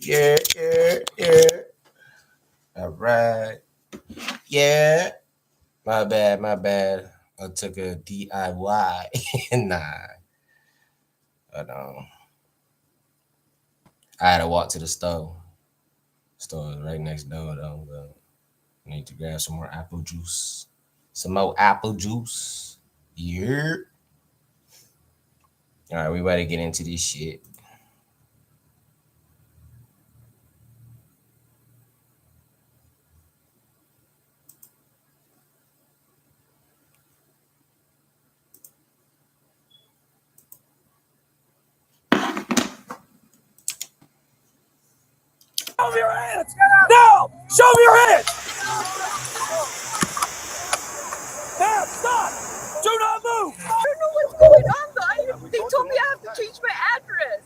Yeah, yeah, yeah. All right. Yeah. My bad, my bad. I took a DIY. Nah. But I had to walk to the store. Store is right next door though. But I need to grab some more apple juice. Some more apple juice. Yeah. All right, we about to get into this shit. Show me your hands! No! Show me your hands! Now, stop! Do not move! I don't know what's going on, though. They told me I have to change my address.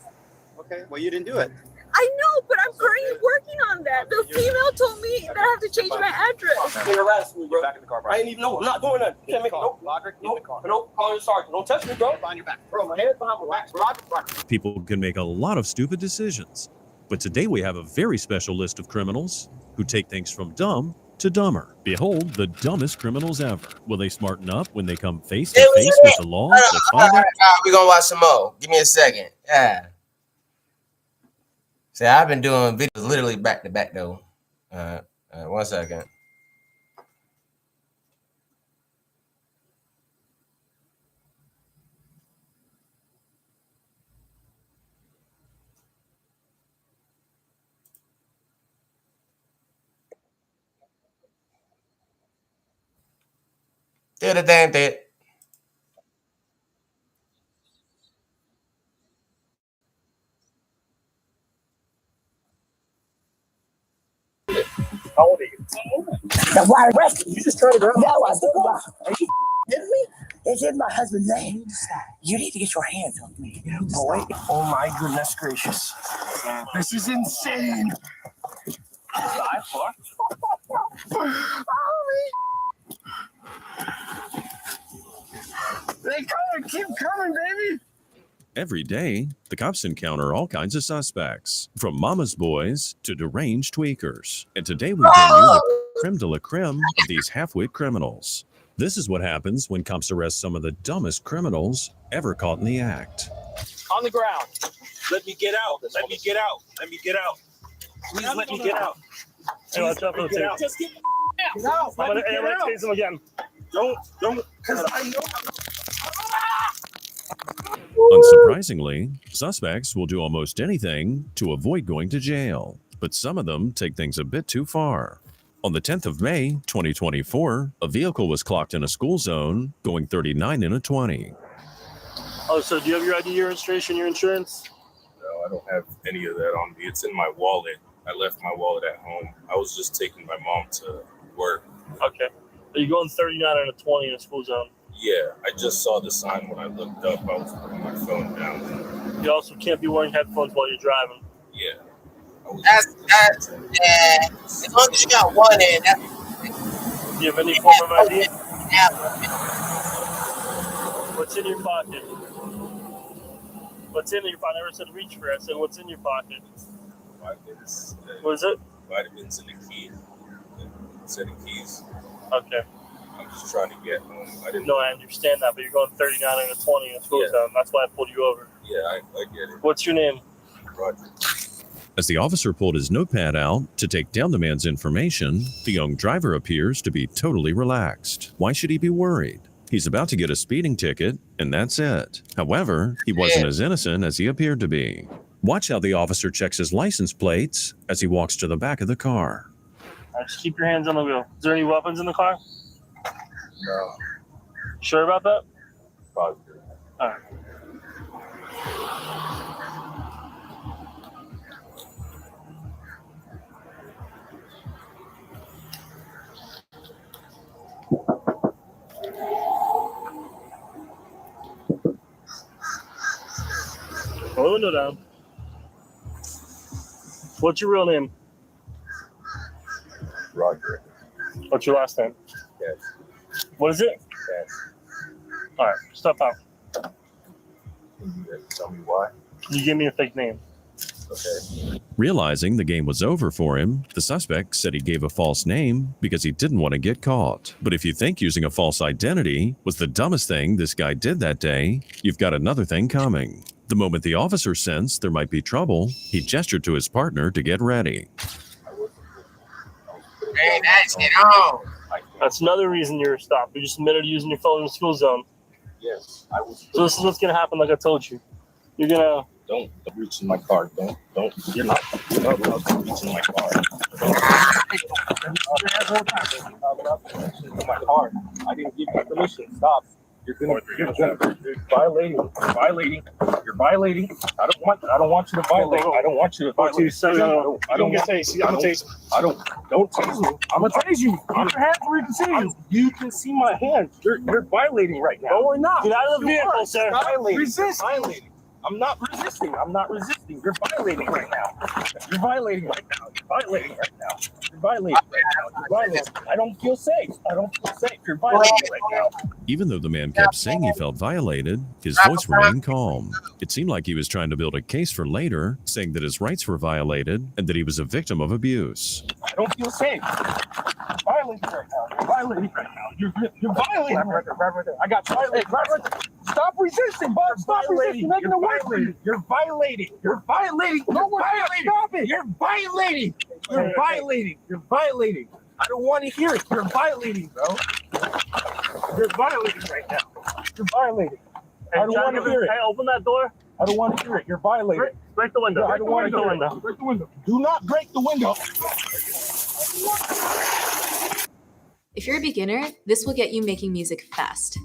Okay, well, you didn't do it. I know, but I'm currently working on that. The female told me that I have to change my address. You're harassing me, bro. Back in the car, bro. I ain't even know. I'm not doing that. You can't make Nope. Roderick, in the car. Nope. Call your sergeant. Don't touch me, bro. Behind your back. Bro, my head's behind my back. Roderick. People can make a lot of stupid decisions, but today we have a very special list of criminals who take things from dumb to dumber. Behold, the dumbest criminals ever. Will they smarten up when they come face to face with the law? Let's find out. We're gonna watch some more. Give me a second. Yeah. See, I've been doing videos literally back to back though. 1 second. Do the damn thing. How old are you? That's why I arrested you. You just turned around. No, I didn't. Are you kidding me? It's in my husband's name. You need to get your hands off me, boy. Oh my goodness gracious. This is insane. They keep coming, baby. Every day, the cops encounter all kinds of suspects, from mama's boys to deranged tweakers. And today we bring you the creme de la creme of these half-wit criminals. This is what happens when cops arrest some of the dumbest criminals ever caught in the act. On the ground. Let me get out. Let me get out. Let me get out. Please let me get out. Hey, watch out for the tape. Just get out. I'm gonna tase him again. Don't, because I know. Unsurprisingly, suspects will do almost anything to avoid going to jail, but some of them take things a bit too far. On the 10th of May, 2024, a vehicle was clocked in a school zone going 39 in a 20. Oh, so do you have your ID, your registration, your insurance? No, I don't have any of that on me. It's in my wallet. I left my wallet at home. I was just taking my mom to work. Okay. Are you going 39 and a 20 in a school zone? Yeah, I just saw the sign when I looked up. I was putting my phone down. You also can't be wearing headphones while you're driving. Yeah. That's as long as you got one in. Do you have any form of ID? What's in your pocket? What's in your pocket? I never said reach for it. I said what's in your pocket. Vitamins. What is it? Vitamins and the key. Set of keys. Okay. I'm just trying to get home. No, I understand that, but you're going 39 and a 20 in a school zone. That's why I pulled you over. Yeah, I get it. What's your name? Roger. As the officer pulled his notepad out to take down the man's information, the young driver appears to be totally relaxed. Why should he be worried? He's about to get a speeding ticket, and that's it. However, he wasn't as innocent as he appeared to be. Watch how the officer checks his license plates as he walks to the back of the car. All right, just keep your hands on the wheel. Is there any weapons in the car? No. Sure about that? Positive. All right. Roll the window down. What's your real name? Roger. What's your last name? Yes. What is it? Yes. All right, step out. Can you tell me why? You give me a fake name. Okay. Realizing the game was over for him, the suspect said he gave a false name because he didn't want to get caught. But if you think using a false identity was the dumbest thing this guy did that day, you've got another thing coming. The moment the officer sensed there might be trouble, he gestured to his partner to get ready. Hey, that shit on. That's another reason you're stopped. You just admitted to using your phone in the school zone. Yes, I was. So this is what's gonna happen, like I told you. You're gonna Don't reach in my car. Don't. You're not allowed to reach in my car. In my car. I didn't give you permission. Stop. You're violating. You're violating. I don't want you to violate. I don't want you to violate. I don't get tased. I'm gonna tase you. Don't tase me. I'm gonna tase you. Keep your hands where you can see you. You can see my hands. You're violating right now. No, we're not. get out of the vehicle, sir. Violating. Resist. Violating. I'm not resisting. You're violating right now. You're violating right now. I don't feel safe. You're violating right now. Even though the man kept saying he felt violated, his voice remained calm. It seemed like he was trying to build a case for later, saying that his rights were violated and that he was a victim of abuse. I don't feel safe. You're violating right now. You're violating right now. I got violated right there. Stop resisting, bud. Stop resisting. You're making it worse for you. You're violating. No, stop it. You're violating. I don't want to hear it. You're violating, bro. You're violating right now. You're violating. I don't want to hear it. Hey, open that door. I don't want to hear it. You're violating. Break the window. I don't want to hear it. Break the window. Do not break the window. If you're a beginner, this will get you making music fast.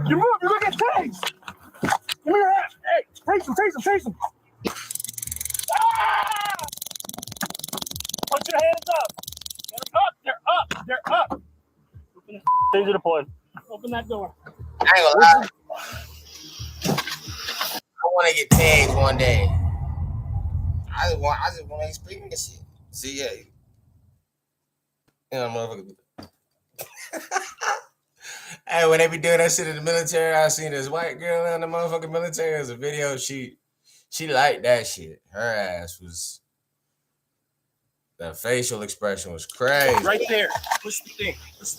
You move, you're gonna get tased. Give me your hand. Hey, tase him. Ah! Put your hands up. They're up. Taser deployed. Open that door. I ain't gonna lie. I want to get tagged one day. I just want to experience it. See, yeah. You know, motherfucker. Hey, when they be doing that shit in the military, I seen this white girl in the motherfucking military. There's a video. She liked that shit. Her ass was. The facial expression was crazy. Right there. Push the thing. Push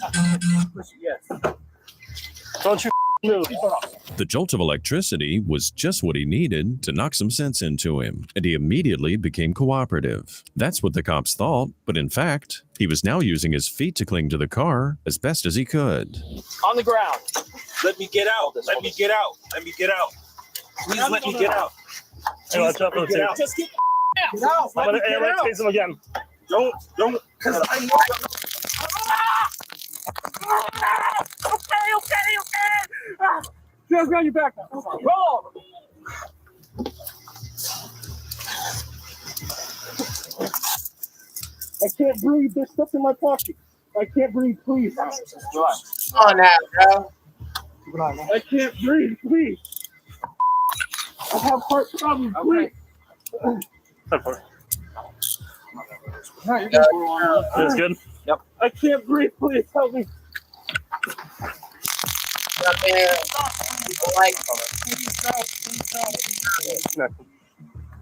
it. Yes. Don't you move. The jolt of electricity was just what he needed to knock some sense into him, and he immediately became cooperative. That's what the cops thought, but in fact, he was now using his feet to cling to the car as best as he could. On the ground. Let me get out. Please let me get out. Hey, watch out for the taser. Just get I'm gonna tase him again. Don't, because I know. Okay. Just got you back now. Roll. I can't breathe. There's stuff in my pocket. I can't breathe. Please. On now, bro. I can't breathe. Please. I have heart problems. Please. That's good. Yep. I can't breathe. Please help me.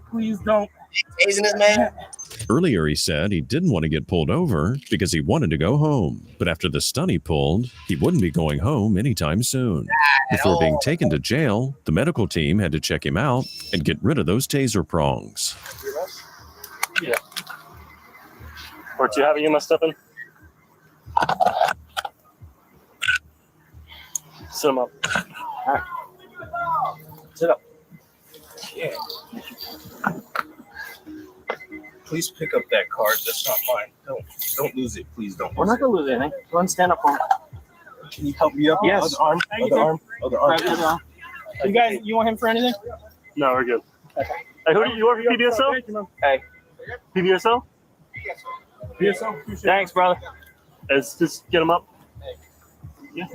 Please don't. Tasing this man. Earlier, he said he didn't want to get pulled over because he wanted to go home. But after the stunt he pulled, he wouldn't be going home anytime soon. Before being taken to jail, the medical team had to check him out and get rid of those taser prongs. Yeah. Aren't you having you messed up in? Sit him up. Sit up. Yeah. Please pick up that card. That's not mine. Don't lose it. Please don't. We're not gonna lose anything. Go ahead and stand up for him. Can you help me up? Yes. Other arm. You guys, you want him for anything? No, we're good. Okay. Hey, who you work for PBSO? Hey. PBSO? PSO. Thanks, brother. Let's just get him up. Yeah.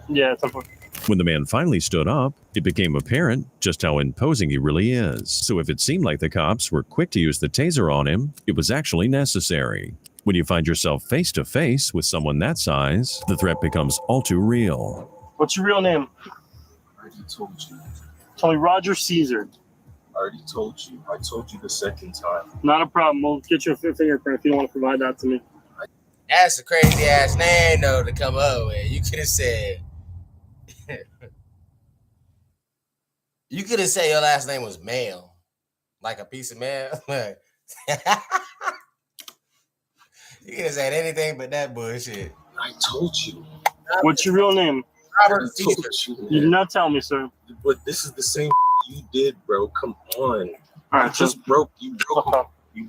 Yeah, it's unfortunate. When the man finally stood up, it became apparent just how imposing he really is. So if it seemed like the cops were quick to use the taser on him, it was actually necessary. When you find yourself face to face with someone that size, the threat becomes all too real. What's your real name? I already told you. Tell me Roger Caesar. I already told you. I told you the second time. Not a problem. We'll get your fingerprint if you don't want to provide that to me. That's a crazy ass name though to come up with. You could have said you could have said your last name was mail. Like a piece of mail. You could have said anything but that bullshit. I told you. What's your real name? Robert I told Caesar. you. You did not tell me, sir. But this is the same you did, bro. Come on. All I right, so just broke. You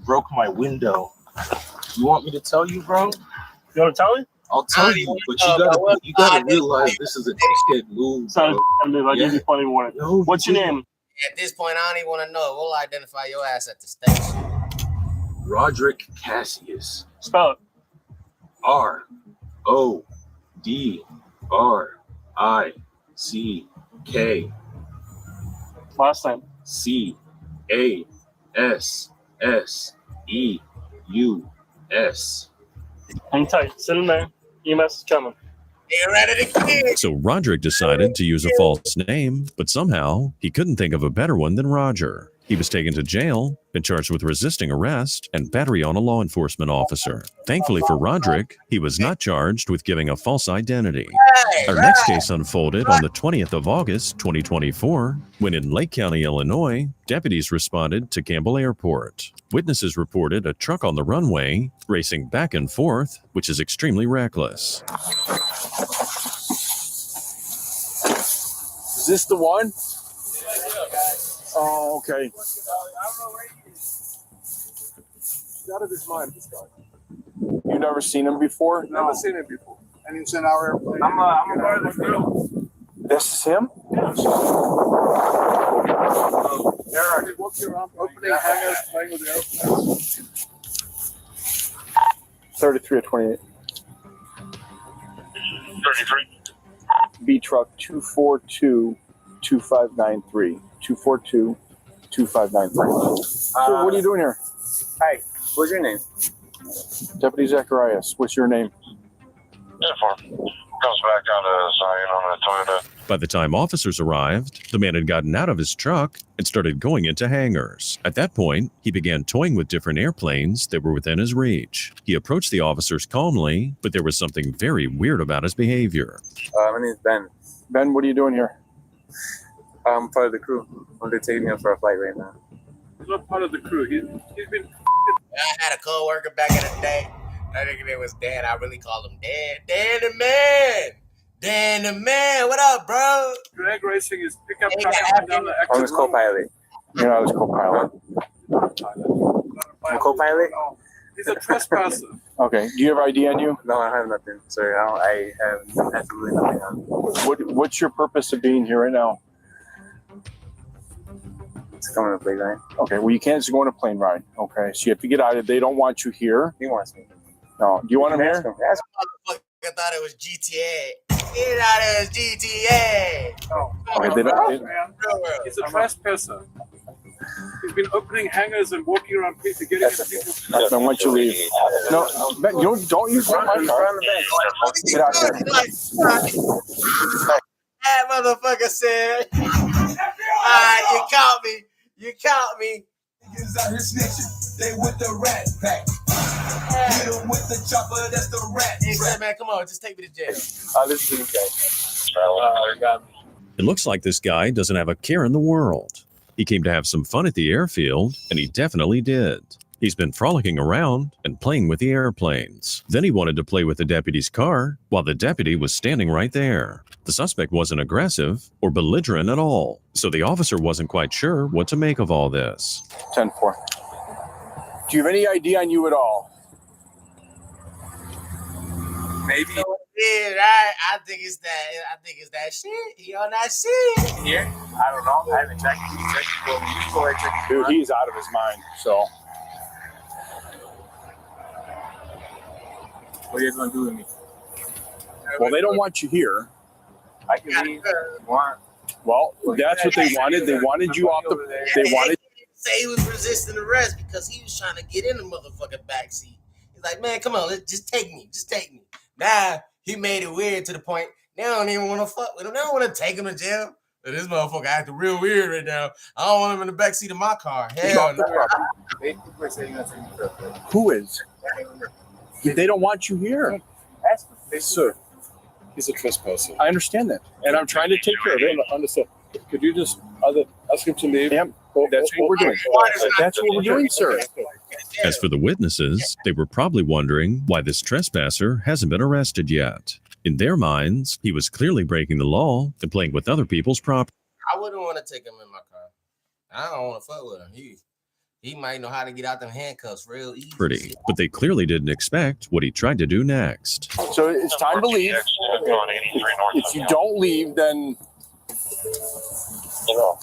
broke my window. You want me to tell you, bro? you want to tell me? I'll tell you, but you gotta realize this is a dickhead move, Sorry, bro. I gave you plenty of warning. No, What's your name? At this point, I don't even want to know. We'll identify your ass at the station. Roderick Cassius. Spell it. RODRICK Last name. CASSEUS. Hang tight. Sit in there. EMS is coming. You ready to kid? So Roderick decided to use a false name, but somehow he couldn't think of a better one than Roger. He was taken to jail and charged with resisting arrest and battery on a law enforcement officer. Thankfully for Roderick, he was not charged with giving a false identity. Our next case unfolded on the 20th of August, 2024, when in Lake County, Illinois, deputies responded to Campbell Airport. Witnesses reported a truck on the runway racing back and forth, which is extremely reckless. Is this the one? Oh, okay. He's out of his mind, this guy. You never seen him before? Never seen him before. And he's in our airplane. I'm a part of the crew. This is him? Eric, opening hangars, playing with the airplanes. 33 or 28. 33. B truck 242-2593. 242-2593. So what are you doing here? Hi, what's your name? Deputy Zacharias, what's your name? Uniform. Comes back out of Zion on a Toyota. By the time officers arrived, the man had gotten out of his truck and started going into hangars. At that point, he began toying with different airplanes that were within his reach. He approached the officers calmly, but there was something very weird about his behavior. My name is Ben. Ben, what are you doing here? I'm part of the crew. They're taking me up for a flight right now. He's not part of the crew. He's been. I had a co-worker back in the day. That nigga name was Dan. I really called him Dan. Dan the man. Dan the man. What up, bro? Drag racing is pickup Hey, truck man. up and down the I'm exit his co-pilot. You're not his co-pilot. I'm co-pilot? He's a trespasser. Okay. Do you have ID on you? No, I have nothing. Sorry, I have absolutely nothing on. What's your purpose of being here right now? It's coming to play, right? Okay. Well, you can't just go on a plane ride. Okay. So you have to get out of it. They don't want you here. He wants me. No. Do you want him Ask here? him. Ask him. I thought it was GTA. Get out of here, GTA. Okay. They don't. Man. He's a trespasser. He's been opening hangars and walking around people, getting in people's. I want you to leave. No, Ben, don't use my car. Get out here. That motherfucker said, alright, you caught me. You caught me. They with the rat pack. Hit him with the chopper, that's the rat. He said, man, come on, just take me to jail. This is the guy. It looks like this guy doesn't have a care in the world. He came to have some fun at the airfield, and he definitely did. He's been frolicking around and playing with the airplanes. Then he wanted to play with the deputy's car while the deputy was standing right there. The suspect wasn't aggressive or belligerent at all, so the officer wasn't quite sure what to make of all this. 10-4. Do you have any ID on you at all? Maybe. Yeah, right. I think it's that shit. He on that shit. Here? I don't know. I haven't checked. You checked for me. You go ahead and check. Dude, he's out of his mind. So. What are you going to do with me? Well, they don't want you here. I can leave if you want. Well, that's what they wanted. They wanted you off the. They wanted. Say he was resisting arrest because he was trying to get in the motherfucking backseat. He's like, man, come on, just take me. Now he made it weird to the point they don't even want to fuck with him. They don't want to take him to jail. But this motherfucker acting real weird right now. I don't want him in the backseat of my car. Hell no. Who is? They don't want you here. Sir, He's a trespasser. I understand that. And I'm trying to take care of it. Understand. Could you just ask him to leave? That's what we're doing. That's what we're doing, sir. As for the witnesses, they were probably wondering why this trespasser hasn't been arrested yet. In their minds, he was clearly breaking the law and playing with other people's property. I wouldn't want to take him in my car. I don't want to fuck with him. He might know how to get out them handcuffs real easy. But they clearly didn't expect what he tried to do next. So it's time to leave. If you don't leave, then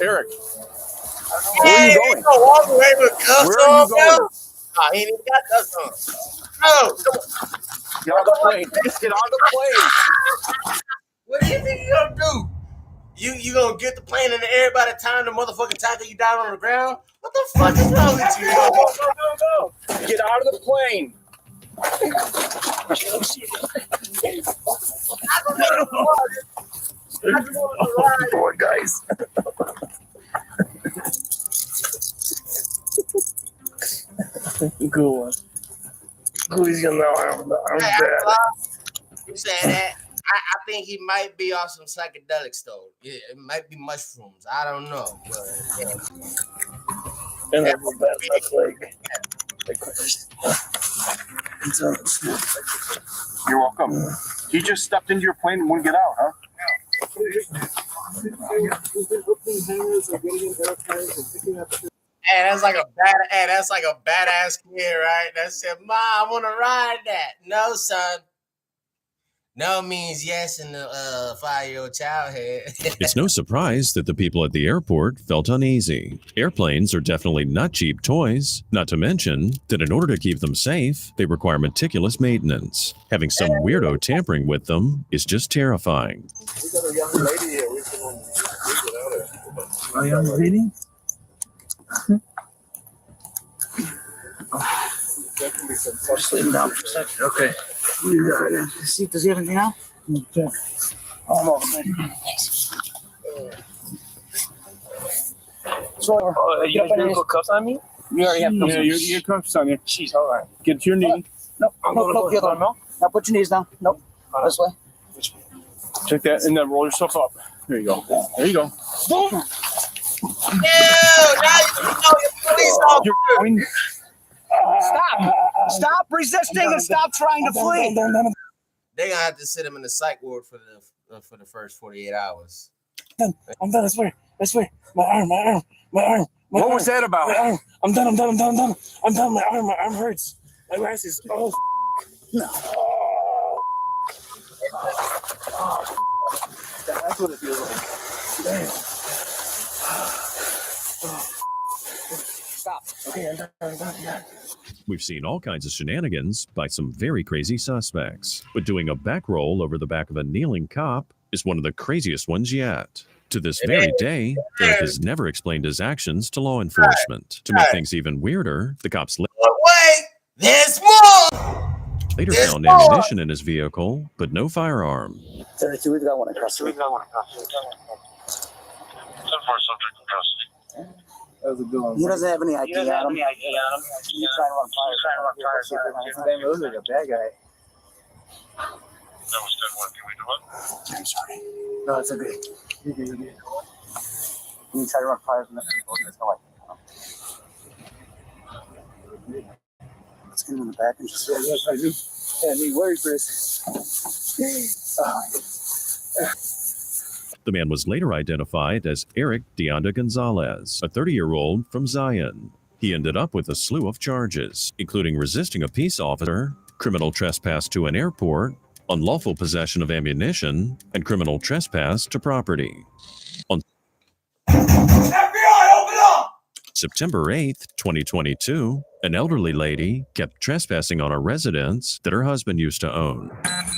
Eric, where are you going? Walk away with cuffs Where are you going? He ain't even got cuffs on. No, Get on the plane. Get on the plane. what do you think you gonna do? You gonna get the plane in the air by the time the motherfucking tackle you down on the ground? What the fuck is wrong with you? No. Get out of the plane. Boy, guys. Good one. Who's gonna know I'm bad? You said that. I think he might be off some psychedelics though. Yeah, it might be mushrooms. I don't know. But, yeah. And I go back my leg. You're welcome. He just stepped into your plane and wouldn't get out, huh? Hey, that's like a badass kid, right? That said, "Ma, I want to ride that." No, son. No means yes in the 5-year-old child head. It's no surprise that the people at the airport felt uneasy. Airplanes are definitely not cheap toys, not to mention that in order to keep them safe, they require meticulous maintenance. Having some weirdo tampering with them is just terrifying. We got a young lady here. We can get out of A young lady? Definitely some Just lay him down for a second. Okay. See if there's anything else. Okay. Almost. So, you guys gonna put cuffs on me? You already have cuffs on. Yeah, your cuffs on you. Jeez, all right. Get to your knee. No, the other one. No. Now put your knees down. Nope. This way. Take that and then roll yourself up. There you go. There you go. Ew, now you know your police officer. You're going. Stop! Stop resisting and stop trying to flee. They're gonna have to sit him in the psych ward for the first 48 hours. I'm done. I swear. My arm. What was that about? My arm. I'm done. I'm done. My arm hurts. My glasses. Oh, no. That's what it feels like. Stop. Okay, I'm done. We've seen all kinds of shenanigans by some very crazy suspects, but doing a back roll over the back of a kneeling cop is one of the craziest ones yet. To this very day, Eric has never explained his actions to law enforcement. To make things even weirder, the cops Wait, there's more. later found ammunition in his vehicle, but no firearm. 32, we've got one across. 10-4 subject in custody. How's it going? He doesn't have any ID on him. You try to run fire. Looks like a bad guy. That was 10-1. Can we do it? I'm sorry. No, it's okay. You try to run fires and there's no idea. Let's get him in the back and just say, Yes, I do. yeah, he worried for this. The man was later identified as Eric Deonda Gonzalez, a 30-year-old from Zion. He ended up with a slew of charges, including resisting a peace officer, criminal trespass to an airport, unlawful possession of ammunition, and criminal trespass to property. On FBI, open up! September 8th, 2022, an elderly lady kept trespassing on a residence that her husband used to own.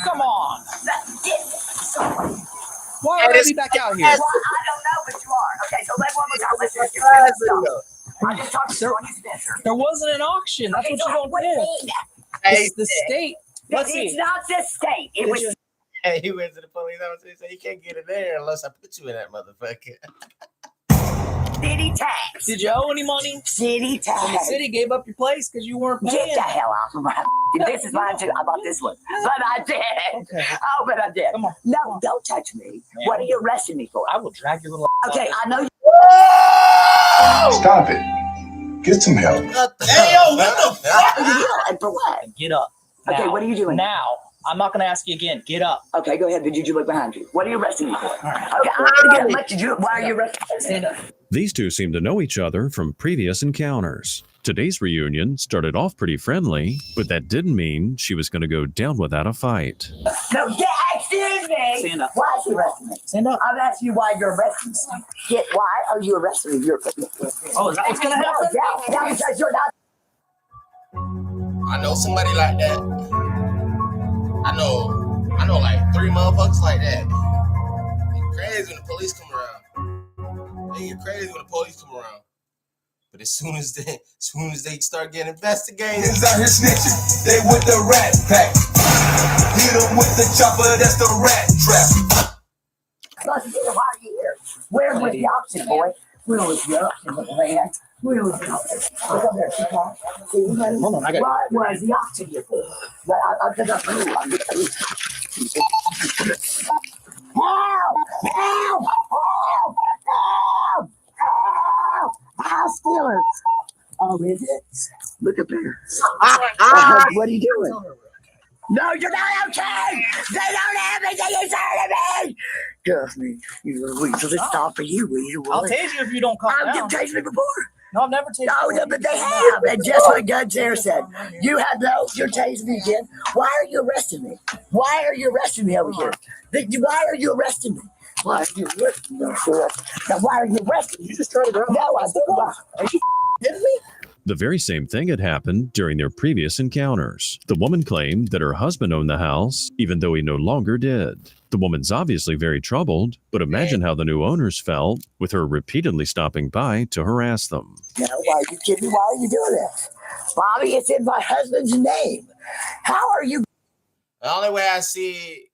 Come on! Why are we back out here? Well, I don't know, but you are. Okay, so let one more time. Let's just I just talked to you on your Spencer. There wasn't an auction. That's what you don't get. Hey, the state. Let's see. It's not the state. It was. Hey, he went to the police officer and said, "You can't get in there unless I put you in that motherfucker." City tax. Did you owe any money? City tax. And the city gave up your place because you weren't paying. Get the hell off of my. This is mine too. I bought this one, but I did. Okay. Oh, but I did. Come on. No, don't touch me. What are you arresting me for? I will drag your little. Okay, I know you. Stop it. Get some help. Hey, yo, what the fuck? And for what? Get up. Okay, Now. what are you doing? Now. I'm not going to ask you again. Get up. Okay, go ahead. Did you look behind you? What are you arresting me for? Okay, I'm going to let you do it. Why are you arresting me? Stand up. These two seem to know each other from previous encounters. Today's reunion started off pretty friendly, but that didn't mean she was going to go down without a fight. No, excuse me. Stand up. Why is he arresting me? Stand up. I'm asking you why you're arresting me. Why are you arresting me? You're Oh, is that what's going to happen? Yeah, because you're not. I know somebody like that. I know like 3 motherfuckers like that. They get crazy when the police come around. They get crazy when the police come around. But as soon as they start getting investigated, Niggas out here snitching. They with the rat pack. Hit them with the chopper. That's the rat trap. Why are you here? Where was the option, boy? Where was the option, little man? Where was the option? Look up there, see, Tom? See, Hold on, I got what was the option here for? But I'm gonna help! Help! Help! Help! Help! House stealers! Oh, is it? Look up there. What are you doing? No, you're not okay! They don't have anything inside of me! Trust me, you're weak. So let's stop for you, will you? I'll tase you if you don't calm down. You've tased me before. No, I've never tased you. No, but they have. And just what Gun Chair said. You have no, you're tasing me again. Why are you arresting me? Why are you arresting me over here? Why are you arresting me? Why are you arresting me? Now, why are you arresting me? You just tried to grab. No, I didn't. Are you kidding me? The very same thing had happened during their previous encounters. The woman claimed that her husband owned the house, even though he no longer did. The woman's obviously very troubled, but imagine how the new owners felt with her repeatedly stopping by to harass them. No, why are you kidding me? Why are you doing this? Bobby, it's in my husband's name. How are you? the only way I see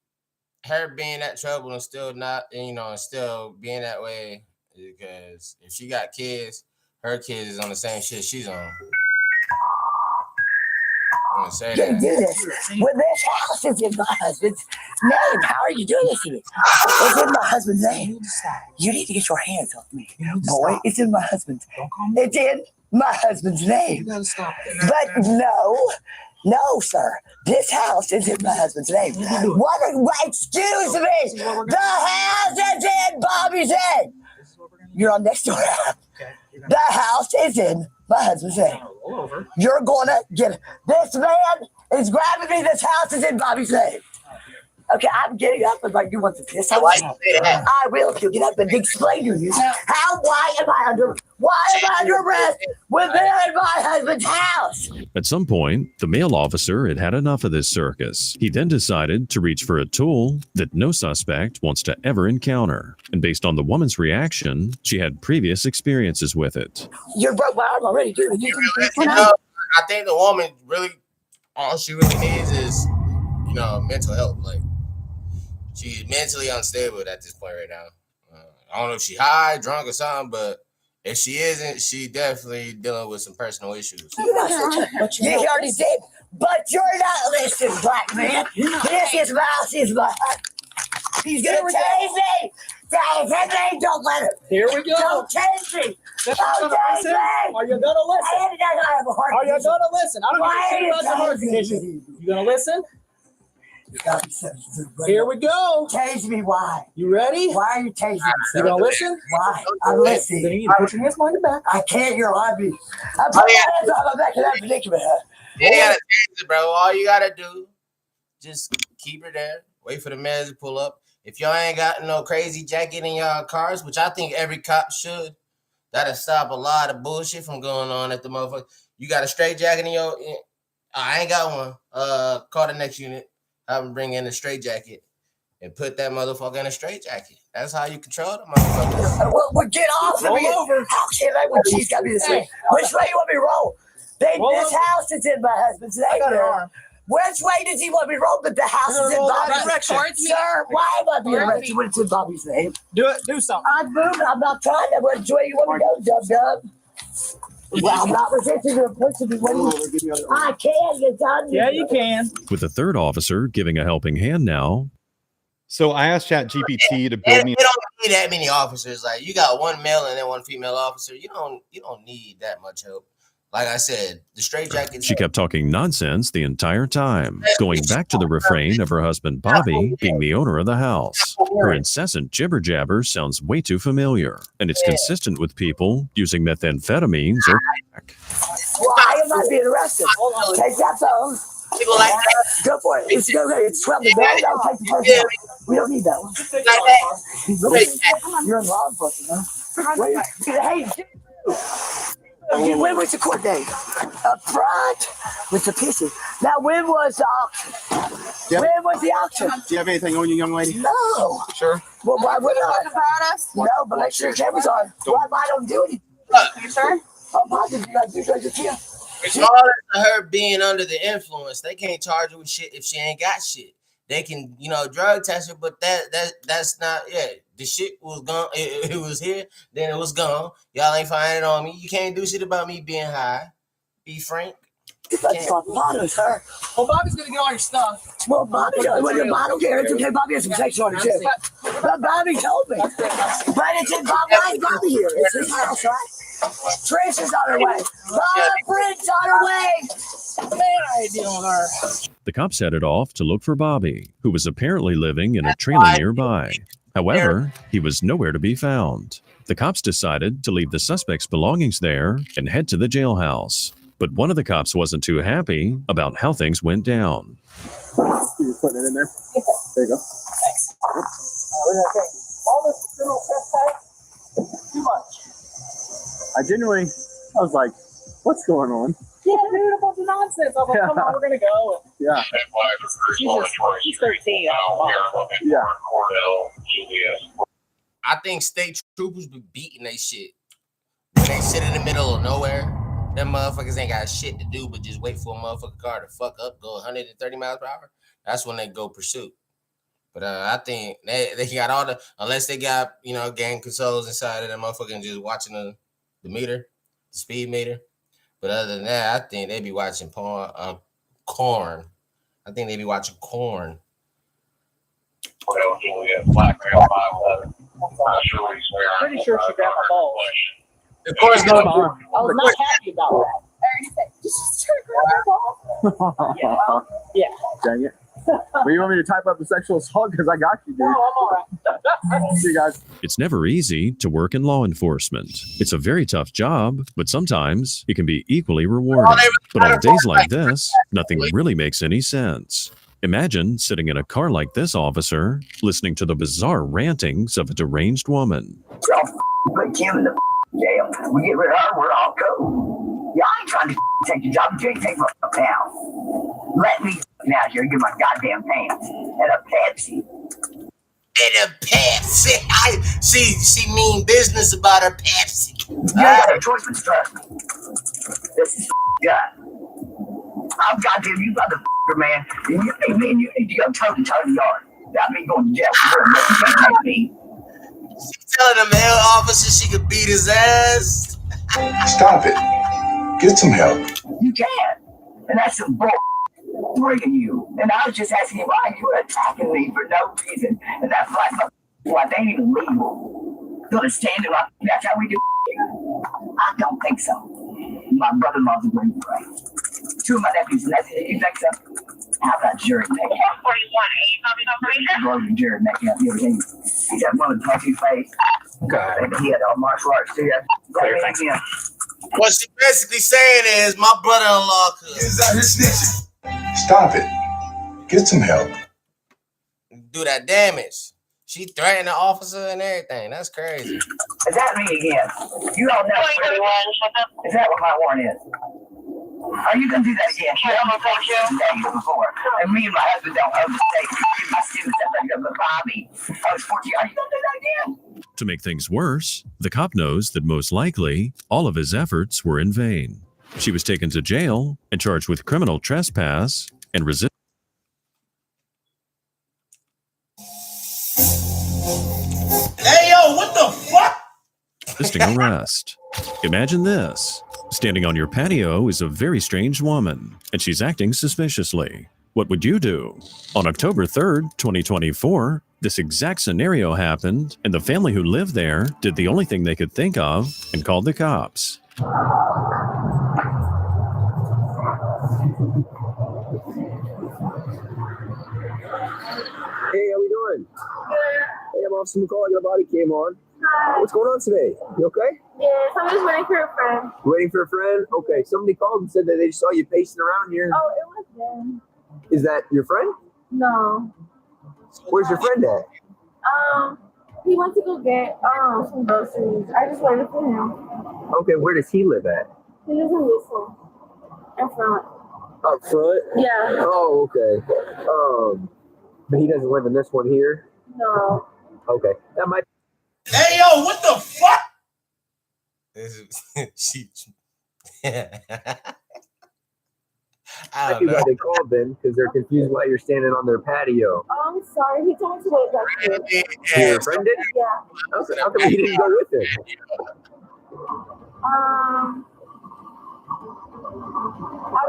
her being that trouble and still not, and still being that way is because if she got kids, her kids is on the same shit she's on. I'm gonna say Can't that. do this. When this house is in my husband's name, how are you doing this to me? It's in my husband's name. You need to get your hands off me, boy. It's in my husband's. It's in my husband's name. You gotta stop it. But no, sir. This house is in my husband's name. Excuse me. The house is in Bobby's name. You're on next door. The house is in my husband's name. You're gonna get this man is grabbing me. This house is in Bobby's name. Okay, I'm getting up and like you want to piss. I will. If you get up and explain to you why am I under arrest when they're in my husband's house? At some point, the male officer had enough of this circus. He then decided to reach for a tool that no suspect wants to ever encounter. And based on the woman's reaction, she had previous experiences with it. You broke my arm already, dude. I think the woman really, all she really needs is, mental health. Like, she's mentally unstable at this point right now. I don't know if she's high, drunk, or something, but if she isn't, she definitely dealing with some personal issues. You already did, but you're not listening, black man. This is my house. He's gonna tase me. Don't let him. Here we go. Don't tase me. Are you gonna listen? Are you gonna listen? I don't give a shit about the heart condition. You gonna listen? Here we go. Tase me. Why? You ready? Why are you tasing me? You gonna listen? Why? I'm listening. Then you need to put your hands behind your back. I can't. You're on me. I'm putting my hands on my back in that predicament. You ain't gotta tase it, bro. All you gotta do, just keep her there. Wait for the man to pull up. If y'all ain't got no crazy jacket in y'all cars, which I think every cop should, that'll stop a lot of bullshit from going on at the motherfucker. You got a straight jacket in your... I ain't got one. Call the next unit. Have them bring in a straight jacket and put that motherfucker in a straight jacket. That's how you control the motherfucker. Well, get off of me. How shit, like when she's got me this way. Which way you want me to roll? This house is in my husband's name. Which way does he want me to roll? But the house is in Bobby's direction. Sir, why am I being arrested when it's in Bobby's name? Do something. I'm moving. I'm not trying to. Which way you want to go, dub? Well, I'm not resisting your pushing me. I can get done. Yeah, you can. With a third officer giving a helping hand now. So I asked ChatGPT to build And me. you don't need that many officers. Like you got one male and then one female officer. You don't need that much help. Like I said, the straitjacket. She kept talking nonsense the entire time, going back to the refrain of her husband Bobby being the owner of the house. Her incessant jibber jabber sounds way too familiar, and it's consistent with people using methamphetamines or crack. Why am I being arrested? Take that phone. People like that. Go for it. It's go ahead. It's 12 to go. Don't take the person. We don't need that one. You're in law enforcement, huh? Hey, when was the court date? Up front with the pissy. Now, when was the auction? Yep. When was the auction? Do you have anything on you, young lady? No. Sure. Well, why would I? No, but make sure your cameras on. Why I don't do anything? You sure? I'm positive you guys do your team. Regardless of her being under the influence, they can't charge her with shit if she ain't got shit. They can, drug test her, but that's not. Yeah, the shit was gone. It was here, then it was gone. Y'all ain't finding it on me. You can't do shit about me being high. Be frank. Bobby's her. Well, Bobby's gonna get all your stuff. Well, Bobby, well, your bottle care. It's okay. Bobby has some sex on it too. But Bobby told me. But it's in Bobby here. It's his house, right? Trish is on her way. Brent's on her way. Man, I ain't dealing with her. The cops headed off to look for Bobby, who was apparently living in a trailer nearby. However, he was nowhere to be found. The cops decided to leave the suspect's belongings there and head to the jailhouse. But one of the cops wasn't too happy about how things went down. You're putting it in there. There you go. Thanks. All this criminal trespass, too much. I was like, what's going on? Yeah, dude, a bunch of nonsense. I was like, come on, we're gonna go. Yeah. She's 13. Yeah. I think state troopers be beating they shit. When they sit in the middle of nowhere, them motherfuckers ain't got shit to do but just wait for a motherfucking car to fuck up, go 130 miles per hour. That's when they go pursuit. But I think they got all the, unless they got, gang controls inside of them motherfucking just watching the meter, the speed meter. But other than that, I think they be watching corn. I think they be watching corn. Pretty sure she grabbed my balls. Of course, no. I was not happy about that. Just grab my balls. Yeah. Dang it. Well, you want me to type up the sexual assault? Because I got you, dude. No, I'm all right. See you guys. It's never easy to work in law enforcement. It's a very tough job, but sometimes it can be equally rewarding. But on days like this, nothing really makes any sense. Imagine sitting in a car like this, officer, listening to the bizarre rantings of a deranged woman. Put Kim in the jail. We get rid of her, we're all cool. Yeah, I ain't trying to take your job. You can't take my town. Let me out here and get my goddamn pants and a Pepsi. And a Pepsi. She mean business about her Pepsi. You got a choice but trust me. This is God. I'm goddamn you motherfucker, man. And you need to go toe to toe in the yard. Without me going to jail. You can't take me. She telling the male officer she could beat his ass. Stop it. Get some help. You can. And that's some bull bringing you. And I was just asking you why you were attacking me for no reason. And that's why they ain't even legal. Gonna stand it up. That's how we do it. I don't think so. My brother-in-law's a great friend. Two of my nephews, and that's it. You think so? How about Jared Neck? 41A, Jared Neck, yeah, he's that one with puffy face. God, he had martial arts too. What she basically saying is my brother-in-law Is out here snitching. Stop it. Get some help. do that damage. She threatened the officer and everything. That's crazy. Is that me again? You don't know. Is that what my warrant is? Are you going to do that again? You before. And me and my husband don't own the state. My students have been but Bobby. I was 14. Are you going to do that again? To make things worse, the cop knows that most likely all of his efforts were in vain. She was taken to jail and charged with criminal trespass and Hey, yo, what the fuck? resisting arrest. Imagine this. Standing on your patio is a very strange woman, and she's acting suspiciously. What would you do? On October 3rd, 2024, this exact scenario happened, and the family who lived there did the only thing they could think of and called the cops. Hey, how we doing? Hey, I'm Officer McCall. Your body came on. What's going on today? You okay? Yes, I'm just waiting for a friend. Waiting for a friend? Okay. Somebody called and said that they just saw you pacing around here. Oh, it was them. Is that your friend? No. Where's your friend at? He went to go get some groceries. I just waited for him. Okay, where does he live at? He lives in Whistle. In front. Up front? Yeah. Oh, okay. But he doesn't live in this one here? No. Okay. That might. Hey, yo, what the fuck? She. I Might don't be know. why they called then, because they're confused why you're standing on their patio. Oh, I'm sorry. He told me to wait back here. Your friend did? Yeah. Okay, how come he didn't go with him? I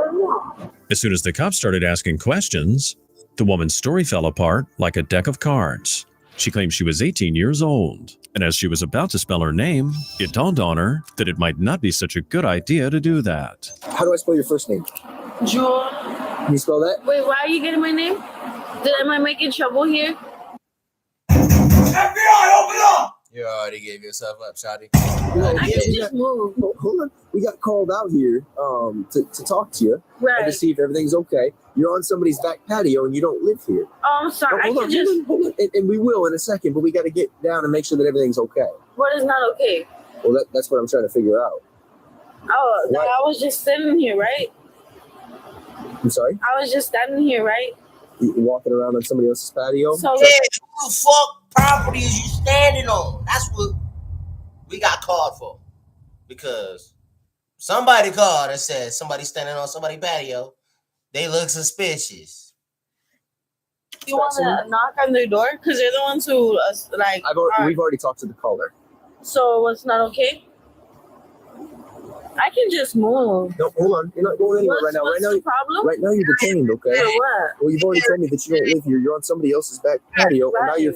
don't know. As soon as the cops started asking questions, the woman's story fell apart like a deck of cards. She claimed she was 18 years old, and as she was about to spell her name, it dawned on her that it might not be such a good idea to do that. How do I spell your first name? Jewel. Can you spell that? Wait, why are you getting my name? Am I making trouble here? FBI, open up! You already gave yourself up, Shotty. I can just move. Hold on. We got called out here to talk to you and to Right. see if everything's okay. You're on somebody's back patio and you don't live here. Oh, I'm sorry. Hold on. And we will in a second, but we got to get down and make sure that everything's okay. What is not okay? Well, that's what I'm trying to figure out. Oh, What? I was just sitting here, right? I'm sorry? I was just standing here, right? You walking around on somebody else's patio? So Yeah, who the fuck property is you standing on? That's what we got called for. Because somebody called and said somebody standing on somebody's patio. They look suspicious. you want to knock on their door? Because they're the ones who, like, We've already talked to the caller. so it's not okay? I can just move. No, hold on. You're not going anywhere right now. What's the problem? Right now, you're detained, okay? For what? Well, you've already told me that you don't live here. You're on somebody else's back patio, and now you're.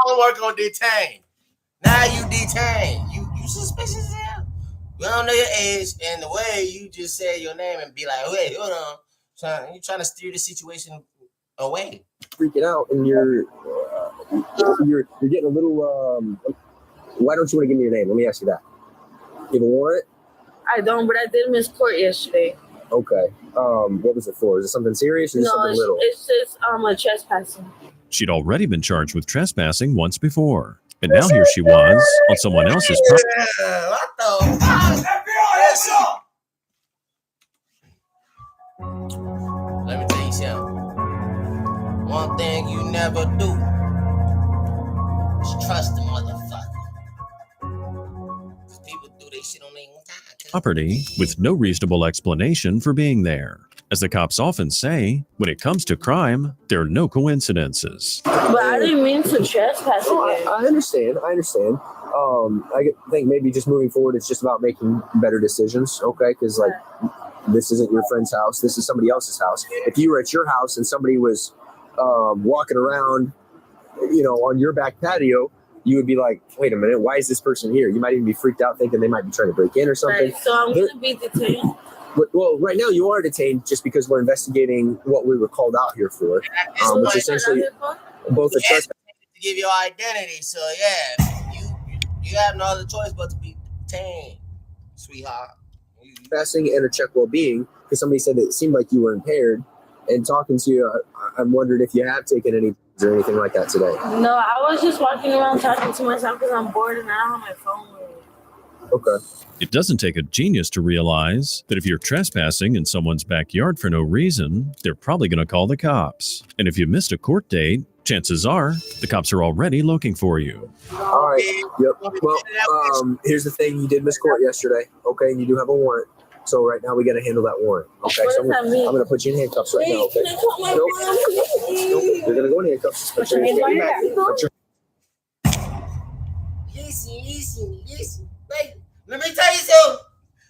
All work on detain. Now you detain. You suspicious as hell. We don't know your age, and the way you just said your name and be like, wait, hold on. You trying to steer the situation away. Freaking out, and you're getting a little. Why don't you want to give me your name? Let me ask you that. You have a warrant? I don't, but I did miss court yesterday. Okay. What was it for? Is it something serious or is it something little? It's just a trespassing. She'd already been charged with trespassing once before, and now here she was on someone else's property. Yeah, what the fuck? FBI, open up! Let me tell you something. One thing you never do is trust the motherfucker. Because people do their shit on their own time. Property with no reasonable explanation for being there. As the cops often say, when it comes to crime, there are no coincidences. But I didn't mean to trespass again. I understand. I think maybe just moving forward, it's just about making better decisions, okay? Because, like, this isn't your friend's house. This is somebody else's house. If you were at your house and somebody was walking around, on your back patio, you would be like, wait a minute, why is this person here? You might even be freaked out thinking they might be trying to break in or something. Right, so I'm going to be detained. Well, right now you are detained just because we're investigating what we were called out here for, which essentially both the trespass To give your identity, so yeah, you have no other choice but to be detained, sweetheart. trespassing and a check well-being, because somebody said that it seemed like you were impaired. And talking to you, I'm wondering if you have taken any or anything like that today. No, I was just walking around talking to myself because I'm bored and I don't have my phone with me. Okay. It doesn't take a genius to realize that if you're trespassing in someone's backyard for no reason, they're probably going to call the cops. And if you missed a court date, chances are the cops are already looking for you. All right. Yep. Well, here's the thing. You did miss court yesterday. Okay. And you do have a warrant. So right now we got to handle that warrant. Okay, What so does that mean? I'm going to put you in handcuffs right now. Okay. Please, call my Nope. mom, please. Nope. You're going to go in handcuffs. Put your hands on your back. Listen. Wait, let me tell you something.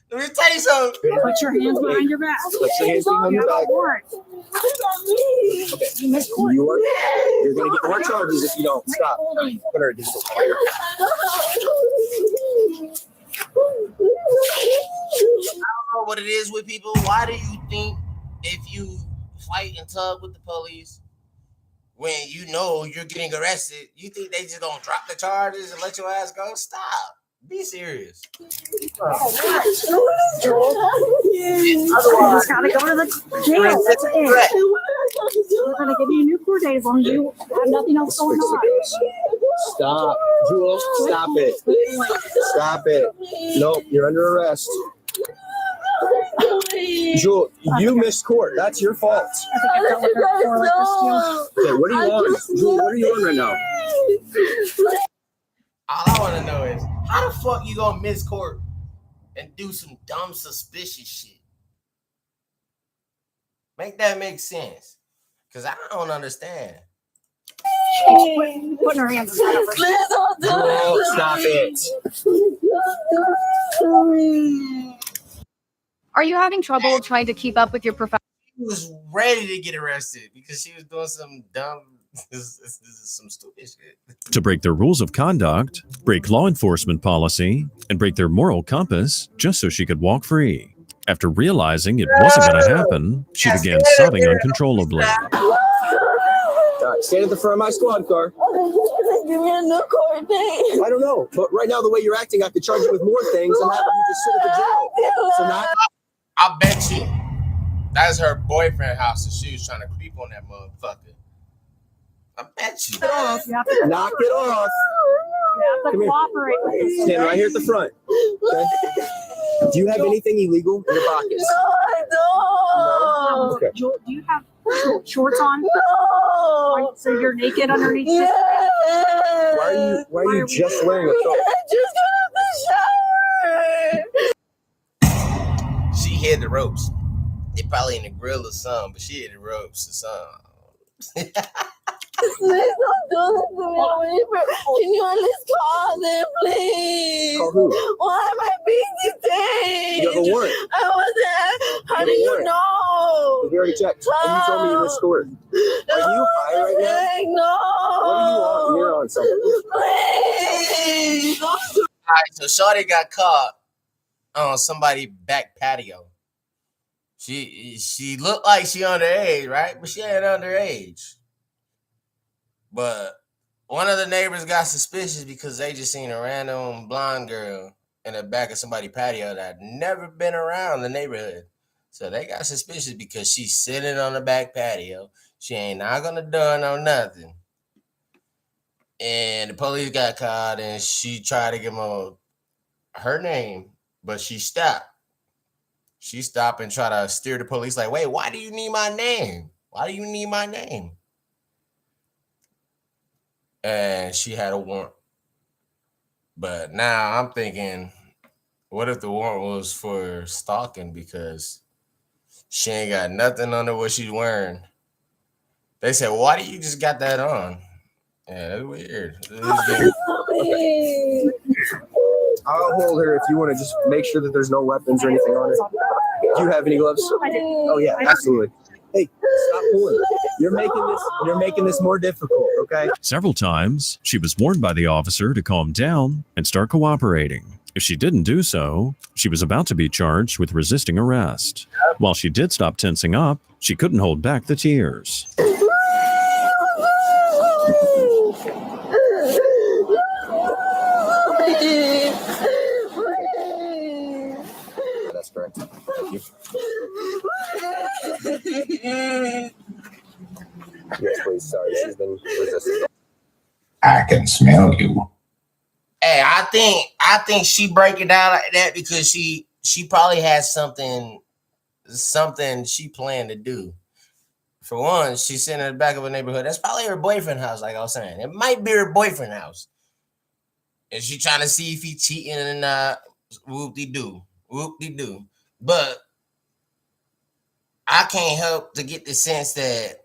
Put your hands behind your back. Put your hands behind your back. Okay. You missed court. You're going to get more charges if you don't stop. Put her just I don't know what it is with people. Why do you think if you fight and tug with the police, when you know you're getting arrested, you think they just gonna drop the charges and let your ass go? Stop. Be serious. You just gotta go to the jail. That's it. We're gonna give you new court date as long as you have nothing else going on. Stop. Jewel, stop it. Stop it. Nope, you're under arrest. Jewel, you missed court. That's your fault. I think I've dealt with her before like this too. Okay, what are you on? Jewel, what are you on right now? All I want to know is how the fuck you gonna miss court and do some dumb suspicious shit? Make that make sense, cause I don't understand. Putting her hands in front of her. Jewel, stop it. Are you having trouble trying to keep up with your profession? She was ready to get arrested because she was doing some dumb, this is some stupid shit. To break their rules of conduct, break law enforcement policy, and break their moral compass just so she could walk free. After realizing it wasn't going to happen, she began sobbing uncontrollably. All right, stand at the front of my squad car. Give me a new court date. I don't know, but right now the way you're acting, I could charge you with more things and have you just sit at the jail. So not. I bet you that's her boyfriend's house and she was trying to creep on that motherfucker. I bet you. Knock it off. You have to cooperate with us. Stand right here at the front. Okay? Do you have anything illegal in your pockets? No, I don't. No? Okay. Do you have shorts on? No. So you're naked underneath? Yeah. Why are you just wearing a coat? I just got out the shower. She hid the ropes. It probably in the grill or something, but she hid the ropes or something. Please don't do this to me. Can you at least call them, please? Call who? Why am I being detained? You have a warrant. I wasn't. How do you know? We already checked. And you told me you were scored. Are you high right now? No. What are you on? You're on something. Please. All right, so Shawty got caught on somebody's back patio. She looked like she underage, right? But she ain't underage. But one of the neighbors got suspicious because they just seen a random blonde girl in the back of somebody's patio that had never been around the neighborhood. So they got suspicious because she's sitting on the back patio. She ain't knocking on the door, no nothing. And the police got caught and she tried to give them her name, but she stopped. She stopped and tried to steer the police like, wait, why do you need my name? Why do you need my name? And she had a warrant. But now I'm thinking, what if the warrant was for stalking because she ain't got nothing under what she's wearing? They said, why do you just got that on? Yeah, that's weird. I'll hold her if you want to just make sure that there's no weapons or anything on her. Do you have any gloves? Oh yeah, absolutely. Hey, stop pulling. You're making this more difficult, okay? Several times, she was warned by the officer to calm down and start cooperating. If she didn't do so, she was about to be charged with resisting arrest. While she did stop tensing up, she couldn't hold back the tears. That's correct. Thank you. Yes, please. Sorry, she's been resisting. I can smell you. Hey, I think she break it down like that because she probably has something she planned to do. For one, she's sitting in the back of a neighborhood. That's probably her boyfriend's house, like I was saying. It might be her boyfriend's house. And she trying to see if he cheating and whoop-de-doo. Whoop-de-doo. But I can't help to get the sense that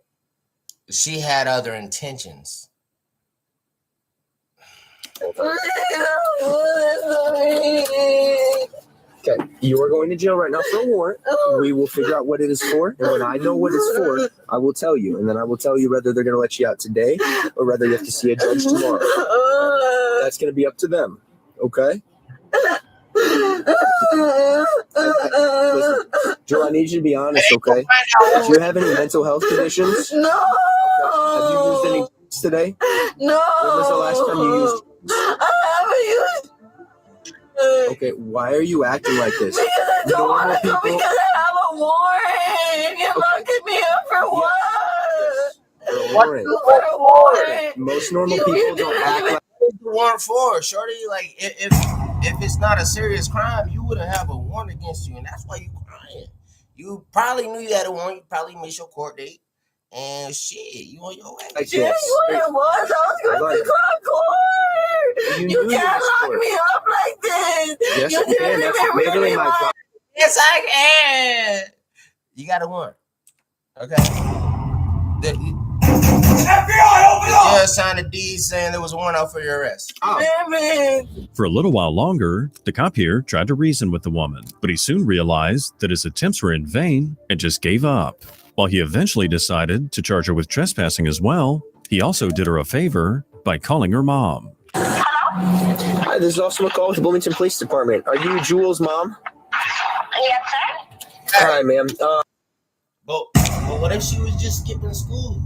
she had other intentions. Okay, you are going to jail right now for a warrant. We will figure out what it is for, and when I know what it's for, I will tell you, and then I will tell you whether they're going to let you out today or whether you have to see a judge tomorrow. That's going to be up to them, okay? Listen, Joe, I need you to be honest, okay? Do you have any mental health conditions? No. Okay. Have you used any drugs today? No. When was the last time you used drugs? I haven't used. Okay, why are you acting like this? Because I don't want to go because I have a warrant. You're locking me up for what? For a warrant. For a warrant. Most normal people don't act like. What is the warrant for, shorty? Like, if it's not a serious crime, you wouldn't have a warrant against you, and that's why you crying. You probably knew you had a warrant. You probably missed your court date, and shit, you on your way. Like Yeah, what it was. I was going to court. You can't lock me up like this. Yes, You I can. didn't That's even literally really my want. job. Yes, I can. You got a warrant, okay? The judge signed a deed saying there was a warrant out for your arrest. For a little while longer, the cop here tried to reason with the woman, but he soon realized that his attempts were in vain and just gave up. While he eventually decided to charge her with trespassing as well, he also did her a favor by calling her mom. Hi, this is Austin McCall with the Bloomington Police Department. Are you Jules' mom? Yes, sir. Hi, ma'am. But what if she was just skipping school?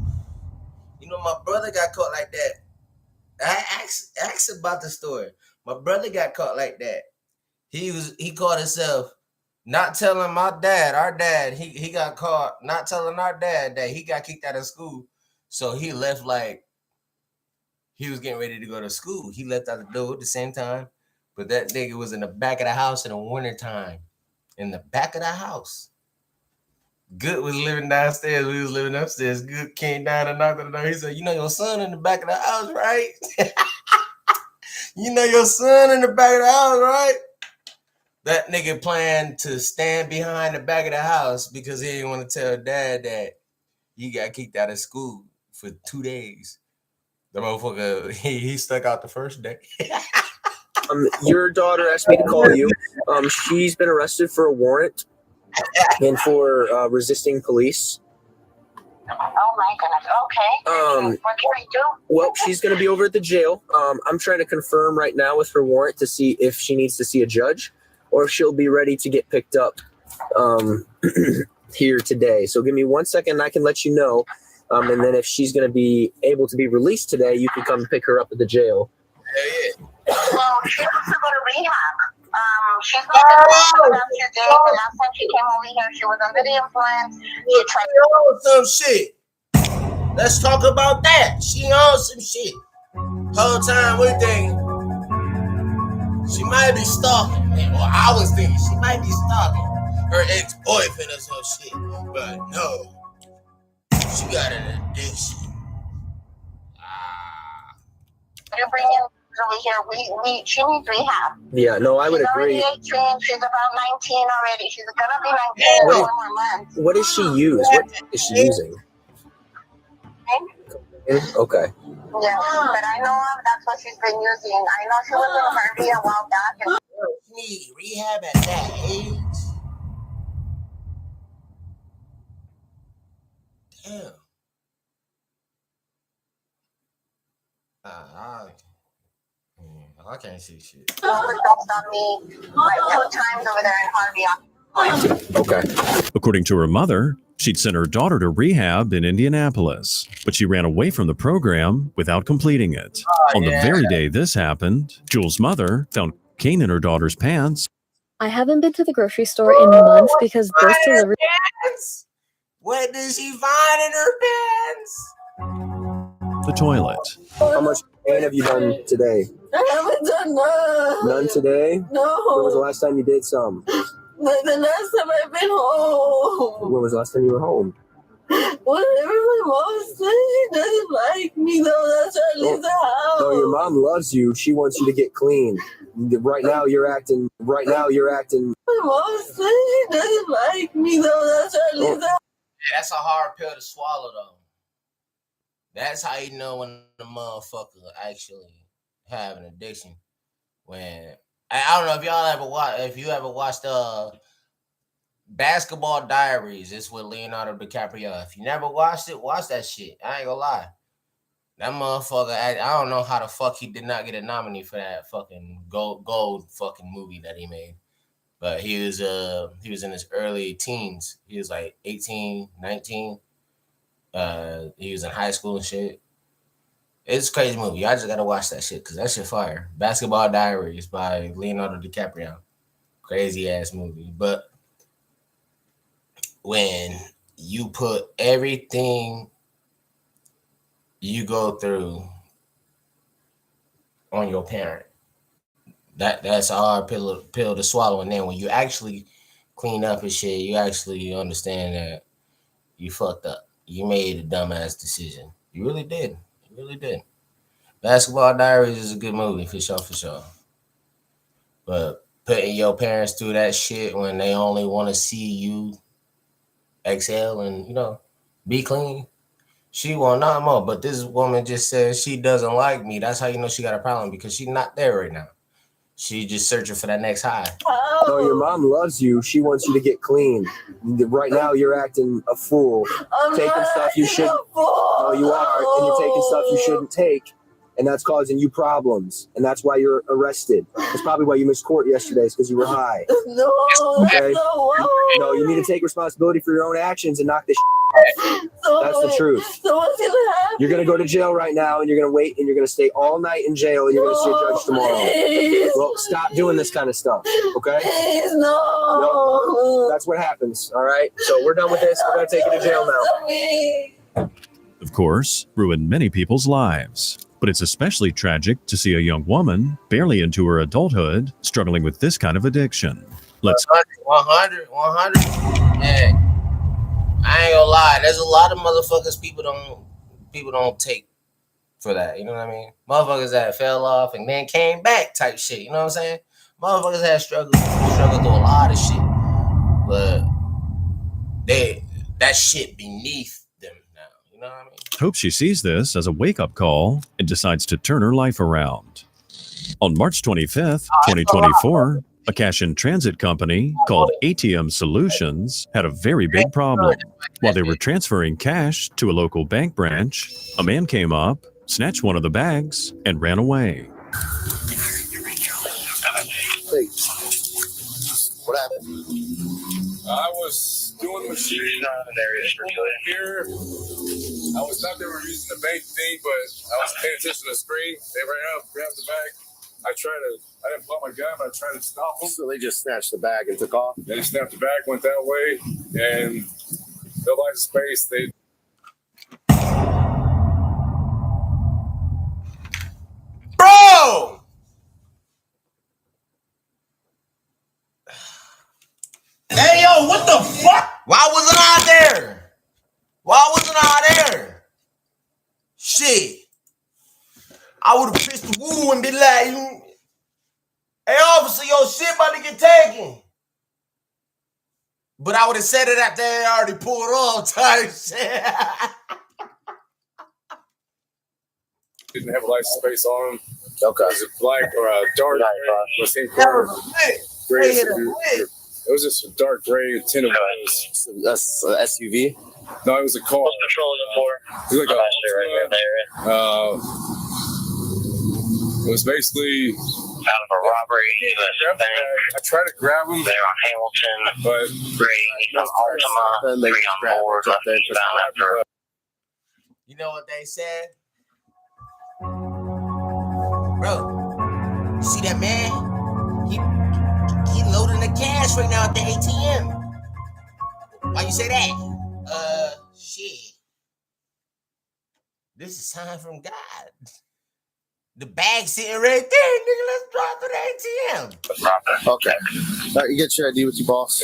You know, my brother got caught like that. I asked about the story. My brother got caught like that. He caught himself not telling our dad, he got caught not telling our dad that he got kicked out of school. So he left like he was getting ready to go to school. He left out the door at the same time, but that nigga was in the back of the house in the wintertime. In the back of the house. Good was living downstairs. We was living upstairs. Good came down and knocked on the door. He said, "You know your son in the back of the house, right? You know your son in the back of the house, right?" That nigga planned to stand behind the back of the house because he didn't want to tell dad that he got kicked out of school for 2 days. The motherfucker, he stuck out the first day. Your daughter asked me to call you. She's been arrested for a warrant and for resisting police. Oh my goodness. Okay. What can I do? Well, she's going to be over at the jail. I'm trying to confirm right now with her warrant to see if she needs to see a judge or if she'll be ready to get picked up here today. So give me 1 second and I can let you know. And then if she's going to be able to be released today, you can come and pick her up at the jail. Well, she wants to go to rehab. She's not going to go today. The last time she came over here, she was under the influence. She tried some shit. Let's talk about that. She on some shit. Whole time we thinking she might be stalking. Well, I was thinking she might be stalking her ex-boyfriend or some shit. But no. She got an addiction. You bring in over here. She needs rehab. Yeah, no, I would agree. She's about 19 already. She's gonna be 19 in 4 more months. What does she use? What is she using? Okay. Yeah, but I know that's what she's been using. I know she was in Harvey a while back. And she need rehab at that age. Damn. I can't see shit. She overdosed on me like 2 times over there in Harvey. Okay. According to her mother, she'd sent her daughter to rehab in Indianapolis, but she ran away from the program without completing it. On the very day this happened, Jules' mother found cocaine in her daughter's pants. I haven't been to the grocery store in months because this delivery. What did she find in her pants? The toilet. How much cocaine have you done today? I haven't done none. None today? No. When was the last time you did some? The last time I've been home. When was the last time you were home? Whatever my mom says, she doesn't like me though. That's why I leave the house. No, your mom loves you. She wants you to get clean. Right now you're acting. My mom says she doesn't like me though. That's why I leave the house. Yeah, that's a hard pill to swallow, though. That's how you know when the motherfucker actually have an addiction. When I don't know if y'all ever watch, if you ever watched Basketball Diaries. It's with Leonardo DiCaprio. If you never watched it, watch that shit. I ain't gonna lie. That motherfucker, I don't know how the fuck he did not get a nominee for that fucking gold fucking movie that he made. But he was in his early teens. He was like 18, 19. He was in high school and shit. It's a crazy movie. I just gotta watch that shit because that shit fire. Basketball Diaries by Leonardo DiCaprio. Crazy ass movie. But when you put everything you go through on your parent, that's a hard pill to swallow. And then when you actually clean up and shit, you actually understand that you fucked up. You made a dumbass decision. You really did. You really did. Basketball Diaries is a good movie for sure. But putting your parents through that shit when they only want to see you exhale and, you know, be clean. She want not more. But this woman just said she doesn't like me. That's how you know she got a problem, because she's not there right now. She just searching for that next high. No, your mom loves you. She wants you to get clean. Right now you're acting a fool. Taking stuff you shouldn't. No, you are. And you're taking stuff you shouldn't take. And that's causing you problems. And that's why you're arrested. That's probably why you missed court yesterday, is because you were high. No, okay? No, you need to take responsibility for your own actions and knock this shit off. That's the truth. So what's gonna happen? You're gonna go to jail right now, and you're gonna wait, and you're gonna stay all night in jail, and you're gonna see a judge tomorrow. Please. Well, stop doing this kind of stuff, okay? Please, no. That's what happens, all right? So we're done with this. We're gonna take you to jail now. Of course, ruined many people's lives. But it's especially tragic to see a young woman, barely into her adulthood, struggling with this kind of addiction. Let's 100. Yeah. I ain't gonna lie. There's a lot of motherfuckers people don't take for that. You know what I mean? Motherfuckers that fell off and then came back type shit. You know what I'm saying? Motherfuckers had struggled through a lot of shit. But that shit beneath them now. You know what I mean? hope she sees this as a wake-up call and decides to turn her life around. On March 25th, 2024, a cash-in-transit company called ATM Solutions had a very big problem. While they were transferring cash to a local bank branch, a man came up, snatched one of the bags, and ran away. What happened? I was doing machine here. I was thought they were using the bank thing, but I was paying attention to the screen. They ran up, grabbed the bag. I didn't pull my gun, but I tried to stop them. So they just snatched the bag and took off? They snapped the bag, went that way, and no license space. They Bro! Hey, yo, what the fuck? Why wasn't I there? Why wasn't I there? Shit. I would have pissed the woo and been like, hey, officer, your shit about to get taken. But I would have said it after they already pulled off type shit. didn't have a license space on them. Okay. Was it black or a dark gray? It was just a dark gray tint of That's an SUV? No, it was a car. It was like it was basically out of a robbery. I tried to grab him. They're on Hamilton, but Ultima, 3 on board, left eastbound after. You know what they said? Bro, you see that man? He loading the cash right now at the ATM. Why you say that? Shit. This is sign from God. The bag sitting right there, nigga. Let's drop to the ATM. Okay. All right, you get your ID with you, boss.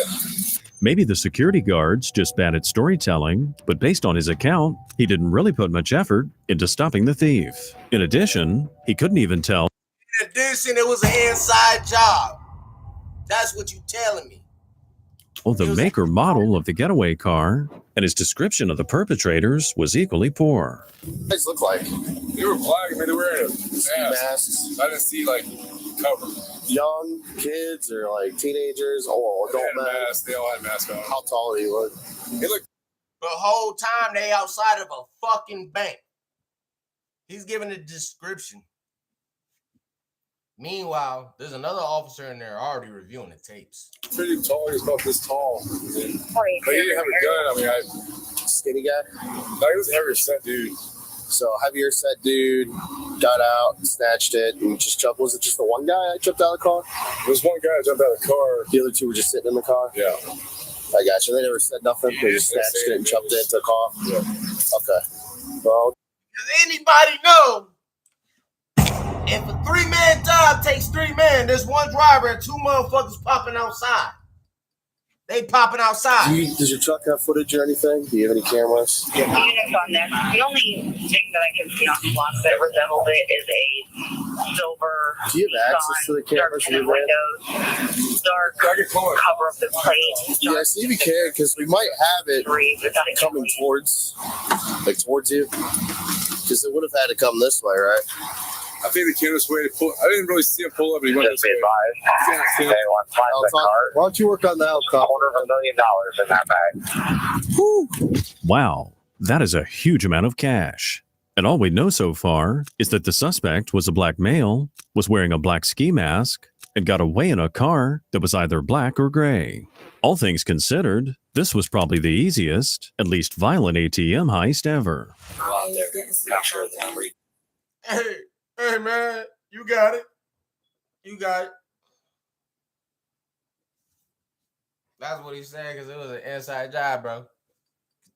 Maybe the security guard's just bad at storytelling, but based on his account, he didn't really put much effort into stopping the thief. In addition, he couldn't even tell. In addition, it was an inside job. That's what you telling me. The make or model of the getaway car, and his description of the perpetrators was equally poor. What do you guys look like? They were black. I mean, they were wearing masks. I didn't see like cover. Young kids or like teenagers or adult men? They all had masks on. How tall do you look? They look. The whole time they outside of a fucking bank. He's giving a description. Meanwhile, there's another officer in there already reviewing the tapes. Pretty tall. He was about this tall. But he didn't have a gun. I mean, skinny guy? No, he was a heavier set dude. So heavier set dude got out, snatched it, and just jumped. Was it just the one guy that jumped out of the car? There was one guy that jumped out of the car. The other two were just sitting in the car? Yeah. I got you. They never said nothing. They just snatched it and jumped in, took off. Yeah. Okay. Well, does anybody know if a 3-man job takes 3 men, there's one driver and 2 motherfuckers popping outside? They popping outside. Does your truck have footage or anything? Do you have any cameras? Units on this. The only thing that I can see on the block that resembles it is a silver. Do you have access to the cameras in your windows? Dark cover of the plate. Yeah, see if you can, because we might have it coming towards you. Because it would have had to come this way, right? I think the kid was waiting to pull. I didn't really see him pull up, but he went this way. Why don't you work on the outcome? $250,000 in that bag. Wow, that is a huge amount of cash. And all we know so far is that the suspect was a black male, was wearing a black ski mask, and got away in a car that was either black or gray. All things considered, this was probably the easiest, at least violent ATM heist ever. Hey, man, you got it. You got it. That's what he said, because it was an inside job, bro.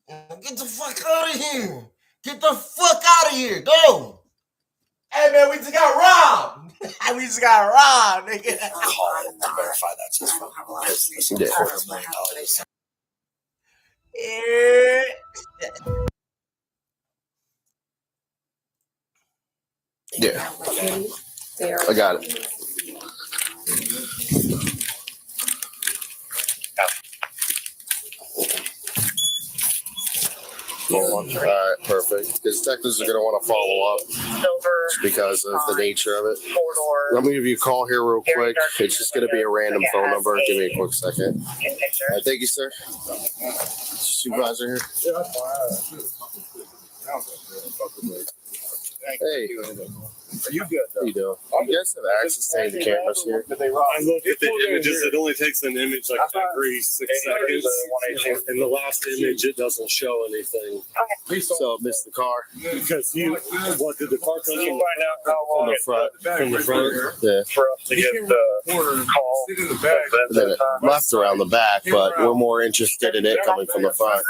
Get the fuck out of here. Get the fuck out of here. Go. Hey, man, we just got robbed. We just got robbed, nigga. Call him to verify that's his phone. Yeah, I got it. All right, perfect. Because detectives are going to want to follow up because of the nature of it. Let me give you a call here real quick. It's just going to be a random phone number. Give me a quick second. All right, thank you, sir. Supervisor here. Hey, are you good? How you doing? You guys have access to the cameras here. I looked at the images. It only takes an image like every 6 seconds. In the last image, it doesn't show anything. So missed the car because did the car come from the front? From the front, yeah. For us to get the call. And then it left around the back, but we're more interested in it coming from the front.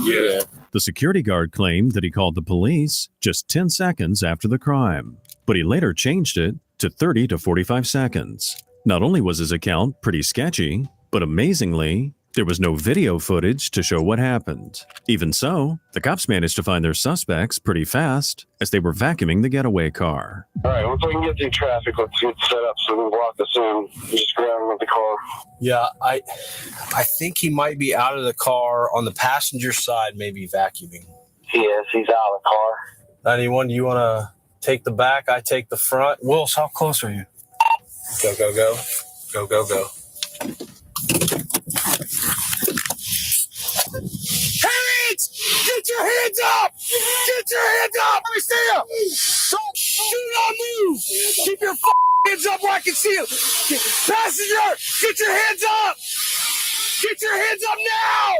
Yeah. The security guard claimed that he called the police just 10 seconds after the crime, but he later changed it to 30 to 45 seconds. Not only was his account pretty sketchy, but amazingly, there was no video footage to show what happened. Even so, the cops managed to find their suspects pretty fast as they were vacuuming the getaway car. All right, once we can get through traffic, let's get set up so we walk us in. Just grab him with the car. Yeah, I think he might be out of the car on the passenger side, maybe vacuuming. Yes, he's out of the car. 91, you want to take the back? I take the front. Wills, how close are you? Go, go, go. Go, go, go. Hands! Get your hands up! Get your hands up! Let me see you! Don't shoot on move! Keep your hands up where I can see you! Passenger! Get your hands up! Get your hands up now!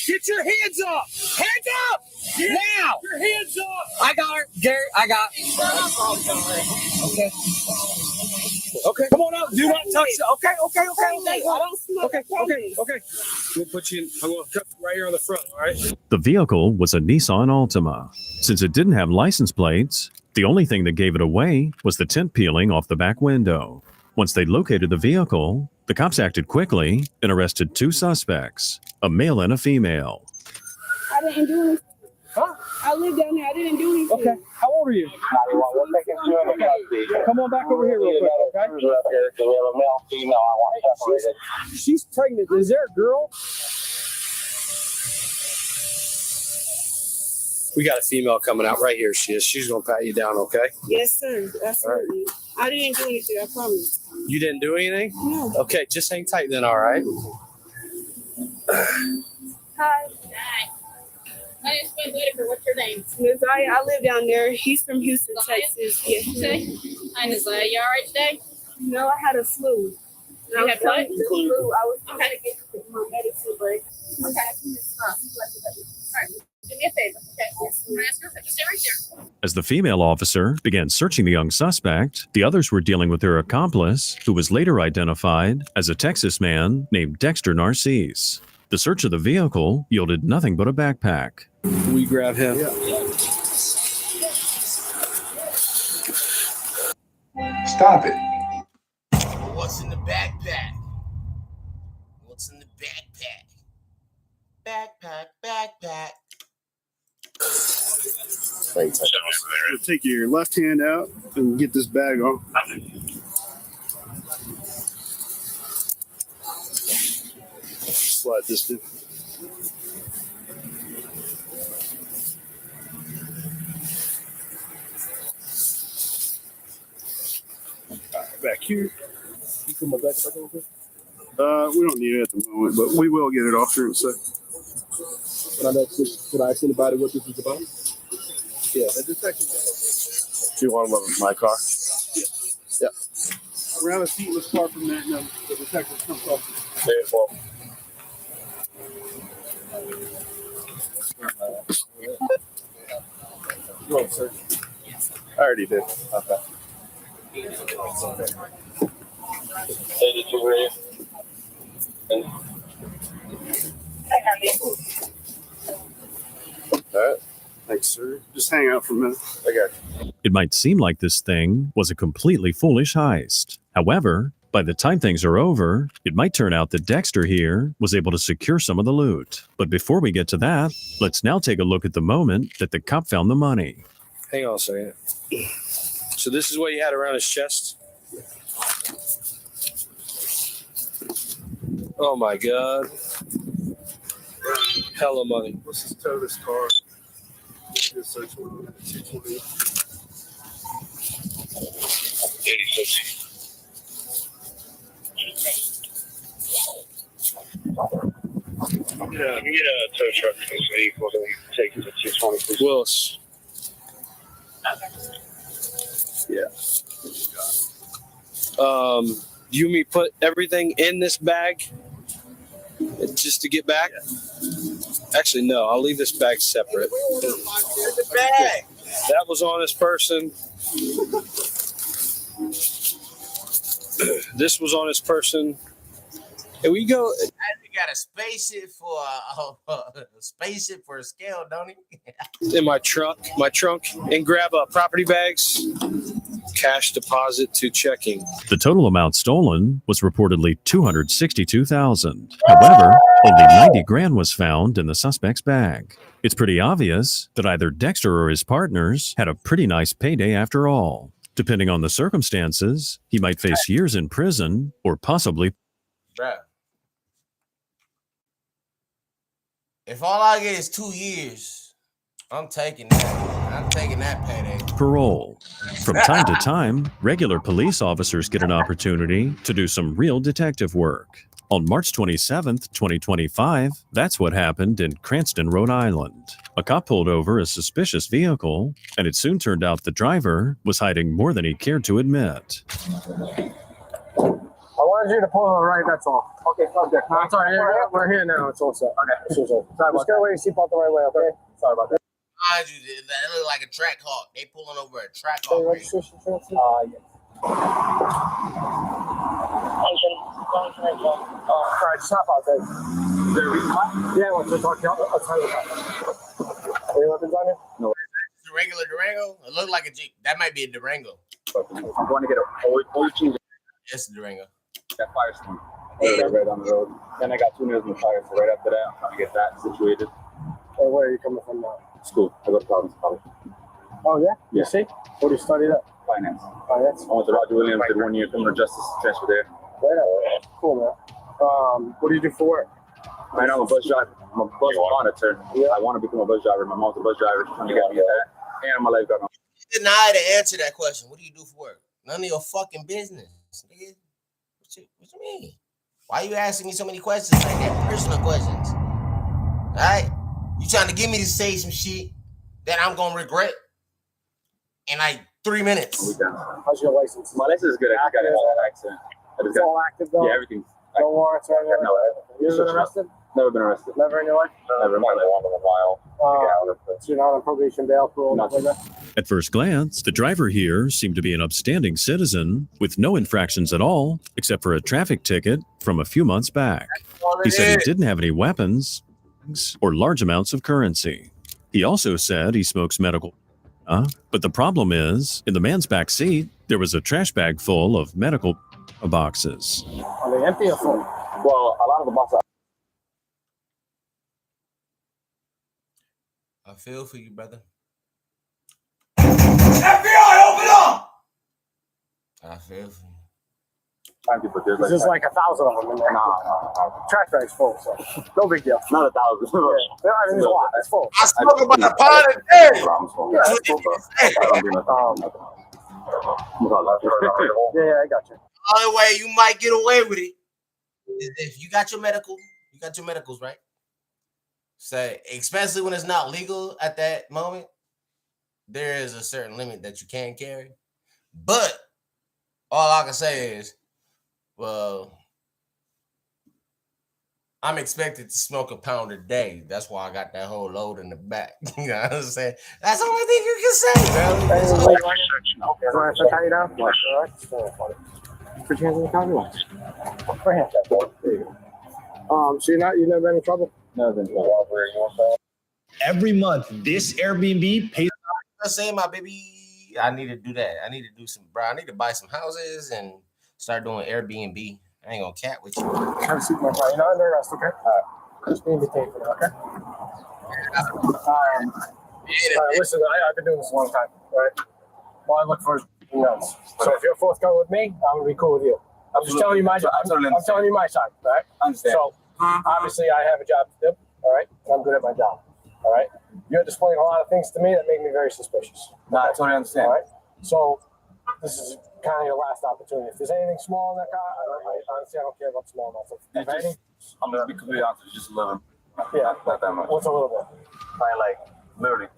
Get your hands up! Hands up! Now! Your hands up! I got her. Gary, I got her. Okay. Okay, come on out. Do not touch it. Okay. We'll put you in. I'm going to cut right here on the front, all right? The vehicle was a Nissan Altima. Since it didn't have license plates, the only thing that gave it away was the tint peeling off the back window. Once they located the vehicle, the cops acted quickly and arrested 2 suspects, a male and a female. I didn't do anything. Huh? I live down there. I didn't do anything. Okay. How old are you? Come on back over here real quick, okay? She's pregnant. Is there a girl? We got a female coming out right here. She is. She's gonna pat you down, okay? Yes, sir. Absolutely. I didn't do anything. I promise. You didn't do anything? No. Okay, just hang tight then. All right. Hi. My name's Quinn Whitaker. What's your name? Nasiah, I live down there. He's from Houston, Texas. Yes. Hi, Nasiah. You all right today? No, I had a flu. You had what? Flu. I was trying to get my medicine, but Okay. All right. Do me a favor. Okay. I'm gonna ask her to stay right there. As the female officer began searching the young suspect, the others were dealing with her accomplice, who was later identified as a Texas man named Dexter Narcisse. The search of the vehicle yielded nothing but a backpack. We grab him. Stop it. What's in the backpack? What's in the backpack? Backpack. Take your left hand out and get this bag on. Slide this in. Back here. You put my backpack over? We don't need it at the moment, but we will get it off here in a sec. Could I ask anybody what this is about? Yeah, the detective. Do you want them in my car? Yeah. Grab a seat. Let's start from that. And then the detective comes off. Go on, sir. I already did. Okay. 82 ready. All right. Thanks, sir. Just hang out for a minute. I got you. It might seem like this thing was a completely foolish heist. However, by the time things are over, it might turn out that Dexter here was able to secure some of the loot. But before we get to that, let's now take a look at the moment that the cop found the money. Hang on a second. So this is what he had around his chest? Oh my God. Hella money. Let's just tow this car. Just search 220. 86. Yeah, you get a tow truck for this vehicle that we take it to 220, please. Willis. Yeah. You me put everything in this bag just to get back? Actually, no. I'll leave this bag separate. The bag. That was on this person. This was on his person. And we go. You got a spaceship for a scale, don't he? In my trunk, and grab property bags. Cash deposit to checking. The total amount stolen was reportedly $262,000. However, only 90 grand was found in the suspect's bag. It's pretty obvious that either Dexter or his partners had a pretty nice payday after all. Depending on the circumstances, he might face years in prison or possibly. Bruh. If all I get is 2 years, I'm taking that. I'm taking that payday. Parole. From time to time, regular police officers get an opportunity to do some real detective work. On March 27th, 2025, that's what happened in Cranston, Rhode Island. A cop pulled over a suspicious vehicle, and it soon turned out the driver was hiding more than he cared to admit. I wanted you to pull on the right, that's all. Okay, okay. I'm sorry, we're here now. It's all set. Okay, it's all set. Sorry, just gotta wear your seatbelt the right way, okay? Sorry about that. Mind you, that look like a track hawk. They pulling over a track hawk. Yes. Sorry, just hop out there. Yeah, I want to talk to you. I'll tell you about it. Any weapons on you? No. It's a regular Durango? It looked like a Jeep. That might be a Durango. I'm going to get a Yes, Durango. That Firestone. Right on the road. Then I got 2 nails in the fire, so right after that, I'm trying to get that situated. Oh, where are you coming from now? School. I go to Providence College. Oh, yeah? Yeah. You see? What do you study there? Finance. Finance? I went to Roger Williams, did 1 year criminal justice, transfer there. Yeah, cool, man. What do you do for work? Right now, I'm a bus driver. I'm a bus monitor. Yeah. I want to become a bus driver. My mom's a bus driver. She's trying to get me that. And my lifeguard. You deny to answer that question. What do you do for work? None of your fucking business, nigga. What you mean? Why you asking me so many questions like that? Personal questions. All right? You trying to get me to say some shit that I'm going to regret in like 3 minutes. How's your license? My license is good. I just got it on accident. It's all active, though? Yeah, everything's no warrants or anything? No. You ever been arrested? Never been arrested. Never in your life? Never in my life. In a while. So you're not on probation, bail, parole, nothing like that? At first glance, the driver here seemed to be an upstanding citizen with no infractions at all, except for a traffic ticket from a few months back. He said he didn't have any weapons or large amounts of currency. He also said he smokes medical. But the problem is, in the man's back seat, there was a trash bag full of medical boxes. Are they empty or full? Well, a lot of the boxes. I feel for you, brother. FBI, open up! I feel for you. There's just like 1,000 of them in there. Nah. Trash bag's full, so no big deal. Not 1,000. Yeah. I mean, there's a lot. It's full. I smoke about a pound a day. Yeah, that's cool, yeah, I got you. The only way you might get away with it is if you got your medicals, right? So, especially when it's not legal at that moment, there is a certain limit that you can carry. But all I can say is, well, I'm expected to smoke a pound a day. That's why I got that whole load in the back. You know what I'm saying? That's the only thing you can say, bro. Put your hands in the car. So you've never been in trouble? Never been in trouble. Every month, this Airbnb pays. I'm saying, my baby, I need to do that. I need to do some, bro. I need to buy some houses and start doing Airbnb. I ain't gonna cat with you. Have a seat in my car. You're not under arrest, okay? Just being detained for now, okay? Listen, I've been doing this a long time, right? Well, I look for else. So if you're forthcoming with me, I'm gonna be cool with you. I'm just telling you my job. I'm telling you my side, right? I understand. So obviously, I have a job to do, all right? And I'm good at my job, all right? You're displaying a lot of things to me that make me very suspicious. No, I totally understand. All right? So this is kind of your last opportunity. If there's anything small in that car, honestly, I don't care about small amounts. I'm gonna be completely honest with you, just a little. Yeah, not that much. What's a little bit? Probably like literally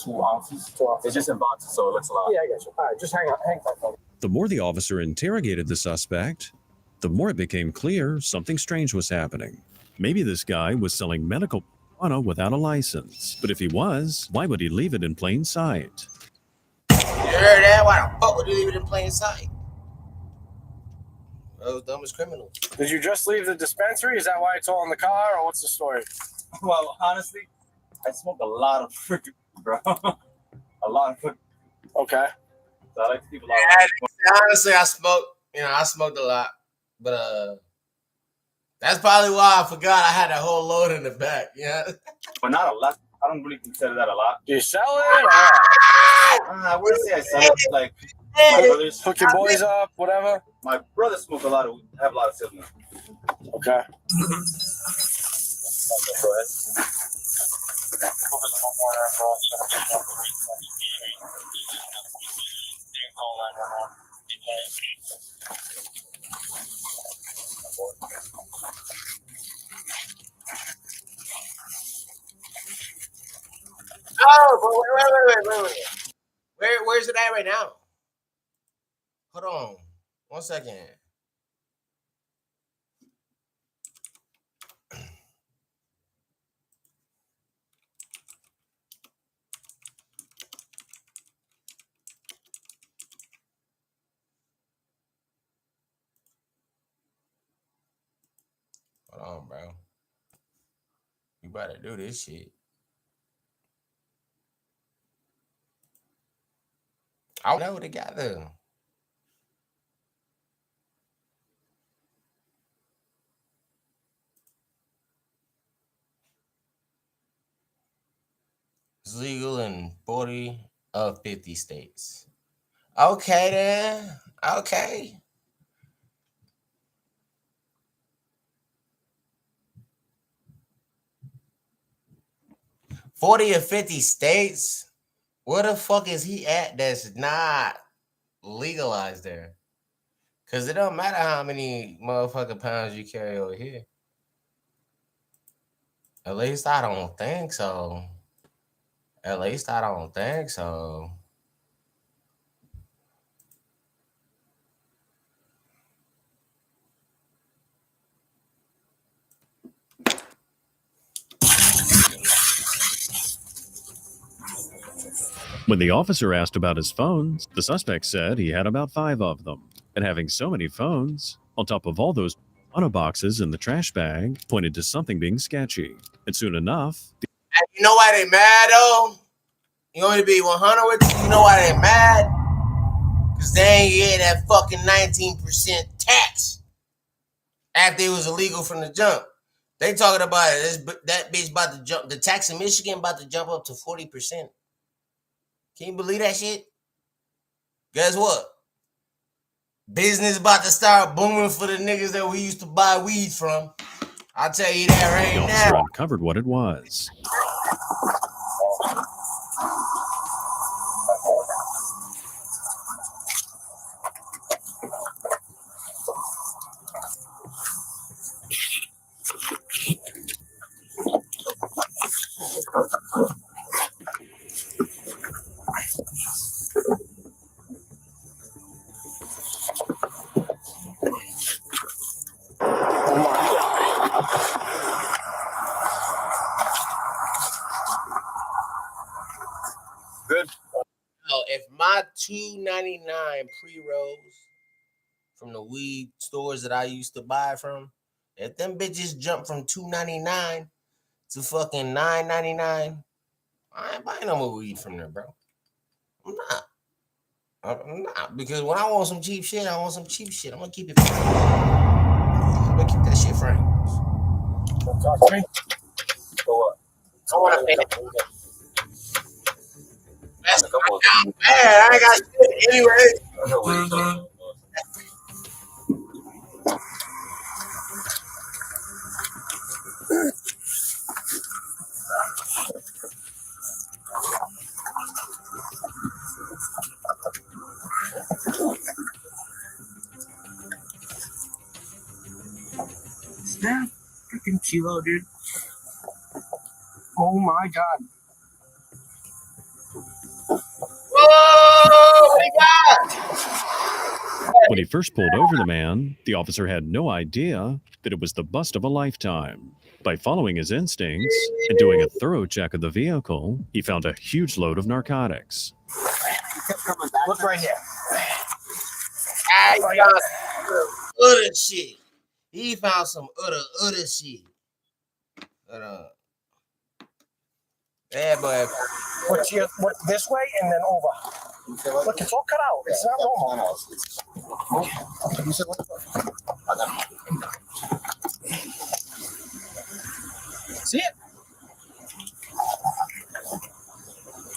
2 ounces. 2 ounces. It's just in boxes, so it looks a lot. Yeah, I get you. All right, just hang tight. The more the officer interrogated the suspect, the more it became clear something strange was happening. Maybe this guy was selling medical marijuana without a license. But if he was, why would he leave it in plain sight? You heard that? Why the fuck would you leave it in plain sight? Those dumbest criminals. Did you just leave the dispensary? Is that why it's all in the car, or what's the story? Well, honestly, I smoke a lot of freaking, bro. A lot of freaking. Okay. So I like to keep a lot of. Honestly, I smoked a lot, but that's probably why I forgot I had that whole load in the back. Yeah. But not a lot. I don't really consider that a lot. Do you sell it? I wouldn't say I sell it. Like my brothers, hook your boys up, whatever. My brothers smoke a lot of. Have a lot of sales now. Okay. Go ahead. Oh, wait. Where's it at right now? Hold on. 1 second. Hold on, bro. You better do this shit. I know together. It's legal in 40 of 50 states. Okay, then. Okay. $40 or 50 states? Where the fuck is he at that's not legalized there? Because it don't matter how many motherfucking pounds you carry over here. At least I don't think so. At least I don't think so. When the officer asked about his phones, the suspect said he had about 5 of them. And having so many phones, on top of all those marijuana boxes in the trash bag, pointed to something being sketchy. And soon enough, You know why they mad though? You want me to be 100 with you? You know why they mad? Because they ain't get that fucking 19% tax after it was illegal from the jump. They talking about it. That bitch about to jump. The tax in Michigan about to jump up to 40%. Can you believe that shit? Guess what? Business about to start booming for the niggas that we used to buy weed from. I'll tell you that right the officer now. uncovered what it was. Good. Oh, if my $2.99 pre-rolls from the weed stores that I used to buy from, if them bitches jump from $2.99 to fucking $9.99, I ain't buying no more weed from there, bro. I'm not. Because when I want some cheap shit, I want some cheap shit. I'm gonna keep it frank. I'm gonna keep that shit frank. Talk to me. For what? I want to pay that. That's man, I ain't got shit anyway. That freaking kilo, dude. Oh my god. Oh my god! When he first pulled over the man, the officer had no idea that it was the bust of a lifetime. By following his instincts and doing a thorough check of the vehicle, he found a huge load of narcotics. Look right here. I got some other shit. He found some other shit. Yeah, but What this way and then over. Look, it's all cut out. It's not normal. You said what? See it?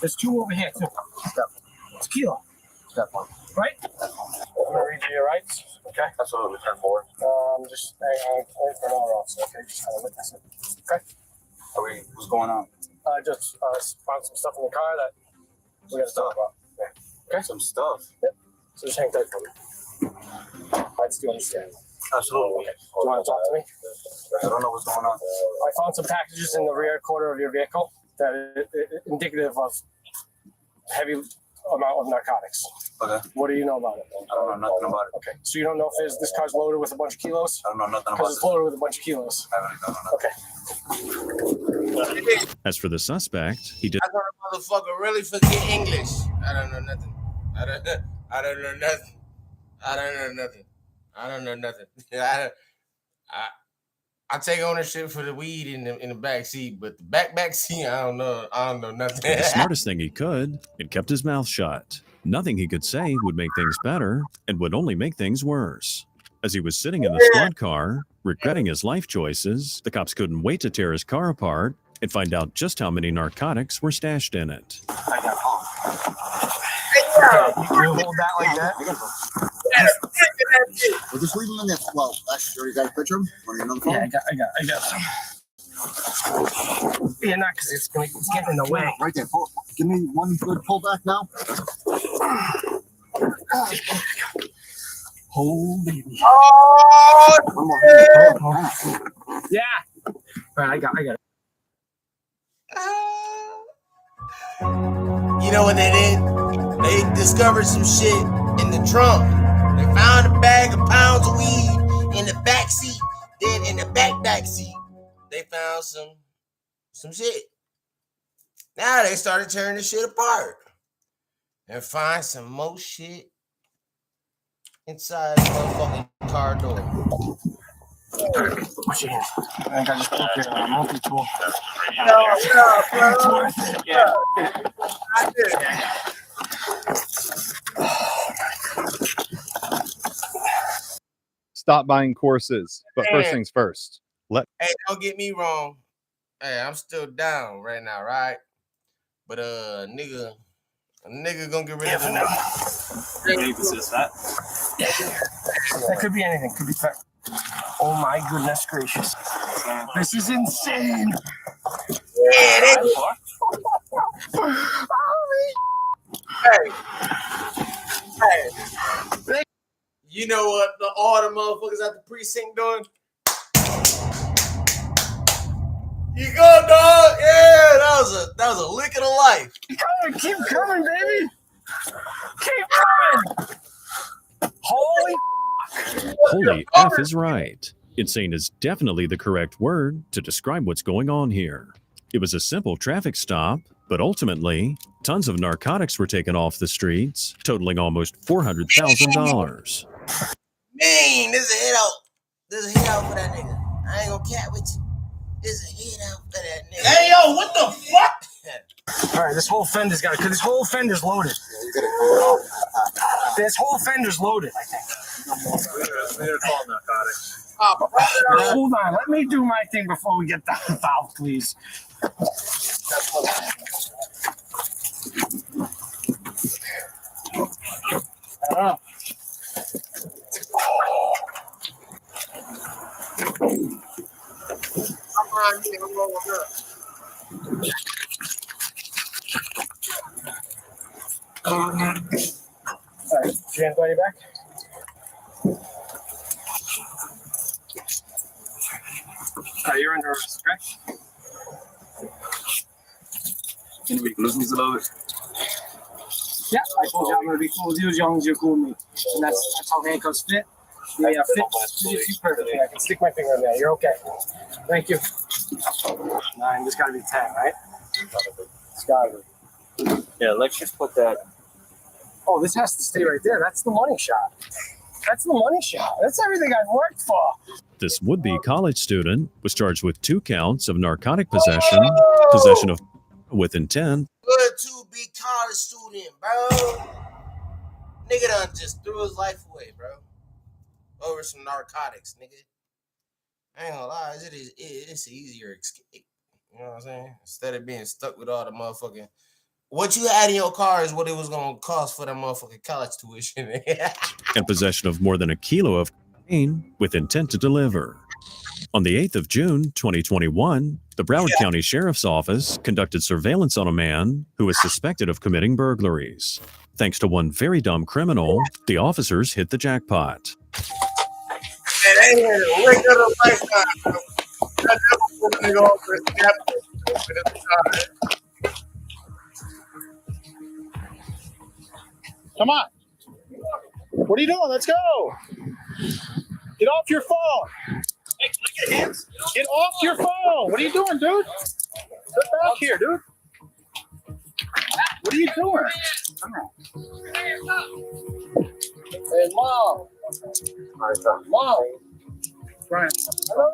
There's 2 over here too. It's kilo. Right? I'm gonna read you your rights. Okay. Absolutely. 10-4. Just wait for another officer. Okay, just kind of witness it. Okay. What's going on? Just found some stuff in the car that we got to talk about. Yeah. Okay. Some stuff. Yep. So just hang tight for me. I do understand. Absolutely. Okay. Do you want to talk to me? I don't know what's going on. I found some packages in the rear quarter of your vehicle that are indicative of heavy amount of narcotics. Okay. What do you know about it? I don't know nothing about it. Okay. So you don't know if this car's loaded with a bunch of kilos? I don't know nothing about Because it. it's loaded with a bunch of kilos. I really don't know nothing. Okay. As for the suspect, he did. I thought a motherfucker really forget English. I don't know nothing. I don't know nothing. I don't know nothing. I take ownership for the weed in the back seat, but the back seat, I don't know nothing. The smartest thing he could, and kept his mouth shut. Nothing he could say would make things better and would only make things worse. As he was sitting in the squad car, regretting his life choices, the cops couldn't wait to tear his car apart and find out just how many narcotics were stashed in it. I got you hold that like that? We'll just leave them in there. Well, you already got a picture of them? Want to get another phone? Yeah, I got some. Yeah, not because it's getting in the way. Right there. Give me one good pullback now. Oh, baby. Oh, one more. Yeah. All right, I got it. You know what they did? They discovered some shit in the trunk. They found a bag of pounds of weed in the back seat. Then in the back seat, they found some shit. Now they started tearing the shit apart and find some more shit inside the motherfucking car door. What's your hands? I think I just put your multi-tool. It's worth it. Yeah. I did. Stop buying courses. But first things first. Hey, don't get me wrong. Hey, I'm still down right now, right? But nigga gonna get rid of the That could be anything. Could be fat. Oh my goodness gracious. This is insane. Hey. You know what all the motherfuckers at the precinct doing? You go, dog. Yeah, that was a lick of the life. Keep coming, baby. Keep coming. Holy F is right. Insane is definitely the correct word to describe what's going on here. It was a simple traffic stop, but ultimately, tons of narcotics were taken off the streets, totaling almost $400,000. Man, this is a hit out. This is a hit out for that nigga. I ain't gonna cat with you. This is a hit out for that nigga. Hey, yo, what the fuck? All right, this whole fender's got it, because this whole fender's loaded. This whole fender's loaded, I think. They're called narcotics. Hold on, let me do my thing before we get the valve, please. All right, Jan, got your back? You're under arrest, okay? Can we lose me a little bit? Yeah, I told you I'm gonna be cool with you as long as you're cool with me. And that's how handcuffs fit. Yeah, fit perfectly. I can stick my finger in there. You're okay. Thank you. 9, this gotta be 10, right? It's gotta be. Yeah, let's just put that. Oh, this has to stay right there. That's the money shot. That's the money shot. That's everything I've worked for. This would-be college student was charged with 2 counts of narcotic possession, possession of with intent. Good to be college student, bro. Nigga done just threw his life away, bro. Over some narcotics, nigga. I ain't gonna lie, it's an easier escape. You know what I'm saying? Instead of being stuck with all the motherfucking... What you had in your car is what it was gonna cost for that motherfucking college tuition. And possession of more than a kilo of cocaine with intent to deliver. On the 8th of June, 2021, the Broward County Sheriff's Office conducted surveillance on a man who was suspected of committing burglaries. Thanks to one very dumb criminal, the officers hit the jackpot. And they had a lick of the lifetime, bro. That never put a nigga on for his captain. Come on. What are you doing? Let's go. Get off your phone. Hey, look at hands. Get off your phone. What are you doing, dude? Sit back here, dude. What are you doing? Come on. Hey, Mom. Mom. Brian. Hello?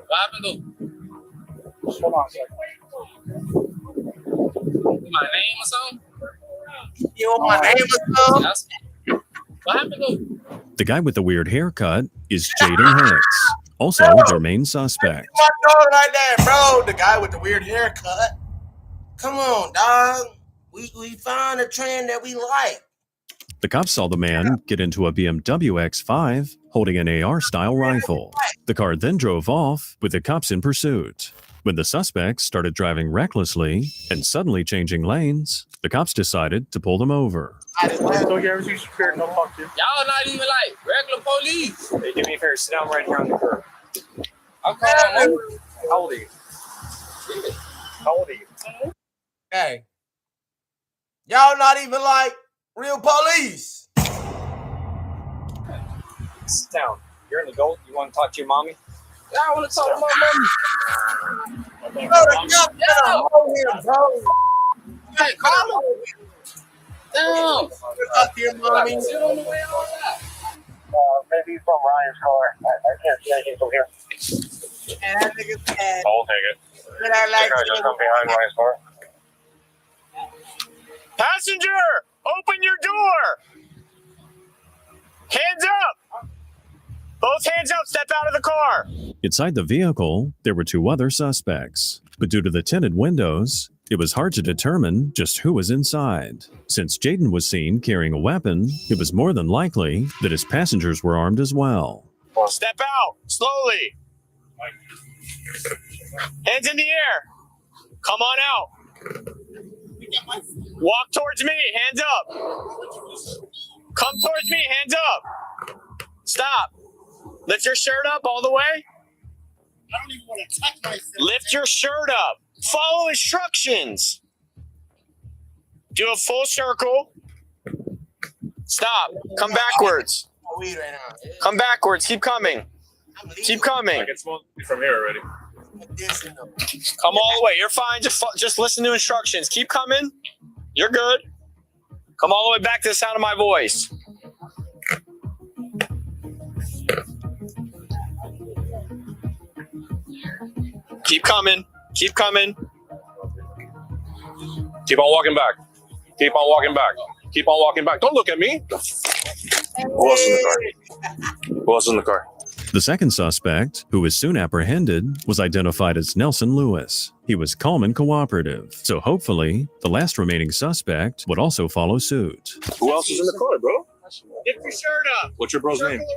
What happened, though? Come on, sir. My name or something? You want my name or something? What happened, though? The guy with the weird haircut is Jaden Hicks, also their main suspect. My dog like that, bro. The guy with the weird haircut. Come on, dog. We found a trend that we like. The cops saw the man get into a BMW X5 holding an AR-style rifle. The car then drove off with the cops in pursuit. When the suspects started driving recklessly and suddenly changing lanes, the cops decided to pull them over. So you everything's secure, no fuck you. Y'all not even like regular police. Hey, do me a favor, sit down right here on the curb. Okay. How old are you? How old are you? Hey. Y'all not even like real police. Sit down. You're an adult. You want to talk to your mommy? Yeah, I want to talk to my mommy. Bro. Hey, call him. Damn. Talk to your mommy. Maybe he's from Ryan's car. I can't see anything from here. And that nigga's bad. I'll take it. But I like The guy just come behind Ryan's car. Passenger, open your door. Hands up. Both hands up. Step out of the car. Inside the vehicle, there were two other suspects. But due to the tinted windows, it was hard to determine just who was inside. Since Jaden was seen carrying a weapon, it was more than likely that his passengers were armed as well. Step out. Slowly. Hands in the air. Come on out. Walk towards me. Hands up. Come towards me. Hands up. Stop. Lift your shirt up all the way. I don't even want to touch myself. Lift your shirt up. Follow instructions. Do a full circle. Stop. Come backwards. Come backwards. Keep coming. Keep coming. I can smell it from here already. Come all the way. You're fine. Just listen to instructions. Keep coming. You're good. Come all the way back to the sound of my voice. Keep coming. Keep coming. Keep on walking back. Keep on walking back. Keep on walking back. Don't look at me. Who else is in the car? Who else is in the car? The second suspect, who was soon apprehended, was identified as Nelson Lewis. He was calm and cooperative, so hopefully, the last remaining suspect would also follow suit. Who else is in the car, bro? Lift your shirt up. What's your bro's name? Circle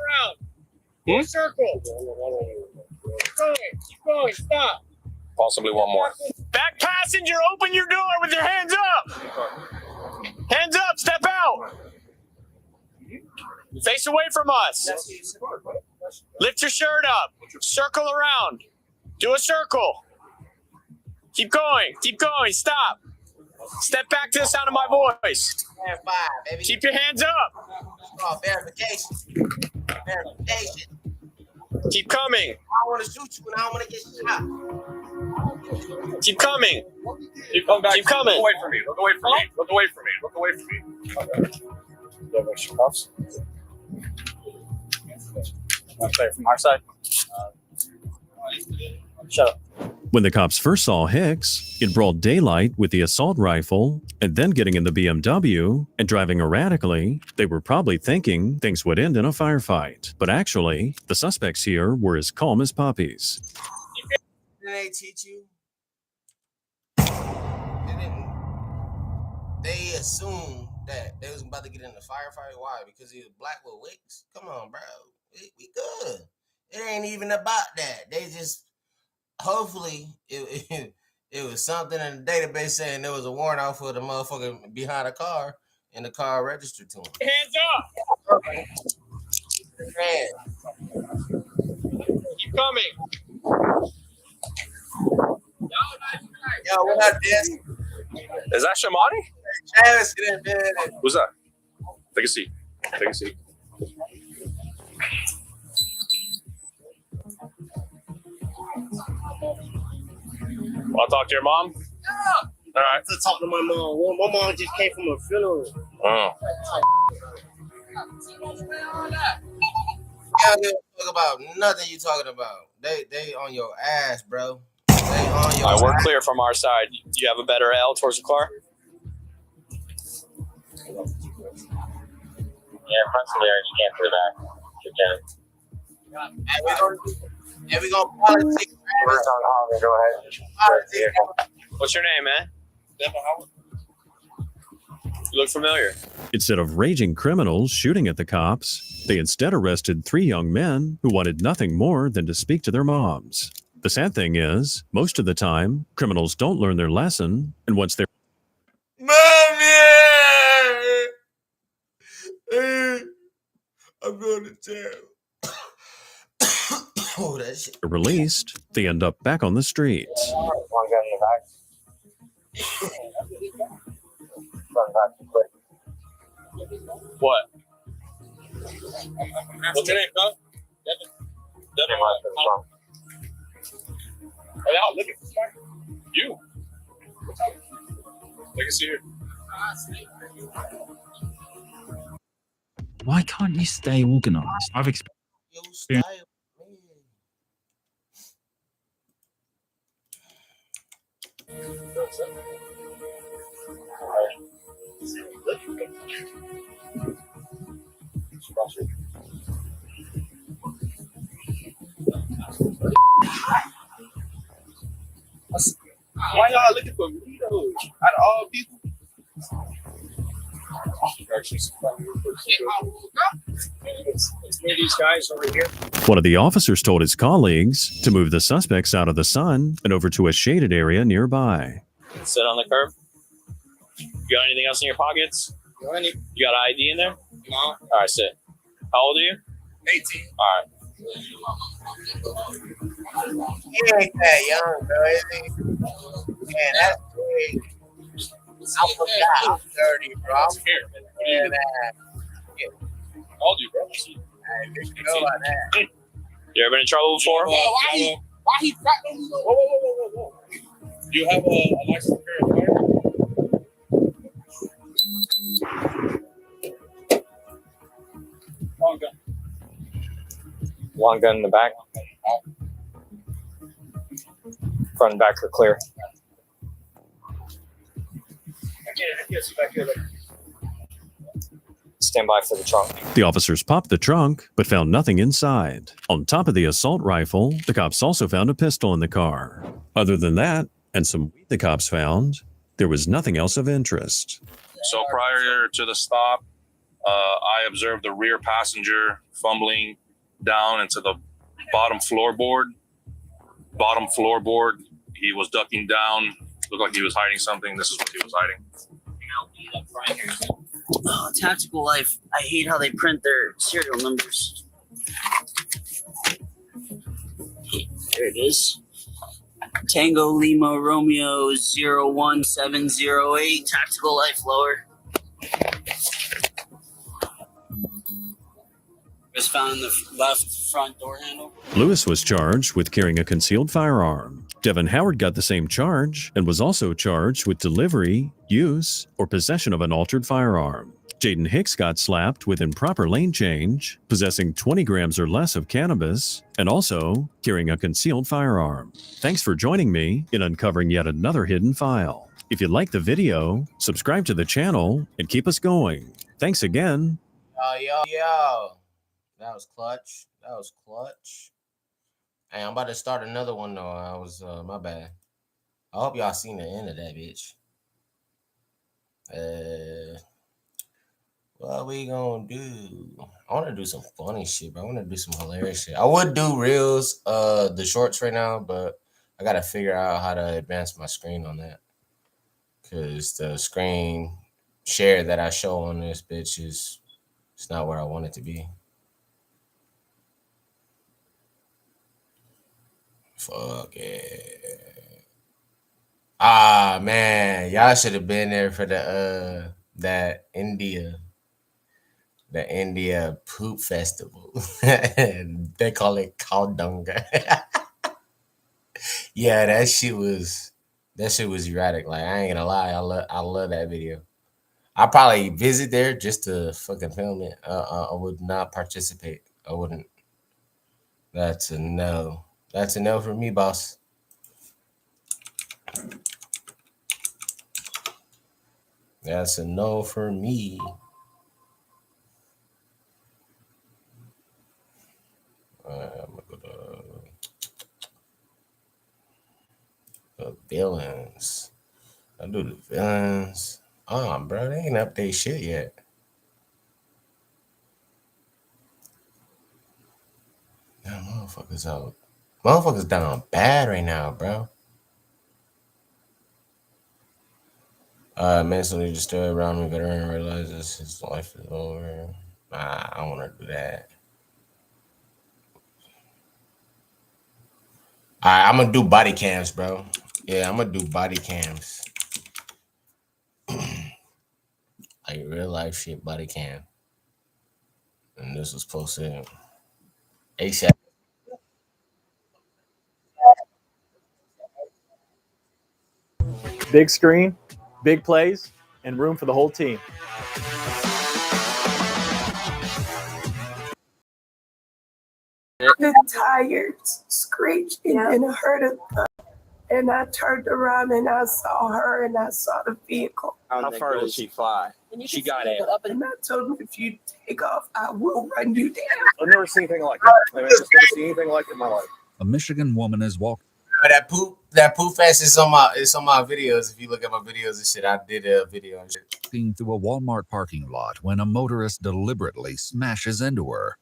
around. Circle. Keep going. Stop. Possibly one more. Back passenger, open your door with your hands up. Hands up. Step out. Face away from us. Lift your shirt up. Circle around. Do a circle. Keep going. Keep going. Stop. Step back to the sound of my voice. Keep your hands up. Verification. Verification. Keep coming. I want to shoot you and I don't want to get shot. Keep coming. Keep coming back. Keep coming. Look away from me. Look away from me. Look away from me. Look away from me. Okay, from our side. Shut up. When the cops first saw Hicks, in broad daylight with the assault rifle, and then getting in the BMW and driving erratically, they were probably thinking things would end in a firefight. But actually, the suspects here were as calm as puppies. Did they teach you? They assumed that they was about to get in the firefight. Why? Because he was black with wigs? Come on, bro. We good. It ain't even about that. They just, hopefully, it was something in the database saying there was a warrant out for the motherfucker behind a car, and the car registered to him. Hands up. Man. Keep coming. Yo, what up, Des? Is that Shamani? Travis, get in bed. Who's that? Take a seat. Take a seat. Want to talk to your mom? Yeah. All right. To talk to my mom. Well, my mom just came from a funeral. Oh. I don't give a fuck about nothing you talking about. They on your ass, bro. They on your All right, we're ass. clear from our side. Do you have a better L towards the car? Yeah, front there. You can't put it back. You can. Hey, And we gonna politics. Go ahead. What's your name, man? You look familiar. Instead of raging criminals shooting at the cops, they instead arrested 3 young men who wanted nothing more than to speak to their moms. The sad thing is, most of the time, criminals don't learn their lesson, and once they're I'm going to jail. Oh, that shit. released, they end up back on the streets. One gun in the back. What? What's your name, huh? Devin. Hey, Al, look at you. Look at here. Why can't you stay organized? I've experienced. Why y'all looking for me though? Out of all people. It's me, these guys over here. One of the officers told his colleagues to move the suspects out of the sun and over to a shaded area nearby. Sit on the curb. You got anything else in your pockets? You got an ID in there? No. All right, sit. How old are you? 18. All right. He ain't that young, bro, is he? Man, that's big. I forgot I'm 30, bro. I'm here, man. How old are you, bro? Hey, bitch, you know about that. You ever been in trouble before? Why he whoa. Do you have a license to carry a fire? Long gun. One gun in the back. Front and back are clear. I can't see back here. Stand by for the trunk. The officers popped the trunk, but found nothing inside. On top of the assault rifle, the cops also found a pistol in the car. Other than that, and some weed the cops found, there was nothing else of interest. So prior to the stop, I observed the rear passenger fumbling down into the bottom floorboard. He was ducking down. Looked like he was hiding something. This is what he was hiding. Oh, Tactical Life. I hate how they print their serial numbers. There it is. Tango Lima Romeo 01708. Tactical Life lower. Was found in the left front door handle. Lewis was charged with carrying a concealed firearm. Devin Howard got the same charge and was also charged with delivery, use, or possession of an altered firearm. Jaden Hicks got slapped with improper lane change, possessing 20 grams or less of cannabis, and also carrying a concealed firearm. Thanks for joining me in uncovering yet another hidden file. If you like the video, subscribe to the channel and keep us going. Thanks again. Yo. That was clutch. Hey, I'm about to start another one though. I was my bad. I hope y'all seen the end of that bitch. What we gonna do? I want to do some funny shit, but I want to do some hilarious shit. I would do reels, the shorts right now, but I gotta figure out how to advance my screen on that. Cause the screen share that I show on this bitch it's not where I want it to be. Fuck it. Ah man, y'all should have been there for the India poop festival. They call it Kaldunga. Yeah, that shit was erratic. Like I ain't gonna lie, I love that video. I'll probably visit there just to fucking film it. I would not participate. I wouldn't. That's a no. That's a no for me, boss. That's a no for me. I'm gonna go to Villains. I'll do the villains. Oh, bro, they ain't update shit yet. Damn, motherfuckers out. Motherfuckers down bad right now, bro. Mentally disturbed around me, veteran realizes his life is over. Nah, I don't want to do that. Alright, I'm gonna do body cams, bro. Yeah, I'm gonna do body cams. Like real life shit, body cam. And this was posted ASAP. Big screen, big plays, and room for the whole team. The tires screeched and I heard a thud. And I turned around and I saw her and I saw the vehicle. How far did she fly? She got it. And I told him, if you take off, I will run you down. I've never seen anything like that. I've just never seen anything like it in my life. A Michigan woman is walking That poop fest is on my videos. If you look at my videos and shit, I did a video and shit. through a Walmart parking lot when a motorist deliberately smashes into her.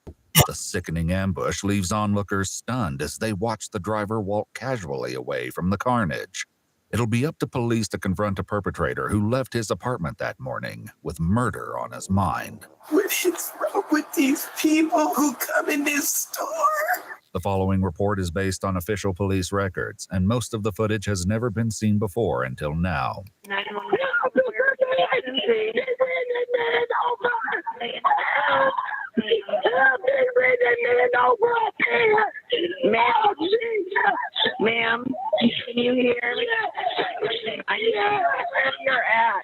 The sickening ambush leaves onlookers stunned as they watch the driver walk casually away from the carnage. It'll be up to police to confront a perpetrator who left his apartment that morning with murder on his mind. What is wrong with these people who come in this store? The following report is based on official police records, and most of the footage has never been seen before until now. Ma'am, can you hear me? I know where you're at.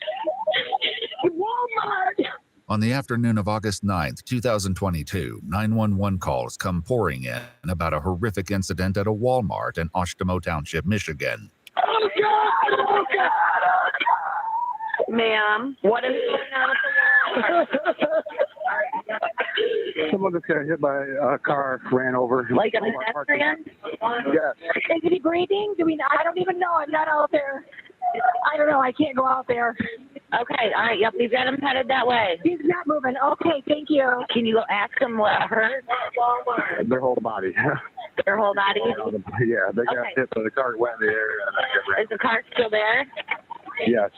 Walmart. On the afternoon of August 9th, 2022, 911 calls come pouring in about a horrific incident at a Walmart in Oshtemo Township, Michigan. Oh, God! Oh, God! Oh, God! Ma'am, what is going on at the Walmart? Someone just got hit by a car, ran over. Like a pedestrian? Yes. Is he breathing? I don't even know. I'm not out there. I don't know. I can't go out there. Okay. All right. Yep. We've got him headed that way. He's not moving. Okay. Thank you. Can you ask him what hurt? Their whole body. Their whole body? Yeah, they got Okay. hit, but the car went in the air. Is the car still there? Yes.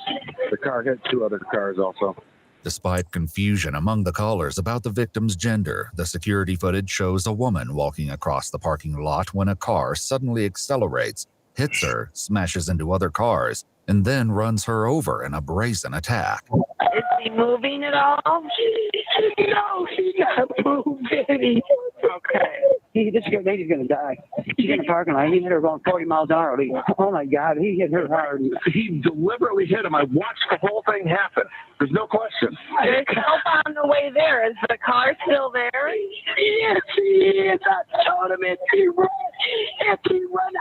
The car hit two other cars also. Despite confusion among the callers about the victim's gender, the security footage shows a woman walking across the parking lot when a car suddenly accelerates, hits her, smashes into other cars, and then runs her over in a brazen attack. Is he moving at all? No, he's not moving. Okay. This lady's going to die. She's in the parking lot. He hit her going 40 miles an hour. Oh, my God. He hit her hard. He deliberately hit him. I watched the whole thing happen. There's no question. There's help on the way there. Is the car still there? Yes, he is. I told him if he run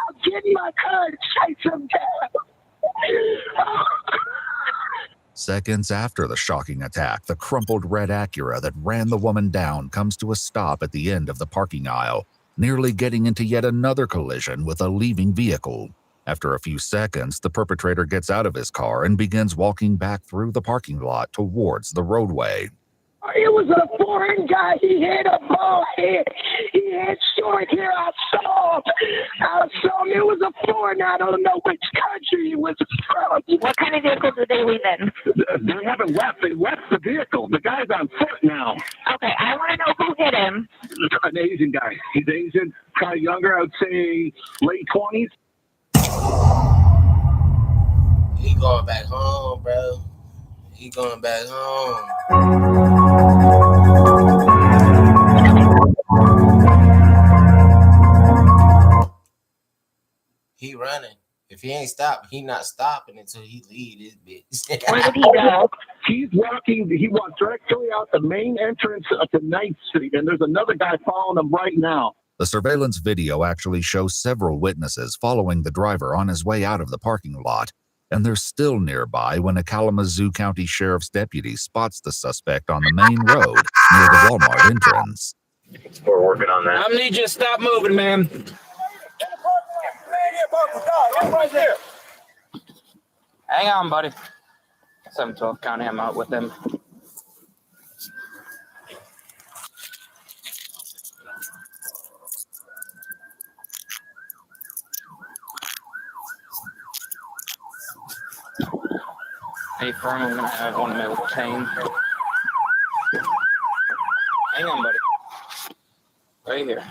out, get in my car and chase him down. Seconds after the shocking attack, the crumpled red Acura that ran the woman down comes to a stop at the end of the parking aisle, nearly getting into yet another collision with a leaving vehicle. After a few seconds, the perpetrator gets out of his car and begins walking back through the parking lot towards the roadway. It was a foreign guy. He had a bald head. He had short hair. I saw him. It was a foreign. I don't know which country he was from. What kind of vehicle did they leave in? They haven't left. They left the vehicle. The guy's on foot now. Okay, I want to know who hit him. An Asian guy. He's Asian, kind of younger. I would say late 20s. He going back home, bro. He going back home. He running. If he ain't stopped, he not stopping until he leave this bitch. Where did he go? He's walking. He walked directly out the main entrance of the 9th Street, and there's another guy following him right now. The surveillance video actually shows several witnesses following the driver on his way out of the parking lot, and they're still nearby when a Kalamazoo County Sheriff's deputy spots the suspect on the main road near the Walmart entrance. We're working on that. I need you to stop moving, man. Right there. Hang on, buddy. 712 County, I'm out with him. Hey, firm, I'm gonna have one of them retained. Hang on, buddy. Right here.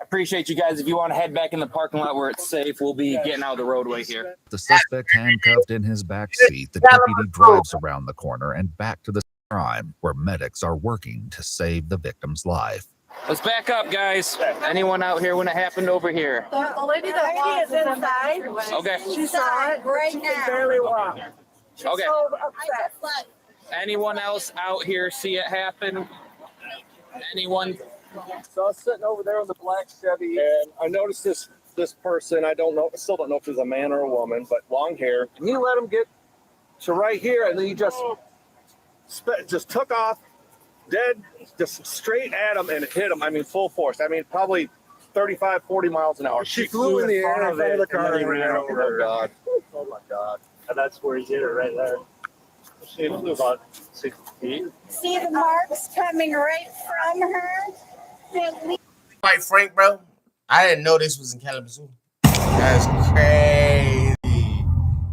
Appreciate you guys. If you want to head back in the parking lot where it's safe, we'll be getting out of the roadway here. The suspect handcuffed in his back seat, the deputy drives around the corner and back to the crime where medics are working to save the victim's life. Let's back up, guys. Anyone out here when it happened over here? The lady that walked is inside. Okay. She saw it right now. She can barely walk. She's Okay. so upset. Anyone else out here see it happen? Anyone? So I was sitting over there in the black Chevy, and I noticed this person. I still don't know if he's a man or a woman, but long hair. And he let him get to right here, and then he just took off, dead, just straight at him and hit him. I mean, full force. I mean, probably 35, 40 miles an hour. She flew in the air in front of the car and ran over her. Oh, God. Oh, my God. And that's where he hit her right there. She flew about 60 feet. See the marks coming right from her? Quite frank, bro, I didn't know this was in Kalamazoo. That's crazy.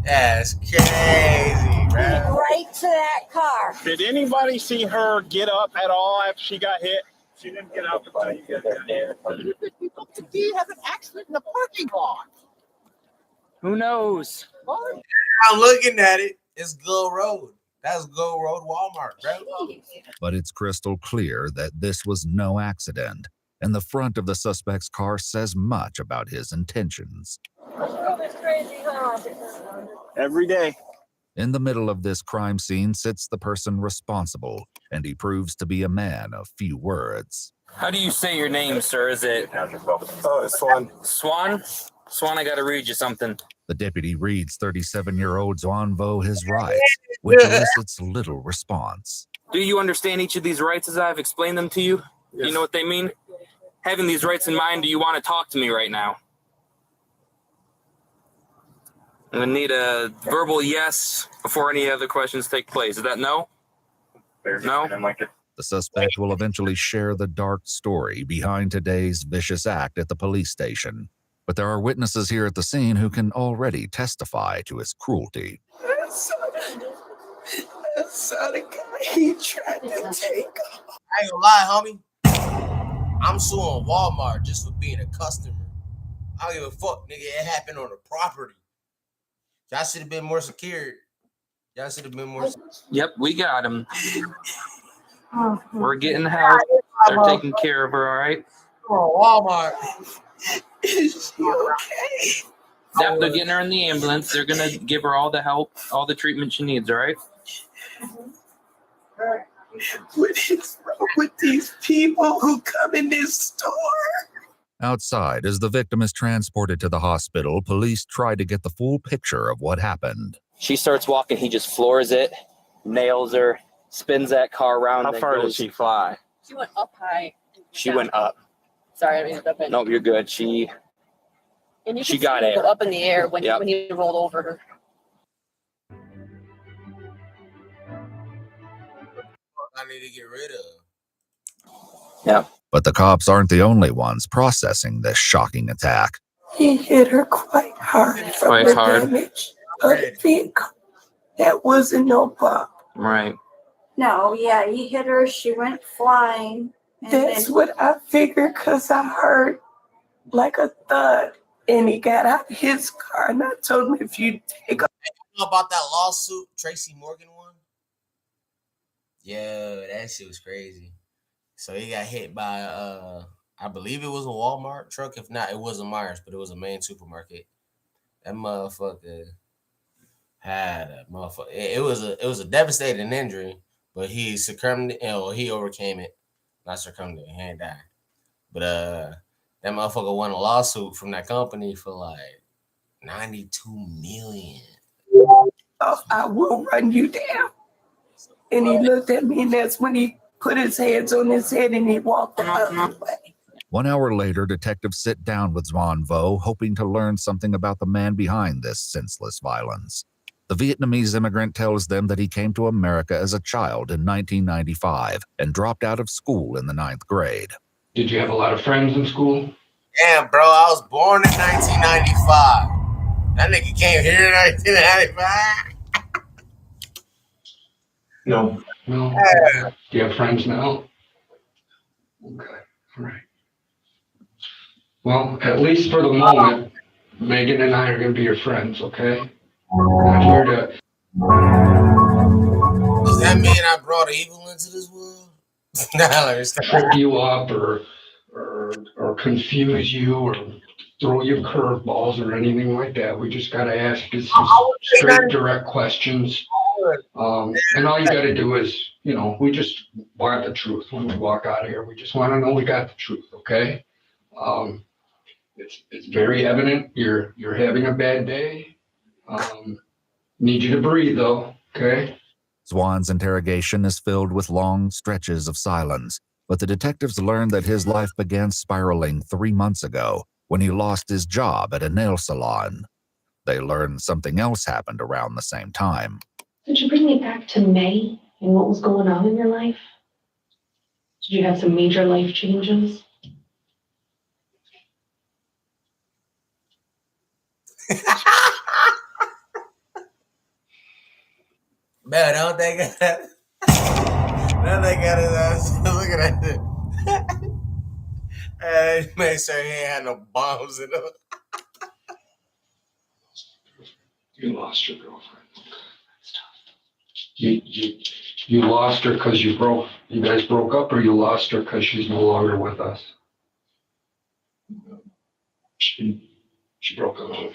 That's crazy, bro. Right to that car. Did anybody see her get up at all after she got hit? She didn't get out until you get there. Did he have an accident in the parking lot? Who knows? I'm looking at it. It's Gull Road. That's Gull Road Walmart, bro. But it's crystal clear that this was no accident, and the front of the suspect's car says much about his intentions. Every day. In the middle of this crime scene sits the person responsible, and he proves to be a man of few words. How do you say your name, sir? Is it Swan. Swan? Swan, I gotta read you something. The deputy reads 37-year-old Xuan Vo his rights, which elicits little response. Do you understand each of these rights as I've explained them to you? Do you know what they mean? Having these rights in mind, do you want to talk to me right now? I'm gonna need a verbal yes before any other questions take place. Is that no? No? The suspect will eventually share the dark story behind today's vicious act at the police station. But there are witnesses here at the scene who can already testify to his cruelty. I saw the guy he tried to take. I ain't gonna lie, homie. I'm suing Walmart just for being a customer. I don't give a fuck, nigga. It happened on the property. Y'all should have been more secured. Y'all should have been more. Yep, we got him. We're getting help. They're taking care of her, all right? Walmart. Is she okay? Yep, they're getting her in the ambulance. They're gonna give her all the help, all the treatment she needs, all right? What is wrong with these people who come in this store? Outside, as the victim is transported to the hospital, police try to get the full picture of what happened. She starts walking, he just floors it, nails her, spins that car around. How far did she fly? She went up high. She went up. Sorry, I mean up in. No, you're good. She And you she could got see her air. go up in the air when, Yep. when he rolled over her. I need to get rid of. Yeah. But the cops aren't the only ones processing this shocking attack. He hit her quite hard from Quite the hard. damage of the vehicle. That wasn't no bump. Right. No, yeah, he hit her. She went flying. And That's then, what I figured because I heard like a thud and he got out of his car and I told him if you take a You know about that lawsuit, Tracy Morgan one? Yeah, that shit was crazy. So he got hit by I believe it was a Walmart truck. If not, it wasn't Myers, but it was a main supermarket. That motherfucker had a motherfucker. It was a devastating injury, but he succumbed or he overcame it. Not succumbed, he ain't died. But that motherfucker won a lawsuit from that company for like $92 million. oh, I will run you down. And he looked at me and that's when he put his hands on his head and he walked the other way. 1 hour later, detectives sit down with Xuan Vo, hoping to learn something about the man behind this senseless violence. The Vietnamese immigrant tells them that he came to America as a child in 1995 and dropped out of school in the 9th grade. Did you have a lot of friends in school? Damn, bro, I was born in 1995. That nigga came here in 1995. No. No. Yeah. Do you have friends now? Okay. All right. Well, at least for the moment, Megan and I are going to be your friends, okay? We're not here to... Does that mean I brought evil into this world? trip you up or confuse you or throw you curveballs or anything like that. We just got to ask you some straight, direct questions. And all you got to do is, you know, we just want the truth when we walk out of here. We just want to know we got the truth, okay? It's very evident you're having a bad day. Need you to breathe, though, okay? Xuan's interrogation is filled with long stretches of silence, but the detectives learn that his life began spiraling 3 months ago when he lost his job at a nail salon. They learn something else happened around the same time. Did you bring me back to May and what was going on in your life? Did you have some major life changes? Man, don't they got that? Don't they got his ass looking at it? And make sure he ain't had no bombs in him. You lost your girlfriend. That's tough. You lost her because you guys broke up, or you lost her because she's no longer with us? She broke up with you.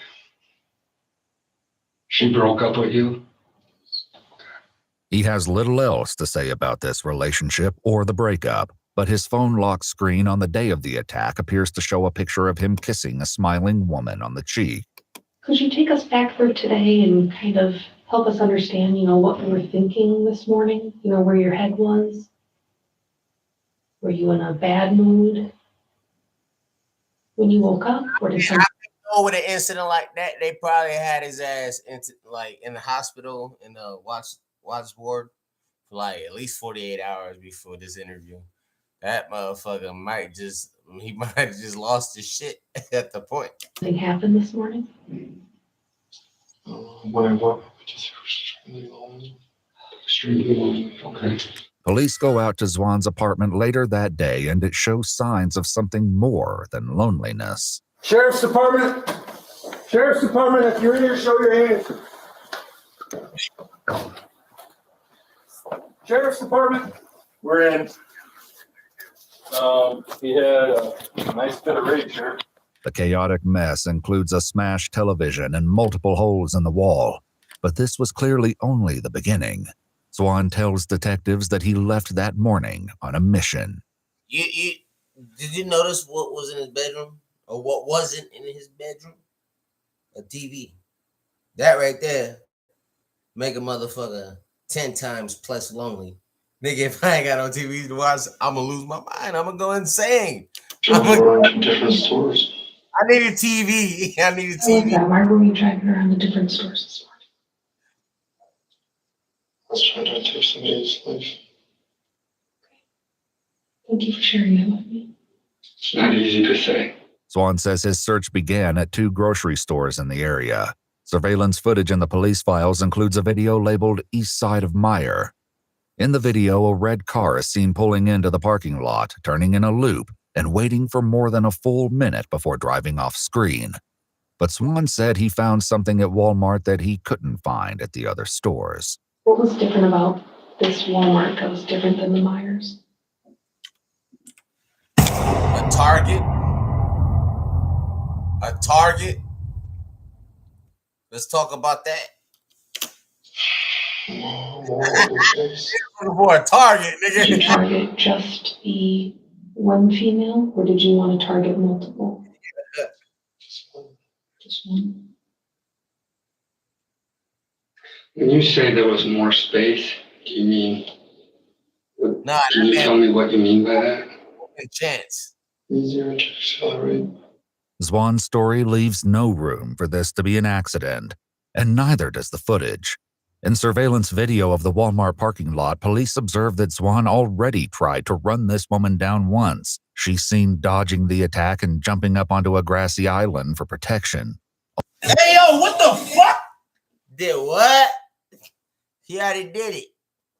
She broke up with you? He has little else to say about this relationship or the breakup, but his phone lock screen on the day of the attack appears to show a picture of him kissing a smiling woman on the cheek. Could you take us back through today and kind of help us understand, you know, what you were thinking this morning? You know, where your head was? Were you in a bad mood when you woke up? Or did something... With an incident like that, they probably had his ass in the hospital in the watch ward for like at least 48 hours before this interview. That motherfucker might have just lost his shit at the point. Something happened this morning? When I woke up, just extremely lonely. Extremely lonely. Okay. Police go out to Xuan's apartment later that day, and it shows signs of something more than loneliness. Sheriff's Department, if you're in here, show your hands. Sheriff's Department, We're in. He had a nice bit of rage here. The chaotic mess includes a smashed television and multiple holes in the wall, but this was clearly only the beginning. Xuan tells detectives that he left that morning on a mission. Did you notice what was in his bedroom? Or what wasn't in his bedroom? A TV. That right there make a motherfucker 10 times plus lonely. Nigga, if I ain't got no TV to watch, I'm gonna lose my mind. I'm gonna go insane. Different stores. I need a TV. I need a TV. Why were you driving around the different stores this morning? I was trying to take somebody's life. Thank you for sharing that with me. It's not easy to say. Xuan says his search began at 2 grocery stores in the area. Surveillance footage in the police files includes a video labeled East Side of Meyer. In the video, a red car is seen pulling into the parking lot, turning in a loop, and waiting for more than a full minute before driving off screen. But Xuan said he found something at Walmart that he couldn't find at the other stores. What was different about this Walmart that was different than the Myers? A Target. A Target. Let's talk about that. For a Target, nigga. Did you target just the one female, or did you want to target multiple? Just one. When you say there was more space, do you mean? Nah, can you tell me what you mean by that? Open chance. Easier to accelerate. Zwan's story leaves no room for this to be an accident, and neither does the footage. In surveillance video of the Walmart parking lot, police observed that Zwan already tried to run this woman down once. She's seen dodging the attack and jumping up onto a grassy island for protection. Hey, yo, what the fuck? Did what? He already did it.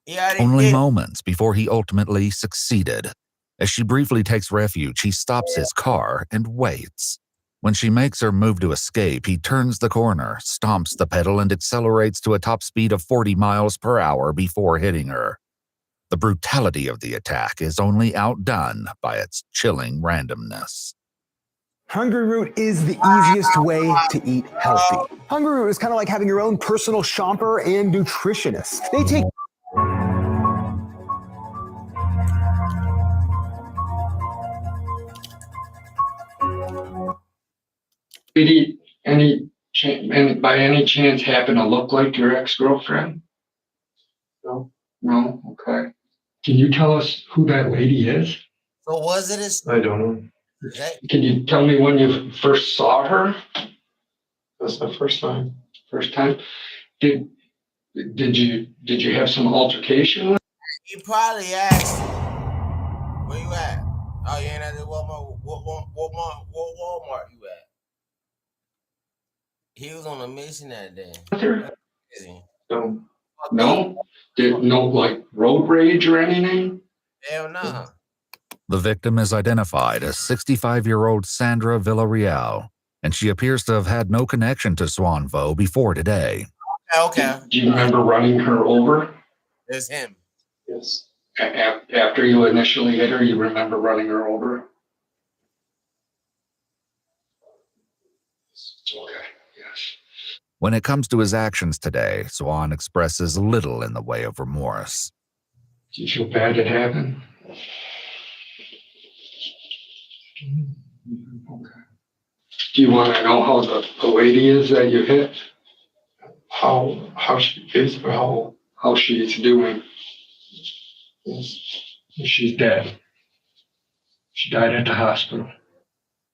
He already Only did it. moments before he ultimately succeeded. As she briefly takes refuge, he stops his car and waits. When she makes her move to escape, he turns the corner, stomps the pedal, and accelerates to a top speed of 40 miles per hour before hitting her. The brutality of the attack is only outdone by its chilling randomness. Hungry Root is the easiest way to eat healthy. Hungry Root is kind of like having your own personal shopper and nutritionist. They take Did he by any chance happen to look like your ex-girlfriend? No. No? Okay. Can you tell us who that lady is? So was it his? I don't know. Can you tell me when you first saw her? That's the first time. First time? Did you have some altercation with her? He probably asked, where you at? Oh, you ain't at the Walmart. What Walmart you at? He was on a mission that day. No? Did no like road rage or anything? Hell no. The victim is identified as 65-year-old Sandra Villarreal, and she appears to have had no connection to Zwan Vo before today. Okay. Do you remember running her over? It's him. Yes. After you initially hit her, you remember running her over? Okay. Yes. When it comes to his actions today, Zwan expresses little in the way of remorse. Do you feel bad it happened? Okay. Do you want to know how the lady is that you hit? How she is, or how she's doing? Yes. She's dead. She died at the hospital.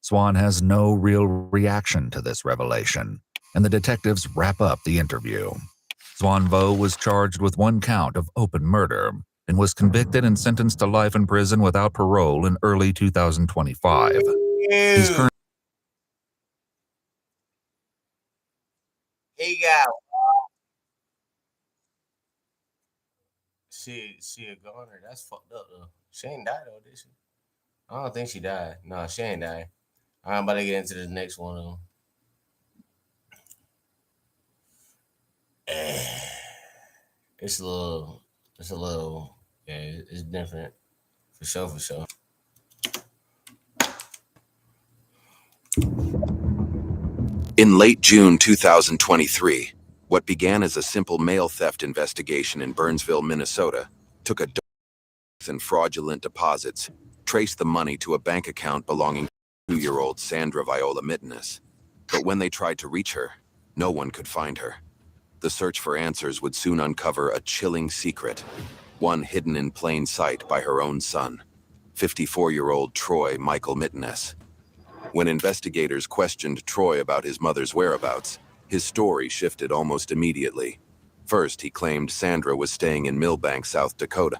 Zwan has no real reaction to this revelation, and the detectives wrap up the interview. Zwan Vo was charged with 1 count of open murder and was convicted and sentenced to life in prison without parole in early 2025. He's currently He got she a goner. That's fucked up though. She ain't died though, did she? I don't think she died. No, she ain't died. I'm about to get into the next one though. It's a little, yeah, it's different. For sure. In late June 2023, what began as a simple mail theft investigation in Burnsville, Minnesota, took a dark and fraudulent deposits, traced the money to a bank account belonging to 2-year-old Sandra Viola Mittenes. But when they tried to reach her, no one could find her. The search for answers would soon uncover a chilling secret, one hidden in plain sight by her own son, 54-year-old Troy Michael Mittenes. When investigators questioned Troy about his mother's whereabouts, his story shifted almost immediately. First, he claimed Sandra was staying in Millbank, South Dakota.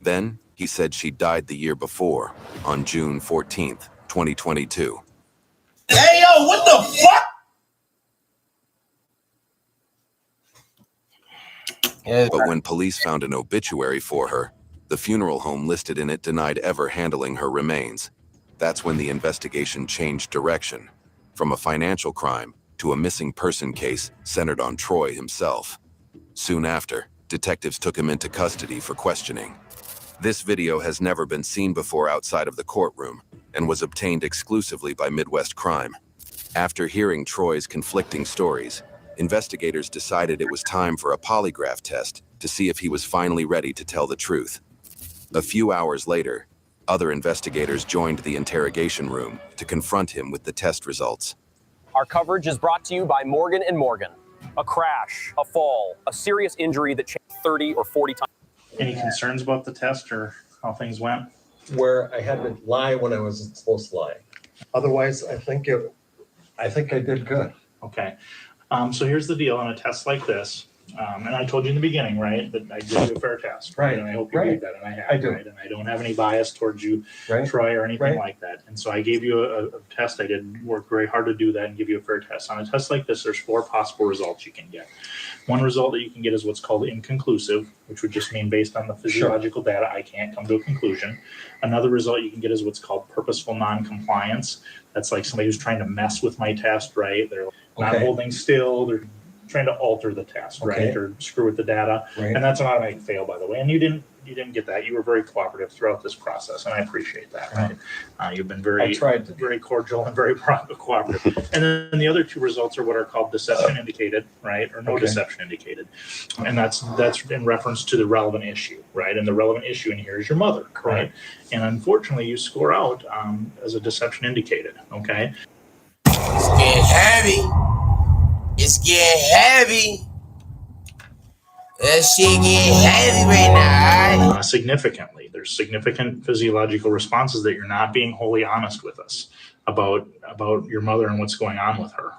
Then, he said she died the year before, on June 14th, 2022. Hey, yo, what the fuck? But when police found an obituary for her, the funeral home listed in it denied ever handling her remains. That's when the investigation changed direction, from a financial crime to a missing person case centered on Troy himself. Soon after, detectives took him into custody for questioning. This video has never been seen before outside of the courtroom and was obtained exclusively by Midwest Crime. After hearing Troy's conflicting stories, investigators decided it was time for a polygraph test to see if he was finally ready to tell the truth. A few hours later, other investigators joined the interrogation room to confront him with the test results. Our coverage is brought to you by Morgan & Morgan. A crash, a fall, a serious injury that changed 30 or 40 times. Any concerns about the test or how things went? where I had to lie when I wasn't supposed to lie. Otherwise, I think I did good. Okay. So here's the deal on a test like this. And I told you in the beginning, right, that I give you a fair test. Right. And I hope you read that, and I have. I do. Right? And I don't have any bias towards you, Troy, or anything like that. And so I gave you a test. I did work very hard to do that and give you a fair test. On a test like this, there's 4 possible results you can get. One result that you can get is what's called inconclusive, which would just mean based on the physiological data, I can't come to a conclusion. Another result you can get is what's called purposeful non-compliance. That's like somebody who's trying to mess with my test, right? They're not holding still. They're trying to alter the test, right? Or screw with the data. And that's an automatic fail, by the way. And you didn't get that. You were very cooperative throughout this process, and I appreciate that, right? You've been very cordial and very cooperative. And then the other 2 results are what are called deception indicated, right? Or no deception indicated. And that's in reference to the relevant issue, right? And the relevant issue in here is your mother, right? And unfortunately, you score out as a deception indicated, okay? It's getting heavy. It's getting heavy. That shit getting heavy right now. Significantly, there's significant physiological responses that you're not being wholly honest with us about your mother and what's going on with her.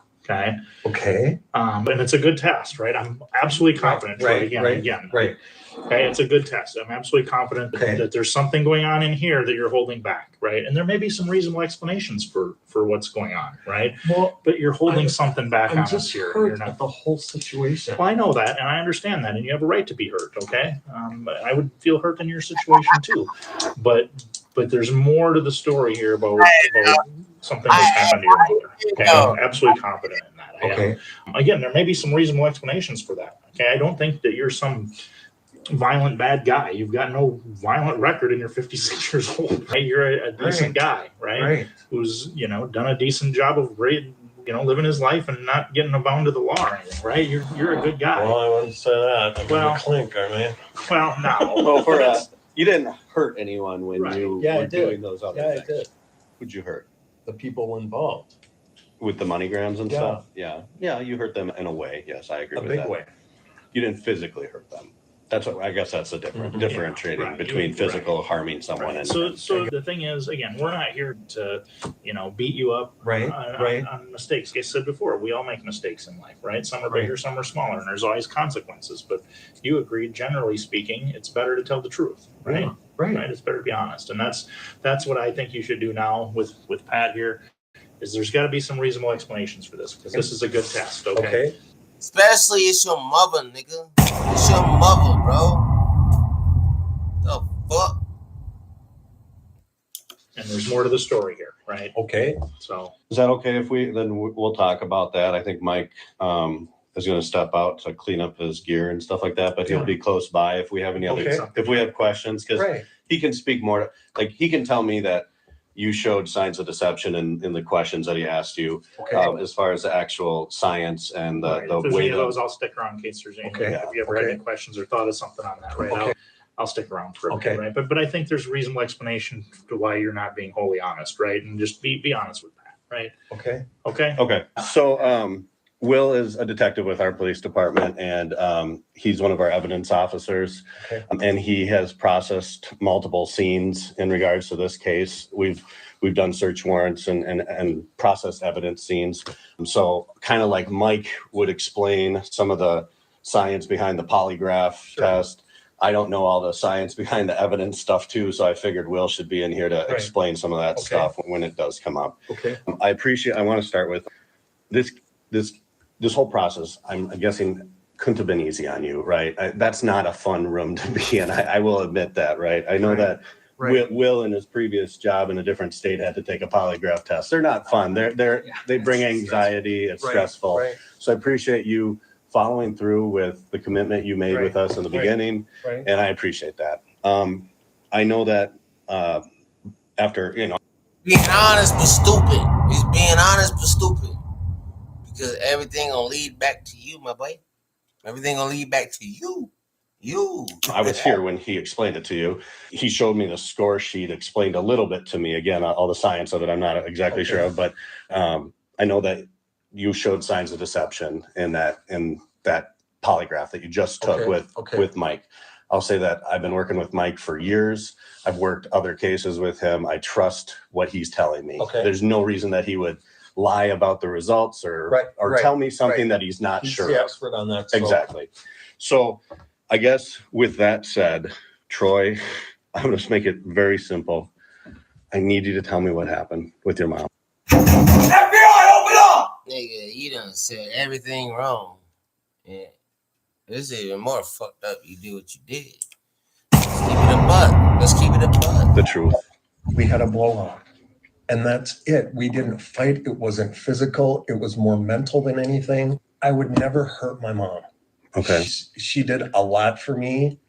Okay. And it's a good test, right? I'm absolutely confident. Again. Okay, it's a good test. I'm absolutely confident that there's something going on in here that you're holding back, right? And there may be some reasonable explanations for what's going on, right? Well, but you're holding something back on us here. You're not the whole situation. Well, I know that, and I understand that, and you have a right to be hurt. Okay, I would feel hurt in your situation too, but there's more to the story here about something that's happened to your mother. Okay, I'm absolutely confident in that. Again, there may be some reasonable explanations for that. Okay, I don't think that you're some violent bad guy. You've got no violent record and you're 56 years old, right? You're a decent guy, right? Who's, done a decent job of living his life and not getting bound to the law or anything, right? You're a good guy. Well, I wouldn't say that. I'm a clinker, man. Well, no. Well, you didn't hurt anyone when you were doing those other things. I did. Who'd you hurt? The people involved. With the MoneyGrams and stuff? Yeah, you hurt them in a way. Yes, I agree with that. A big way. You didn't physically hurt them. I guess that's the differentiating between physical harming someone and. So the thing is, again, we're not here to, beat you up on mistakes. Like I said before, we all make mistakes in life, right? Some are bigger, some are smaller, and there's always consequences. But you agreed, generally speaking, it's better to tell the truth, right? Yeah, right. It's better to be honest, and that's what I think you should do now with Pat here. Is there's got to be some reasonable explanations for this because this is a good test. Okay. Especially it's your mother, nigga. It's your mother, bro. The fuck? And there's more to the story here, right? Okay. So is that okay if we'll talk about that? I think Mike is going to step out to clean up his gear and stuff like that, but he'll be close by if we have any if we have questions, because he can speak more. Like he can tell me that you showed signs of deception in the questions that he asked you, as far as the actual science and the way those. I'll stick around in case there's any. If you ever had any questions or thought of something on that, right? I'll stick around for a bit, right? But I think there's reasonable explanation to why you're not being wholly honest, right? And just be honest with that, right? Okay. So Will is a detective with our police department, and he's one of our evidence officers. And he has processed multiple scenes in regards to this case. We've done search warrants and processed evidence scenes. So kind of like Mike would explain some of the science behind the polygraph test. I don't know all the science behind the evidence stuff too, so I figured Will should be in here to explain some of that stuff when it does come up. I want to start with this whole process. I'm guessing couldn't have been easy on you, right? That's not a fun room to be in. I will admit that, right? I know that Will in his previous job in a different state had to take a polygraph test. They're not fun. They bring anxiety. It's stressful. So I appreciate you following through with the commitment you made with us in the beginning, and I appreciate that. I know that after being honest but stupid. He's being honest but stupid. Because everything gonna lead back to you, my boy. Everything gonna lead back to you. I was here when he explained it to you. He showed me the score sheet, explained a little bit to me. Again, all the science of it, I'm not exactly sure of, but I know that you showed signs of deception in that polygraph that you just took with Mike. I'll say that I've been working with Mike for years. I've worked other cases with him. I trust what he's telling me. Okay. There's no reason that he would lie about the results or tell me something that he's not sure He's the of. expert on that. So. Exactly. So I guess with that said, Troy, I'm going to make it very simple. I need you to tell me what happened with your mom. FBI, open up! Nigga, you done said everything wrong. Yeah. This is even more fucked up. You do what you did. Let's keep it a buck. Let's keep it a buck. The truth. We had a blowout. And that's it. We didn't fight. It wasn't physical. It was more mental than anything. I would never hurt my mom. Okay. She did a lot for me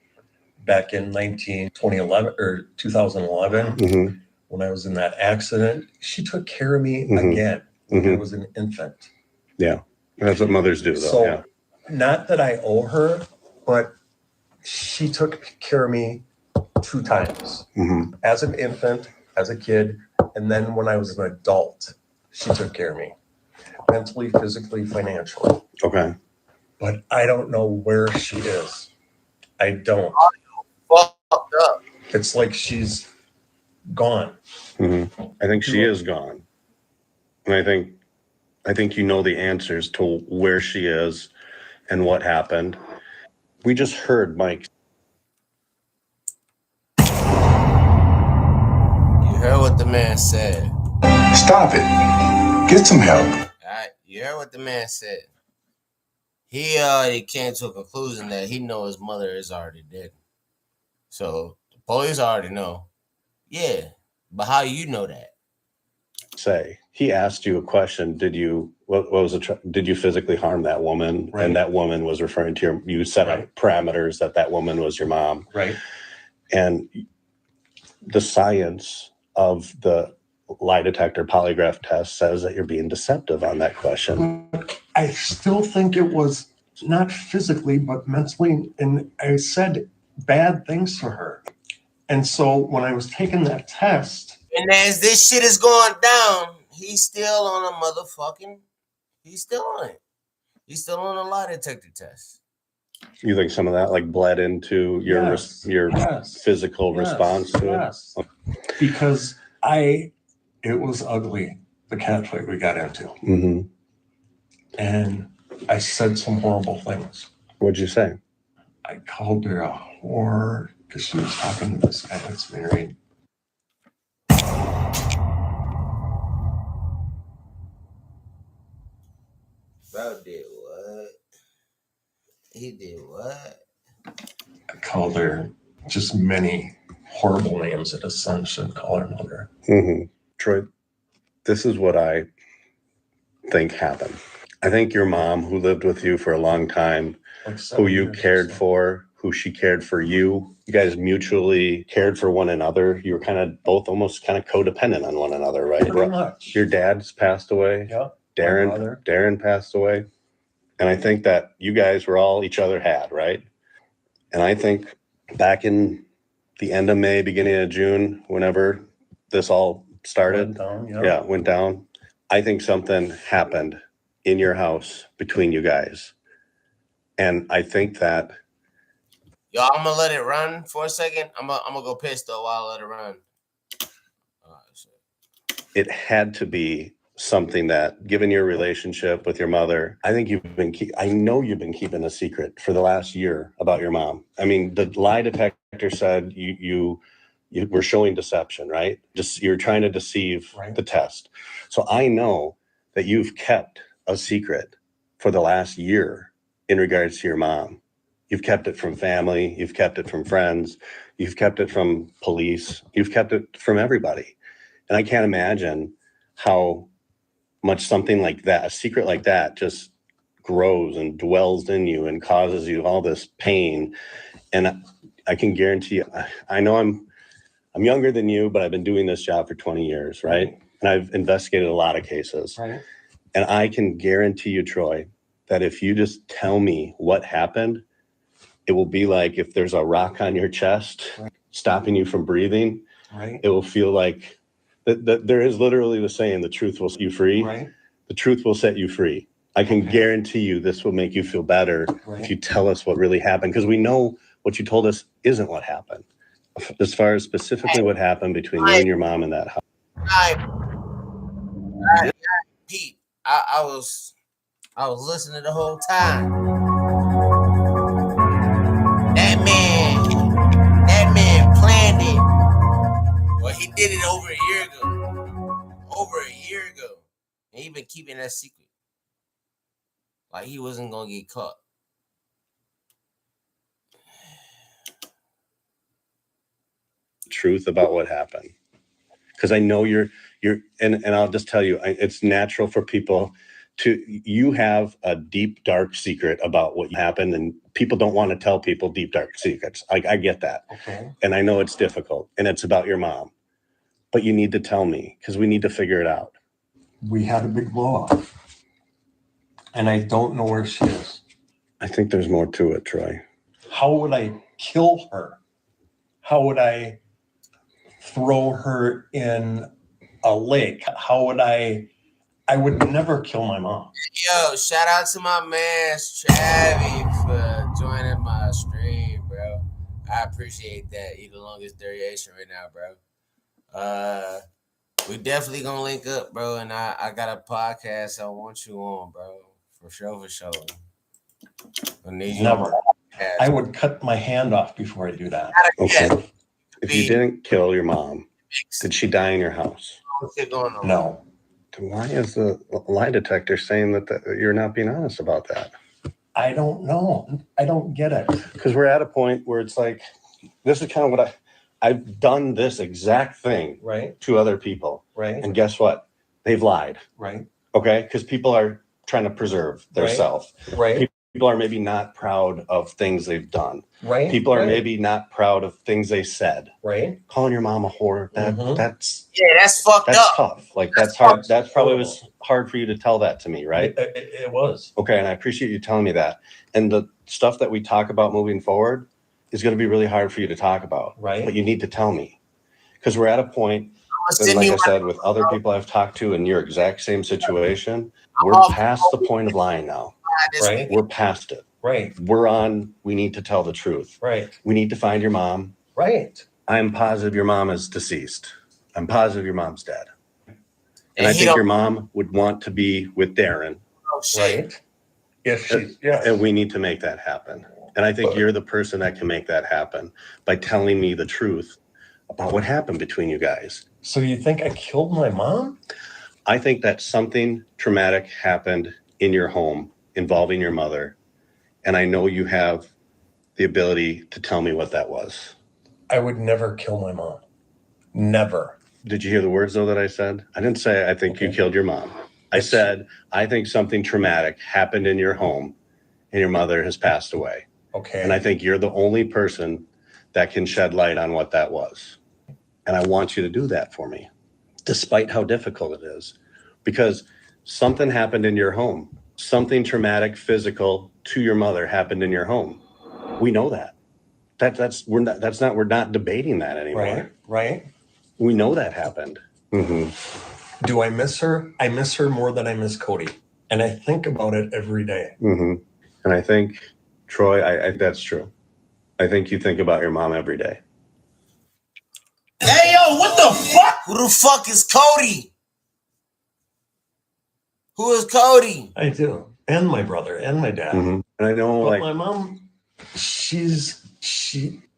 back in 2011 when I was in that accident. She took care of me again when I was an infant. Yeah. That's what mothers do, though. So, yeah. Not that I owe her, but she took care of me 2 times. As an infant, as a kid, and then when I was an adult, she took care of me. Mentally, physically, financially. Okay. But I don't know where she is. I don't. Fucked up. It's like she's gone. I think she is gone. And I think you know the answers to where she is and what happened. We just heard Mike. You heard what the man said. Stop it. Get some help. All right, you heard what the man said. He already came to a conclusion that he knows his mother is already dead. So the police already know. Yeah, but how you know that? Say he asked you a question. Did you did you physically harm that woman? Right. And that woman was referring to you set up parameters that woman was your mom. Right. And the science of the lie detector polygraph test says that you're being deceptive on that question. I still think it was not physically, but mentally. And I said bad things to her. And so when I was taking that test. And as this shit is going down, he's still on a motherfucking, he's still on it. He's still on a lie detector test. You think some of that like bled into your physical response to it? Because it was ugly, the cat fight we got into. And I said some horrible things. What'd you say? I called her a whore because she was talking to this guy that's married. Bro did what? He did what? I called her just many horrible names that a son should call her mother. Troy, this is what I think happened. I think your mom, who lived with you for a long time, who you cared for, who she cared for you guys mutually cared for one another. You were kind of both almost kind of codependent on one another, right? Pretty much. Your dad's passed away. Yeah. Darren passed away. And I think that you guys were all each other had, right? And I think back in the end of May, beginning of June, whenever this all started, went down. I think something happened in your house between you guys. And I think that Yo, I'm gonna let it run for a second. I'm gonna go piss though while I let it run. it had to be something that, given your relationship with your mother, I think I know you've been keeping a secret for the last year about your mom. I mean, the lie detector said you were showing deception, right? Just you're trying to deceive the test. So I know that you've kept a secret for the last year in regards to your mom. You've kept it from family, you've kept it from friends, you've kept it from police, you've kept it from everybody. And I can't imagine how much something like that, a secret like that, just grows and dwells in you and causes you all this pain. And I can guarantee you, I know I'm younger than you, but I've been doing this job for 20 years, right? And I've investigated a lot of cases. Right. And I can guarantee you, Troy, that if you just tell me what happened, it will be like if there's a rock on your chest stopping you from breathing. Right. It will feel like that there is literally the saying, the truth will set you free. Right. The truth will set you free. I can guarantee you this will make you feel better if you tell us what really happened, because we know What you told us isn't what happened. As far as specifically what happened between you and your mom in that house. Pete, I was listening the whole time. That man planned it. Well, he did it over a year ago. And he been keeping that secret. Like he wasn't gonna get caught. Truth about what happened. Because I know you're and I'll just tell you, it's natural for people you have a deep, dark secret about what happened, and people don't want to tell people deep, dark secrets. I get that. Okay. And I know it's difficult, and it's about your mom. But you need to tell me, because we need to figure it out. We had a big blow up. And I don't know where she is. I think there's more to it, Troy. How would I kill her? How would I throw her in a lake? How would I would never kill my mom. Yo, shout out to my man Travis for joining my stream, bro. I appreciate that. You're the longest duration right now, bro. We definitely gonna link up, bro. And I got a podcast I want you on, bro. For sure. I need you. Never. I would cut my hand off before I do that. Okay. If you didn't kill your mom, did she die in your house? No. Then why is the lie detector saying that you're not being honest about that? I don't know. I don't get it. Because we're at a point where it's like, this is kind of what I've done this exact thing to other people. Right. And guess what? They've lied. Right. Okay. Because people are trying to preserve their self. Right. People are maybe not proud of things they've done. Right. People are maybe not proud of things they said. Right. Calling your mom a whore, that's fucked that's up. tough. Like that's hard. That probably was hard for you to tell that to me, right? It was. Okay, and I appreciate you telling me that. And the stuff that we talk about moving forward is going to be really hard for you to talk about. Right. But you need to tell me. Because we're at a point, and like I said, with other people I've talked to in your exact same situation, we're past the point of lying now. Right. We're past it. Right. We need to tell the truth. Right. We need to find your mom. Right. I'm positive your mom is deceased. I'm positive your mom's dead. And I think your mom would want to be with Darren. Right. Yes. And we need to make that happen. And I think you're the person that can make that happen by telling me the truth about what happened between you guys. So you think I killed my mom? I think that something traumatic happened in your home involving your mother. And I know you have the ability to tell me what that was. I would never kill my mom. Never. Did you hear the words, though, that I said? I didn't say I think you killed your mom. I said, I think something traumatic happened in your home and your mother has passed away. Okay. And I think you're the only person that can shed light on what that was. And I want you to do that for me, despite how difficult it is. Because something happened in your home. Something traumatic, physical to your mother happened in your home. We know that. We're not debating that anymore. Right. We know that happened. Mm-hmm. Do I miss her? I miss her more than I miss Cody. And I think about it every day. Mm-hmm. And I think, Troy, I think that's true. I think you think about your mom every day. Hey, yo, what the fuck? Who the fuck is Cody? Who is Cody? I do. And my brother and my dad. Mm-hmm. And I know, but my mom, she's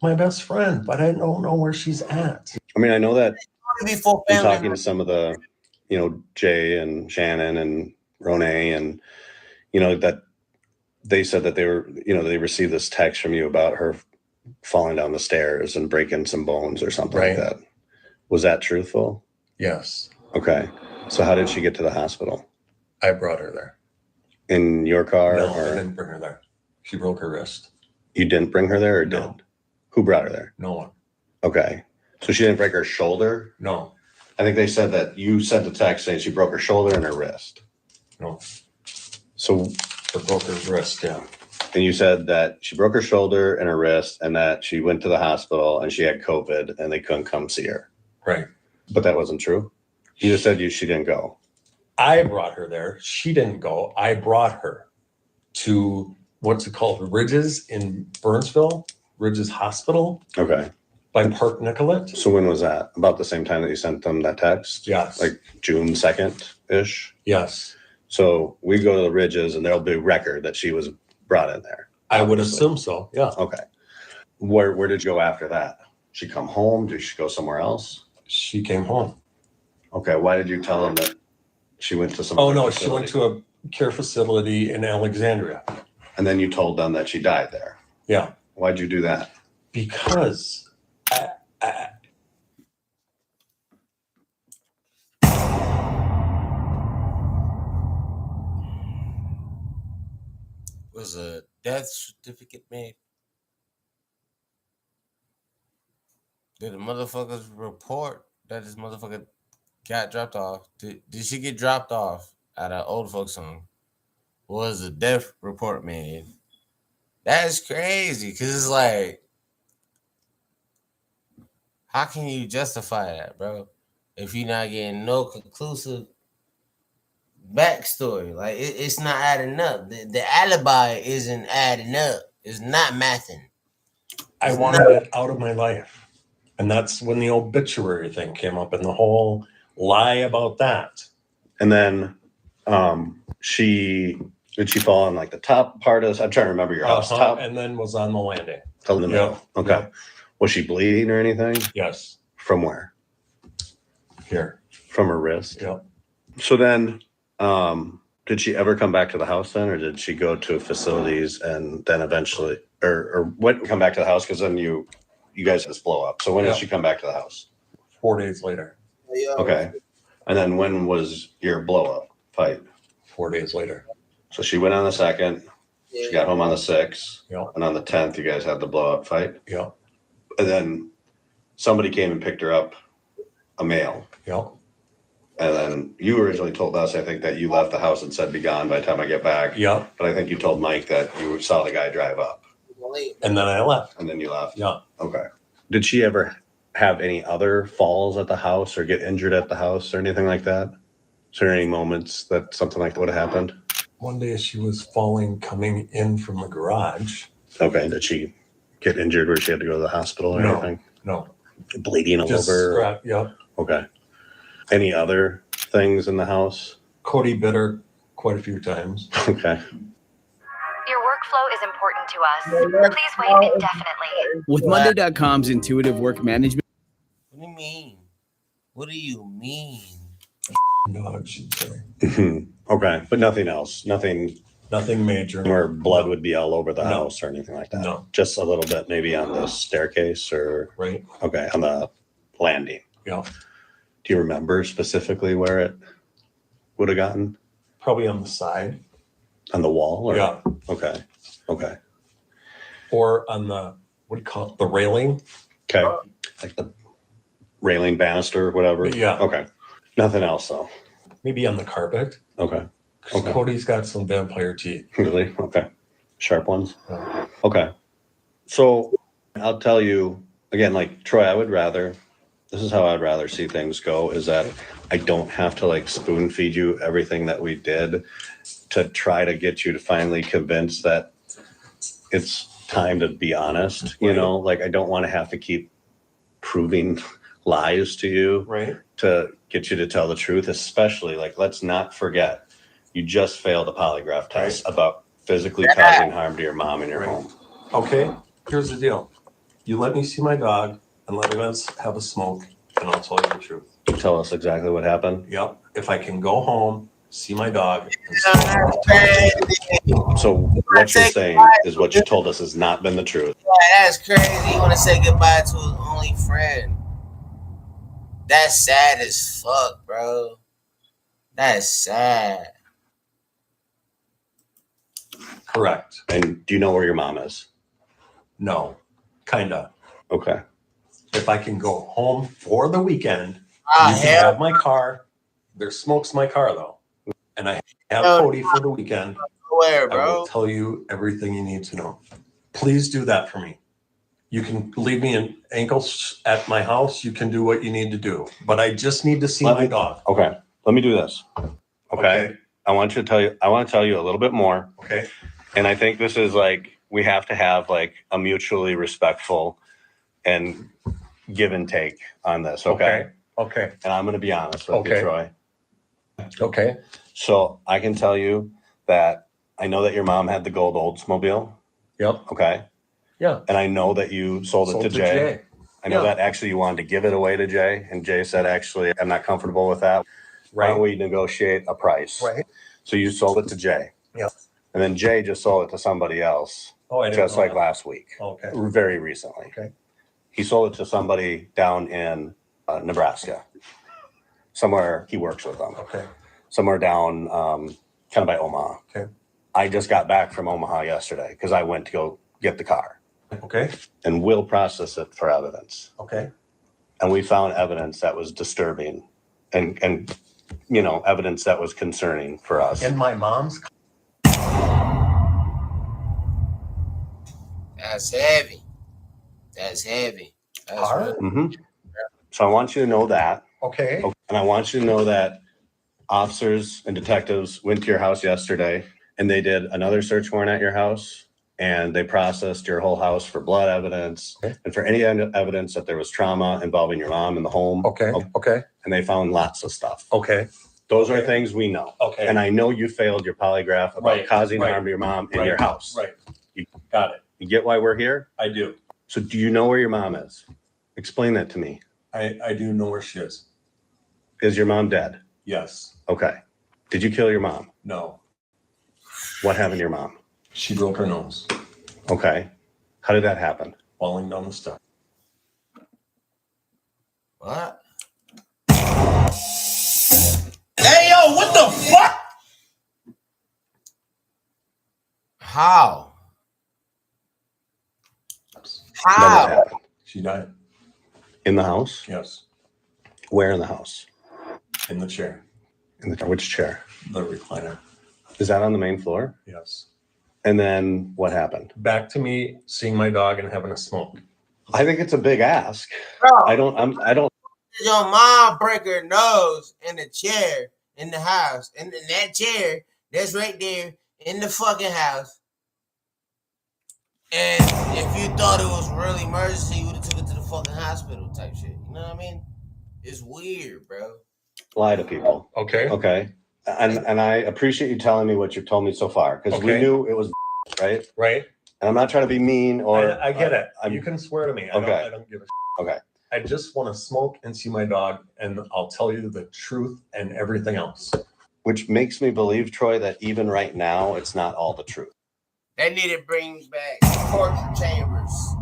my best friend, but I don't know where she's at. I mean, I know that I'm talking to some of the, Jay and Shannon and Ronay, and, that they said that they were, they received this text from you about her falling down the stairs and breaking some bones or something like that. Was that truthful? Yes. Okay. So how did she get to the hospital? I brought her there. In your car? No, I didn't bring her there. She broke her wrist. You didn't bring her there or did? Who brought her there? No one. Okay. So she didn't break her shoulder? No. I think they said that you sent the text saying she broke her shoulder and her wrist. No. So she broke her wrist, yeah. And you said that she broke her shoulder and her wrist and that she went to the hospital and she had COVID and they couldn't come see her. Right. But that wasn't true. You just said she didn't go. I brought her there. She didn't go. I brought her to what's it called? Ridges in Burnsville, Ridges Hospital Okay. by Park Nicollet. So when was that? About the same time that you sent them that text? Yes. Like June 2nd-ish? Yes. So we go to the Ridges and there'll be record that she was brought in there. I would assume so. Yeah. Okay. Where did you go after that? She come home? Did she go somewhere else? She came home. Okay. Why did you tell them that she went to some? Oh no, she went to a care facility in Alexandria. And then you told them that she died there. Yeah. Why'd you do that? Because Was a death certificate made? Did the motherfuckers report that this motherfucker got dropped off? Did she get dropped off at an old folks home? Was a death report made? That's crazy, because it's like, how can you justify that, bro? If you're not getting no conclusive backstory. Like, it's not adding up. The alibi isn't adding up. It's not mathing. I wanted it out of my life. And that's when the obituary thing came up and the whole lie about that. And then did she fall on like the top part of this? I'm trying to remember your house. Top And then was on the landing. in the middle. Okay. Yep. Was she bleeding or anything? Yes. From where? Here. From her wrist? Yep. So then did she ever come back to the house then, or did she go to facilities and then eventually or when come back to the house? Because then you guys had this blow up. So when did she come back to the house? 4 days later. Okay. And then when was your blow up fight? 4 days later. So she went on the 2nd. She got home on the 6th. Yeah. And on the 10th, you guys had the blow up fight. Yeah. And then somebody came and picked her up, a male. Yeah. And then you originally told us, I think, that you left the house and said, be gone by the time I get back. Yeah. But I think you told Mike that you saw the guy drive up. And then I left. And then you left. Yeah. Okay. Did she ever have any other falls at the house or get injured at the house or anything like that? Is there any moments that something like that would have happened? One day she was falling coming in from the garage. Okay. Did she get injured where she had to go to the hospital or anything? No. Bleeding all Just over? scrap, yep. Okay. Any other things in the house? Cody bit her quite a few times. Okay. Your workflow is important to us. Please wait indefinitely. With Monday.com's intuitive work management. What do you mean? What do you mean? Dog, she'd say. Okay. But nothing else. Nothing major. Where blood would be all over the house or anything like that. No. Just a little bit maybe on the staircase or right. Okay, on the landing. Yeah. Do you remember specifically where it would have gotten? Probably on the side. On the wall? Or? Yeah. Okay. Okay. Or on the, what do you call it? The railing. Okay. Like the railing banister or whatever? Yeah. Okay. Nothing else though. Maybe on the carpet. Okay. Okay. Cody's got some vampire teeth. Really? Okay. Sharp ones? Yeah. Okay. So I'll tell you again, like Troy, this is how I'd rather see things go, is that I don't have to like spoon feed you everything that we did to try to get you to finally convince that it's time to be honest. You know, like I don't want to have to keep proving lies to you to get you to tell the truth, especially like, let's not forget, you just failed a polygraph test about physically causing harm to your mom in your home. Okay, here's the deal. You let me see my dog and let us have a smoke and I'll tell you the truth. Tell us exactly what happened. Yep. If I can go home, see my dog. So what you're saying is what you told us has not been the truth. Yeah, that's crazy. You want to say goodbye to his only friend. That's sad as fuck, bro. That's sad. Correct. And do you know where your mom is? No, kinda. Okay. If I can go home for the weekend, you can hell. have my car. There's smokes in my car though. And I have Cody for the weekend. Where, I will bro? tell you everything you need to know. Please do that for me. You can leave me in ankles at my house. You can do what you need to do. But I just need to see my dog. Okay. Let me do this. Okay. I want to tell you a little bit more. Okay. And I think this is like we have to have like a mutually respectful and give and take on this. Okay. Okay. And I'm going to be honest with you, Okay. Troy. Okay. So I can tell you that I know that your mom had the gold Oldsmobile. Yep. Okay. Yeah. And I know that you sold it to Jay. I know Yeah. that actually you wanted to give it away to Jay. And Jay said, actually, I'm not comfortable with that. Why don't we negotiate a price? Right. So you sold it to Jay. Yep. And then Jay just sold it to somebody else. Oh, I didn't just know like that. last week. Okay. Very recently. Okay. He sold it to somebody down in Nebraska. Somewhere he works with them. Okay. Somewhere down kind of by Omaha. Okay. I just got back from Omaha yesterday because I went to go get the car. Okay. And we'll process it for evidence. Okay. And we found evidence that was disturbing and you know, evidence that was concerning for us. In my mom's. That's heavy. That's heavy. That's Car? really- So I want you to know that. Okay. And I want you to know that officers and detectives went to your house yesterday and they did another search warrant at your house and they processed your whole house for blood evidence and for any evidence that there was trauma involving your mom in the home. Okay. Okay. And they found lots of stuff. Okay. Those are things we know. Okay. And I know you failed your polygraph about Right, causing right, harm to your mom in right, your house. Right. You Got it. You get why we're here? I do. So do you know where your mom is? Explain that to me. I do know where she is. Is your mom dead? Yes. Okay. Did you kill your mom? No. What happened to your mom? She broke her nose. Okay. How did that happen? Falling down the steps. What? Hey, yo, what the fuck? How? Then How? what happened? She died. In the house? Yes. Where in the house? In the chair. In the which chair? The recliner. Is that on the main floor? Yes. And then what happened? Back to me seeing my dog and having a smoke. I think it's a big ask. Bro, I don't. your mom break her nose in the chair in the house, and in that chair that's right there in the fucking house. And if you thought it was really emergency, you would have took it to the fucking hospital type shit. You know what I mean? It's weird, bro. Lie to people. Okay. Okay. And I appreciate you telling me what you've told me so far because we Okay. knew it was right. Right. And I'm not trying to be mean or. I get it. I'm- You can swear to me. Okay. I don't give a Okay. I just want to smoke and see my dog, and I'll tell you the truth and everything else. Which makes me believe, Troy, that even right now, it's not all the truth. They need to bring back torture chambers.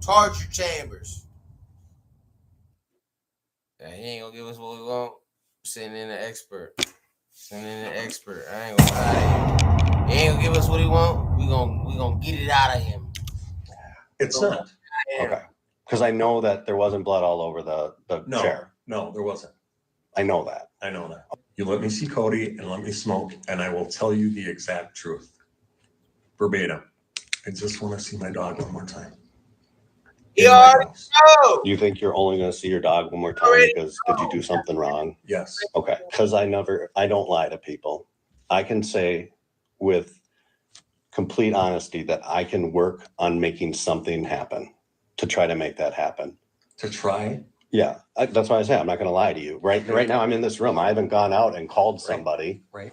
Torture chambers. Yeah, he ain't gonna give us what we want. Send in an expert. Send in an expert. I ain't gonna lie to you. He ain't gonna give us what he want. We gonna get it out of him. It's not. Okay. Because I know that there wasn't blood all over the No. chair. No, there wasn't. I know that. I know that. You let me see Cody and let me smoke, and I will tell you the exact truth. Verbatim. I just want to see my dog one more time. You already know. You think you're only going to see your dog one more time because did you do something wrong? Yes. Okay. Because I don't lie to people. I can say with complete honesty that I can work on making something happen to try to make that happen. To try? Yeah. That's why I say I'm not going to lie to you. Right now I'm in this room. I haven't gone out and called somebody. Right.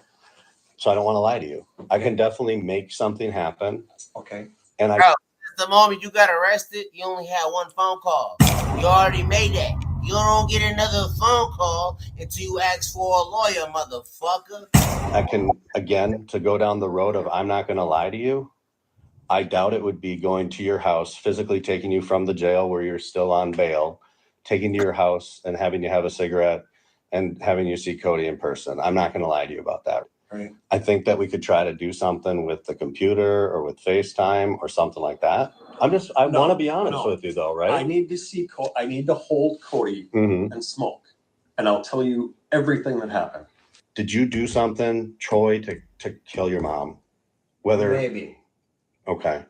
So I don't want to lie to you. I can definitely make something happen. Okay. And Bro, the moment you got arrested, you only had one phone call. You already made that. You don't get another phone call until you ask for a lawyer, motherfucker. I can, again, to go down the road of I'm not going to lie to you. I doubt it would be going to your house, physically taking you from the jail where you're still on bail, taking to your house and having you have a cigarette and having you see Cody in person. I'm not going to lie to you about that. Right. I think that we could try to do something with the computer or with FaceTime or something like that. I want to be honest with you though, right? I need to see I need to hold Cody and smoke, and I'll tell you everything that happened. Did you do something, Troy, to kill your mom? Whether Maybe. Okay.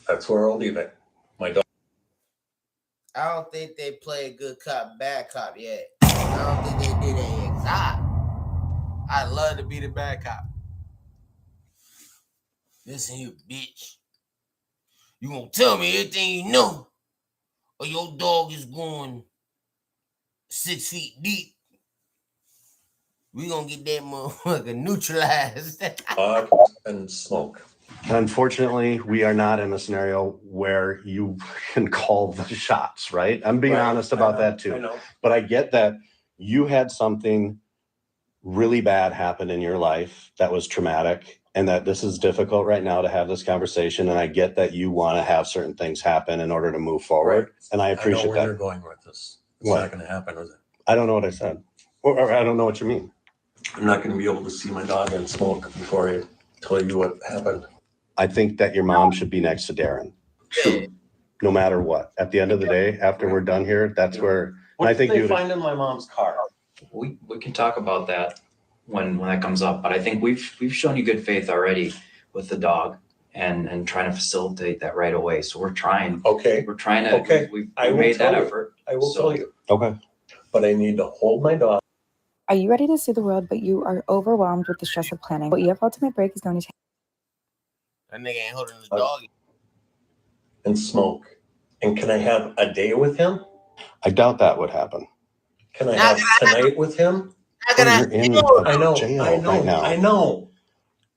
That's where I'll leave it. My dog. I don't think they played good cop, bad cop yet. I don't think they did that yet. I'd love to be the bad cop. Listen here, bitch. You gonna tell me everything you know, or your dog is going 6 feet deep. We gonna get that motherfucker neutralized. And smoke. Unfortunately, we are not in a scenario where you can call the shots, right? I'm being honest about that too. I know. But I get that you had something really bad happen in your life that was traumatic, and that this is difficult right now to have this conversation. And I get that you want to have certain things happen in order to move forward. And I appreciate I know where that. you're going with this. It's What? not going to happen, is it? I don't know what I said. Or I don't know what you mean. I'm not going to be able to see my dog and smoke before I tell you what happened. I think that your mom should be next to Darren. No matter what. At the end of the day, after we're done here, that's where What I did think they you find in my mom's car? We can talk about that when that comes up, but I think we've shown you good faith already with the dog and trying to facilitate that right away. So we're trying. Okay. We're trying to. Okay. We I will made that tell you. effort. I will tell you. Okay. But I need to hold my dog. Are you ready to see the world, but you are overwhelmed with the stress of planning? What EF Ultimate Break is going to take. That nigga ain't holding the dog. And smoke. And can I have a day with him? I doubt that would happen. Can I have tonight with him? You're in I know. jail I know. right now. I know.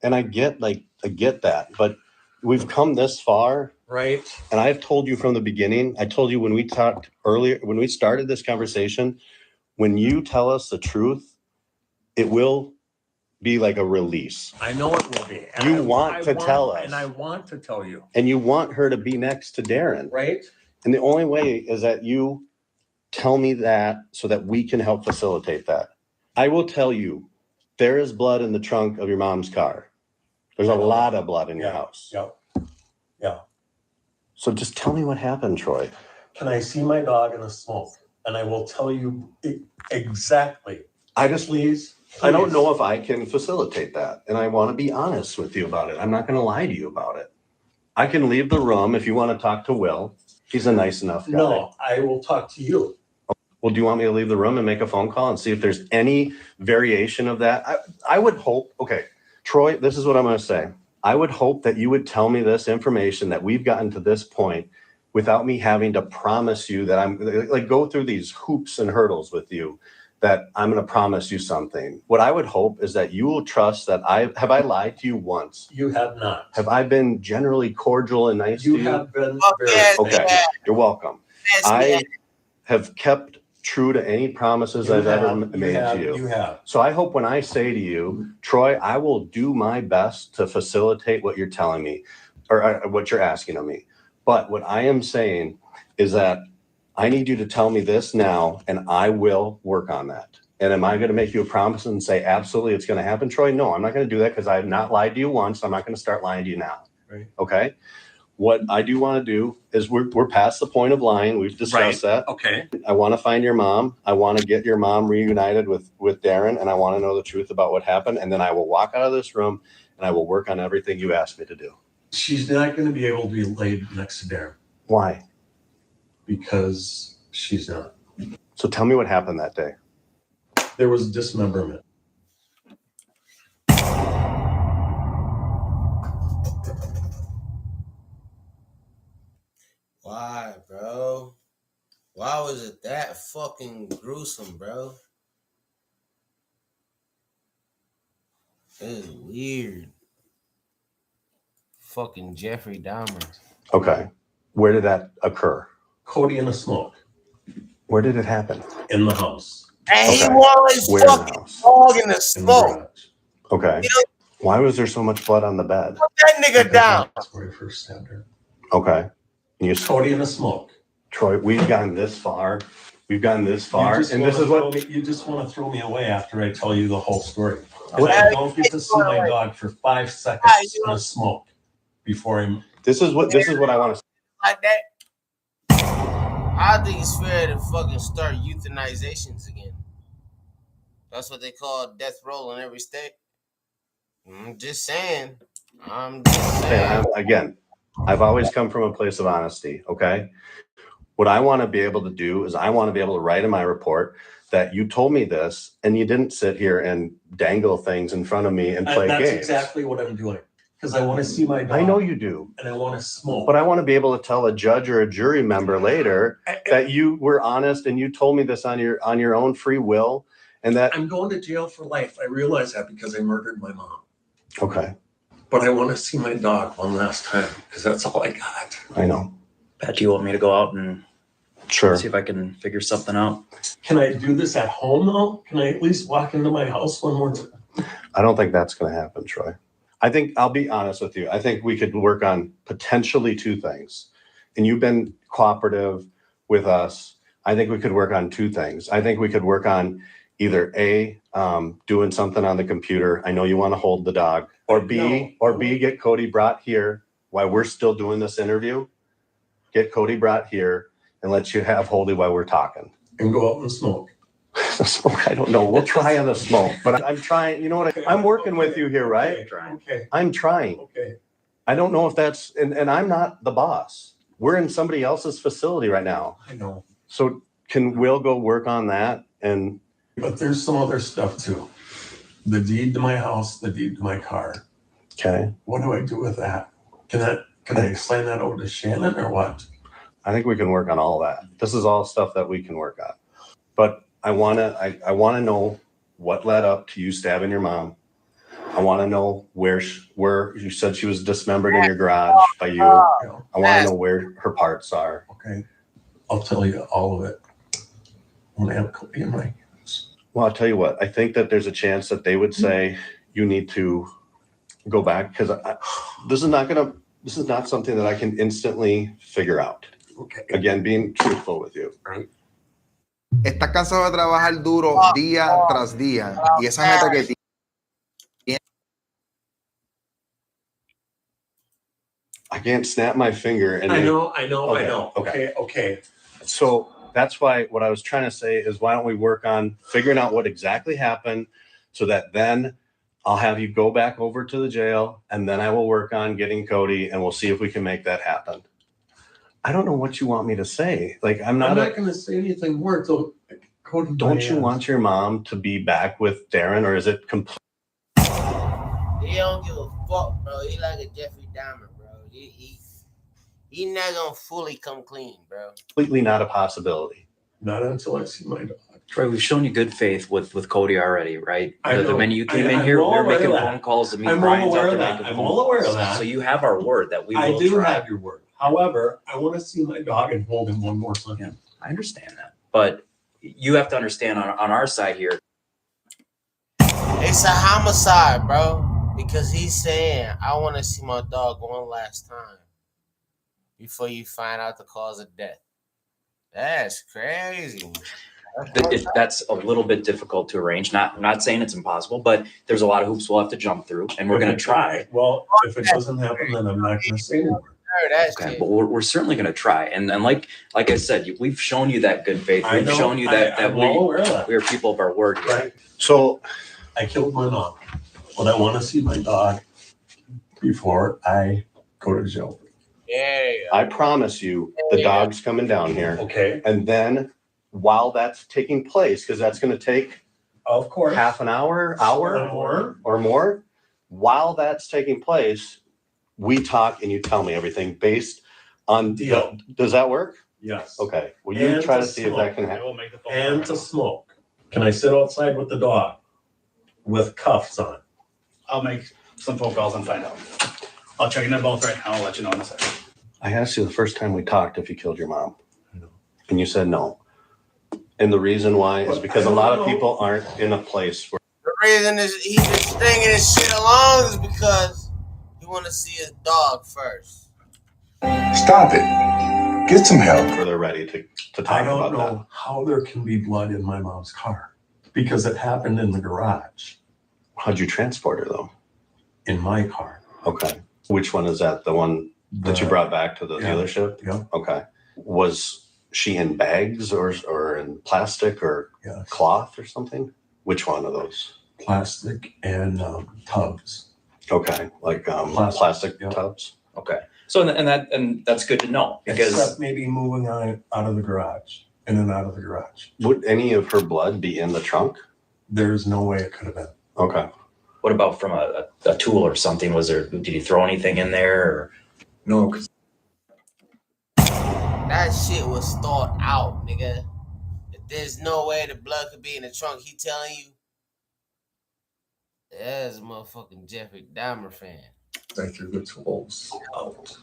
And I get that, but we've come this far. Right. And I've told you from the beginning, I told you when we talked earlier, when we started this conversation, when you tell us the truth, it will be like a release. I know it will be. And You want to tell us. And I want to tell you. And you want her to be next to Darren. Right. And the only way is that you tell me that so that we can help facilitate that. I will tell you, there is blood in the trunk of your mom's car. There's a lot of blood in your house. Yep. Yeah. So just tell me what happened, Troy. Can I see my dog in the smoke? And I will tell you exactly. I don't know if I can facilitate that. And I want to be honest with you about it. I'm not going to lie to you about it. I can leave the room if you want to talk to Will. He's a nice enough guy. No, I will talk to you. Well, do you want me to leave the room and make a phone call and see if there's any variation of that? I would hope, okay, Troy, this is what I'm going to say. I would hope that you would tell me this information that we've gotten to this point without me having to promise you that I'm like go through these hoops and hurdles with you, that I'm going to promise you something. What I would hope is that you will trust that I lied to you once. You have not. Have I been generally cordial and nice to you? You have been very Okay, you're welcome. I have kept true to any promises I've ever made to you. You have. So I hope when I say to you, Troy, I will do my best to facilitate what you're telling me or what you're asking of me. But what I am saying is that I need you to tell me this now, and I will work on that. And am I going to make you a promise and say, absolutely, it's going to happen, Troy? No, I'm not going to do that because I have not lied to you once. I'm not going to start lying to you now. Right. Okay. What I do want to do is we're past the point of lying. We've discussed that. Okay. I want to find your mom. I want to get your mom reunited with Darren, and I want to know the truth about what happened. And then I will walk out of this room and I will work on everything you asked me to do. She's not going to be able to be laid next to Darren. Why? Because she's not. So tell me what happened that day. There was dismemberment. Why, bro? Why was it that fucking gruesome, bro? It is weird. Fucking Jeffrey Dahmer. Okay. Where did that occur? Cody in the smoke. Where did it happen? In the house. And Okay. he wore his Where in the fucking house? dog in the smoke. Okay. Why was there so much blood on the bed? Put that nigga down. That's where I first stabbed her. Okay. You Cody in the smoke. Troy, we've gotten this far. We've gotten this far. You just And this wanna is what throw me- you just want to throw me away after I tell you the whole story. And What- I don't get to see my dog for 5 seconds in the smoke before I'm. this is what I want to Like that. I think it's fair to fucking start euthanizations again. That's what they call death row in every state. I'm just saying. Again, I've always come from a place of honesty, okay? What I want to be able to do is I want to be able to write in my report that you told me this and you didn't sit here and dangle things in front of me and play That's games. exactly what I'm doing. Because I want to see my dog. I know you do. And I want to smoke. But I want to be able to tell a judge or a jury member later that you were honest and you told me this on your own free will, and that I'm going to jail for life. I realize that because I murdered my mom. Okay. But I want to see my dog one last time because that's all I got. I know. Pat, do you want me to go out and see if I can figure something out? Can I do this at home though? Can I at least walk into my house one more time? I don't think that's going to happen, Troy. I think, I'll be honest with you, I think we could work on potentially two things. And you've been cooperative with us. I think we could work on two things. I think we could work on either A, doing something on the computer. I know you want to hold the dog. Or B, get Cody brought here while we're still doing this interview. Get Cody brought here and let you have Holdy while we're talking. And go out and smoke. Smoke, I don't know. We'll try on the smoke, but I'm trying. You know what? I'm working with you here, right? Okay. I'm trying. Okay. I don't know if that's, and I'm not the boss. We're in somebody else's facility right now. I know. So can Will go work on that? But there's some other stuff too. The deed to my house, the deed to my car. Okay. What do I do with that? Can I explain that over to Shannon or what? I think we can work on all that. This is all stuff that we can work on. But I wanna know what led up to you stabbing your mom. I want to know where you said she was dismembered in your garage by you. I want to know where her parts are. Okay. I'll tell you all of it when I have Cody in my hands. Well, I'll tell you what, I think that there's a chance that they would say you need to go back because this is not something that I can instantly figure out. Okay. Again, being truthful with you. Right. Estás cansado de trabajar duro día tras día y esa meta que tienes. I can't snap my finger. And I know. Okay. So that's why what I was trying to say is why don't we work on figuring out what exactly happened so that then I'll have you go back over to the jail and then I will work on getting Cody and we'll see if we can make that happen. I don't know what you want me to say. Like, I'm not going to say anything more until Cody. Don't you want your mom to be back with Darren or is it complete? He don't give a fuck, bro. He like a Jeffrey Dahmer, bro. He not gonna fully come clean, bro. Completely not a possibility. Not until I see my dog. Troy, we've shown you good faith with Cody already, right? I know. The minute you came in here, we were making phone calls to meet Brian's out there making I'm phone all aware calls. of that. So you have our word that we will I do try. have your word. However, I want to see my dog and hold him one more time. Yeah, I understand that. But you have to understand on our side here. It's a homicide, bro. Because he's saying, I want to see my dog one last time before you find out the cause of death. That's crazy. That's a little bit difficult to arrange. I'm not saying it's impossible, but there's a lot of hoops we'll have to jump through, and we're going to try. Well, if it doesn't happen, then I'm not going to say anymore. Okay, but we're certainly going to try. And like I said, we've shown you that good faith. We've shown you that we are people of our word here. Right. So I killed my mom, but I want to see my dog before I go to jail. Yeah. I promise you the dog's coming down here. Okay. And then while that's taking place, because that's going to take, of course, half an hour or more. While that's taking place, we talk and you tell me everything based on deal. Does that work? Yes. Okay. Will you try to see if that can happen? And to smoke. Can I sit outside with the dog with cuffs on? I'll make some phone calls and find out. I'll check in them both right now. I'll let you know in a second. I asked you the first time we talked if you killed your mom. And you said no. And the reason why is because a lot of people aren't in a place where. The reason is he's been stringing his shit along is because he want to see his dog first. Stop it. Get some help. Where they're ready to talk I don't about know that. how there can be blood in my mom's car because it happened in the garage. How'd you transport her though? In my car. Okay. Which one is that? The one that you brought back to the dealership? Yeah. Okay. Was she in bags or in plastic or cloth or something? Which one of those? Plastic and tubs. Okay. Like plastic tubs? Okay. So and that's good to know because Except maybe moving out of the garage, in and out of the garage. Would any of her blood be in the trunk? There's no way it could have been. Okay. What about from a tool or something? Did he throw anything in there? Or? No, because That shit was thought out, nigga. If there's no way the blood could be in the trunk, he telling you. That's a motherfucking Jeffrey Dahmer fan. I threw the tools out.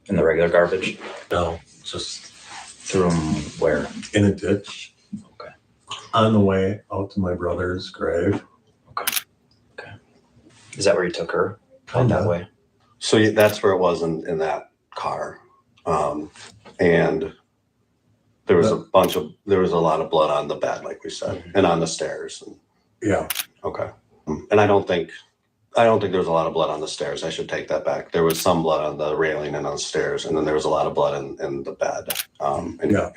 In the regular garbage? No, just threw them where? In a ditch. Okay. On the way out to my brother's grave. Okay. Is that where you took her? Kinda. That way? So that's where it was in that car. And there was a lot of blood on the bed, like we said, and on the stairs. Yeah. Okay. And I don't think there was a lot of blood on the stairs. I should take that back. There was some blood on the railing and on the stairs, and then there was a lot of blood in the bed,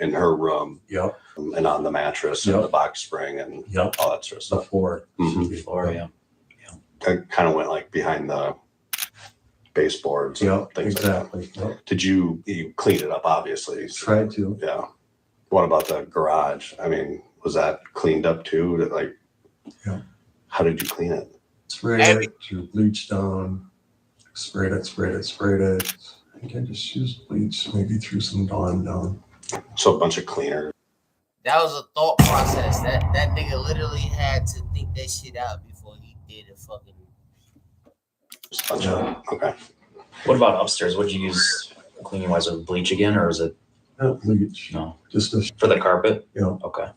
in her room. Yep. And on the mattress and the box spring and all that sort of stuff. The floor. Mm-hmm. Floor, yeah. I kind of went like behind the baseboards and things exactly. like that. Did you cleaned it up, obviously? Tried to. Yeah. What about the garage? I mean, was that cleaned up too? Yeah. How did you clean it? Sprayed it, threw bleach down, sprayed it. I think I just used bleach, maybe threw some Dawn down. So a bunch of cleaner. That was a thought process. That nigga literally had to think that shit out before he did it fucking. Okay. What about upstairs? What'd you use cleaning wise? With bleach again, or is it? Not bleach. No. Just for the carpet? Yeah. Okay.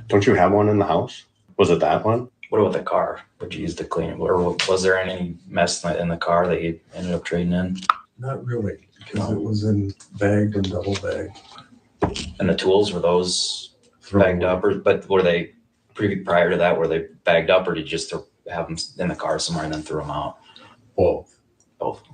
Don't you have one in the house? Was it that one? What about the car? Would you use to clean it? Or was there any mess in the car that you ended up trading in? Not really, because it was in bagged and double bagged. And the tools, were those bagged up, but were they prior to that? Were they bagged up, or did you just have them in the car somewhere and then threw them out? Both. Both.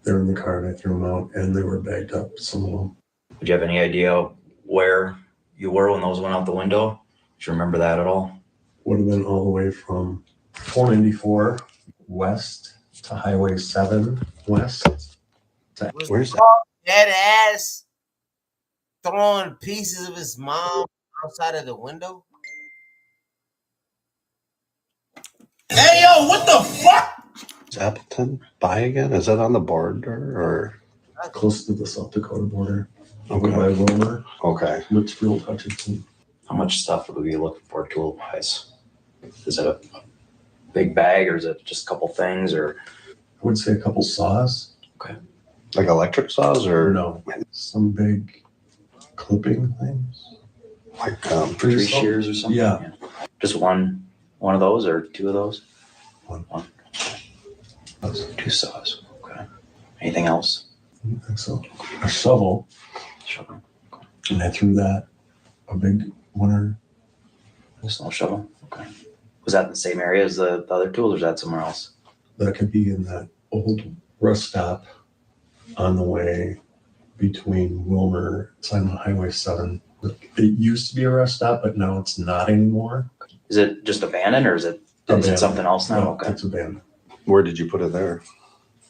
They were in the car and I threw them out, and they were bagged up, some of them. Would you have any idea where you were when those went out the window? Do you remember that at all? Would have been all the way from 494 west to Highway 7 west. Where's that? Dead ass throwing pieces of his mom outside of the window. Hey yo, what the fuck? Is Appleton by again? Is that on the border or close to the South Dakota border? Okay. By Wilmer. Okay. Litchfield, Hutchinson. How much stuff would we be looking for tool wise? Is it a big bag, or is it just a couple things, or? I would say a couple saws. Okay. Like electric saws or no? Some big clipping things. Like tree shears or something? Yeah. Just one of those or two of those? One. Two saws. Okay. Anything else? I don't think so. A shovel. And I threw that. A big winter. A snow shovel. Okay. Was that in the same area as the other tools, or is that somewhere else? That could be in that old rest stop on the way between Wilmer, it's on Highway 7. It used to be a rest stop, but now it's not anymore. Is it just abandoned, or is it something else now? No, Okay. it's abandoned. Where did you put it there?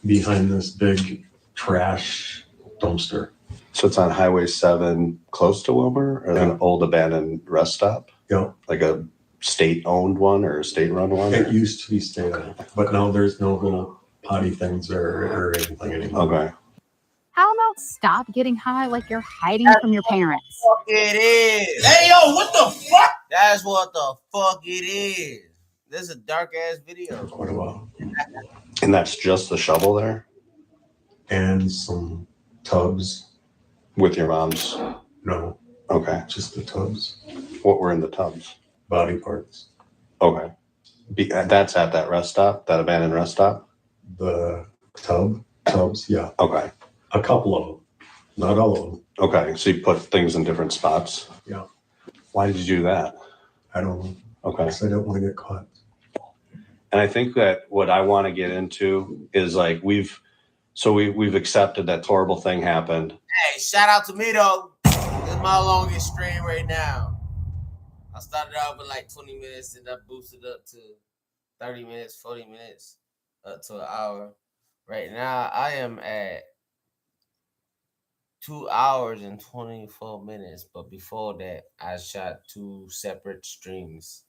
Behind this big trash dumpster. So it's on Highway 7 close to Wilmer, or an old abandoned rest stop? Yeah. Like a state-owned one or a state-run one? It used to be state-owned, but now there's no little potty things or anything anymore. Okay. How about stop getting high like you're hiding from your parents? Fuck it is. Hey yo, what the fuck? That's what the fuck it is. This is a dark ass video. Quite a while. And that's just the shovel there? And some tubs. With your mom's? No. Okay. Just the tubs. What were in the tubs? Body parts. Okay. That's at that rest stop, that abandoned rest stop? The tubs, yeah. Okay. A couple of them. Not all of them. Okay. So you put things in different spots? Yeah. Why did you do that? I don't know. Okay. Because I don't want to get caught. And I think that what I want to get into is like we've accepted that horrible thing happened. Hey, shout out to me though. This is my longest stream right now. I started out with like 20 minutes and I boosted up to 30 minutes, 40 minutes, up to an hour. Right now, I am at 2 hours and 24 minutes. But before that, I shot 2 separate streams.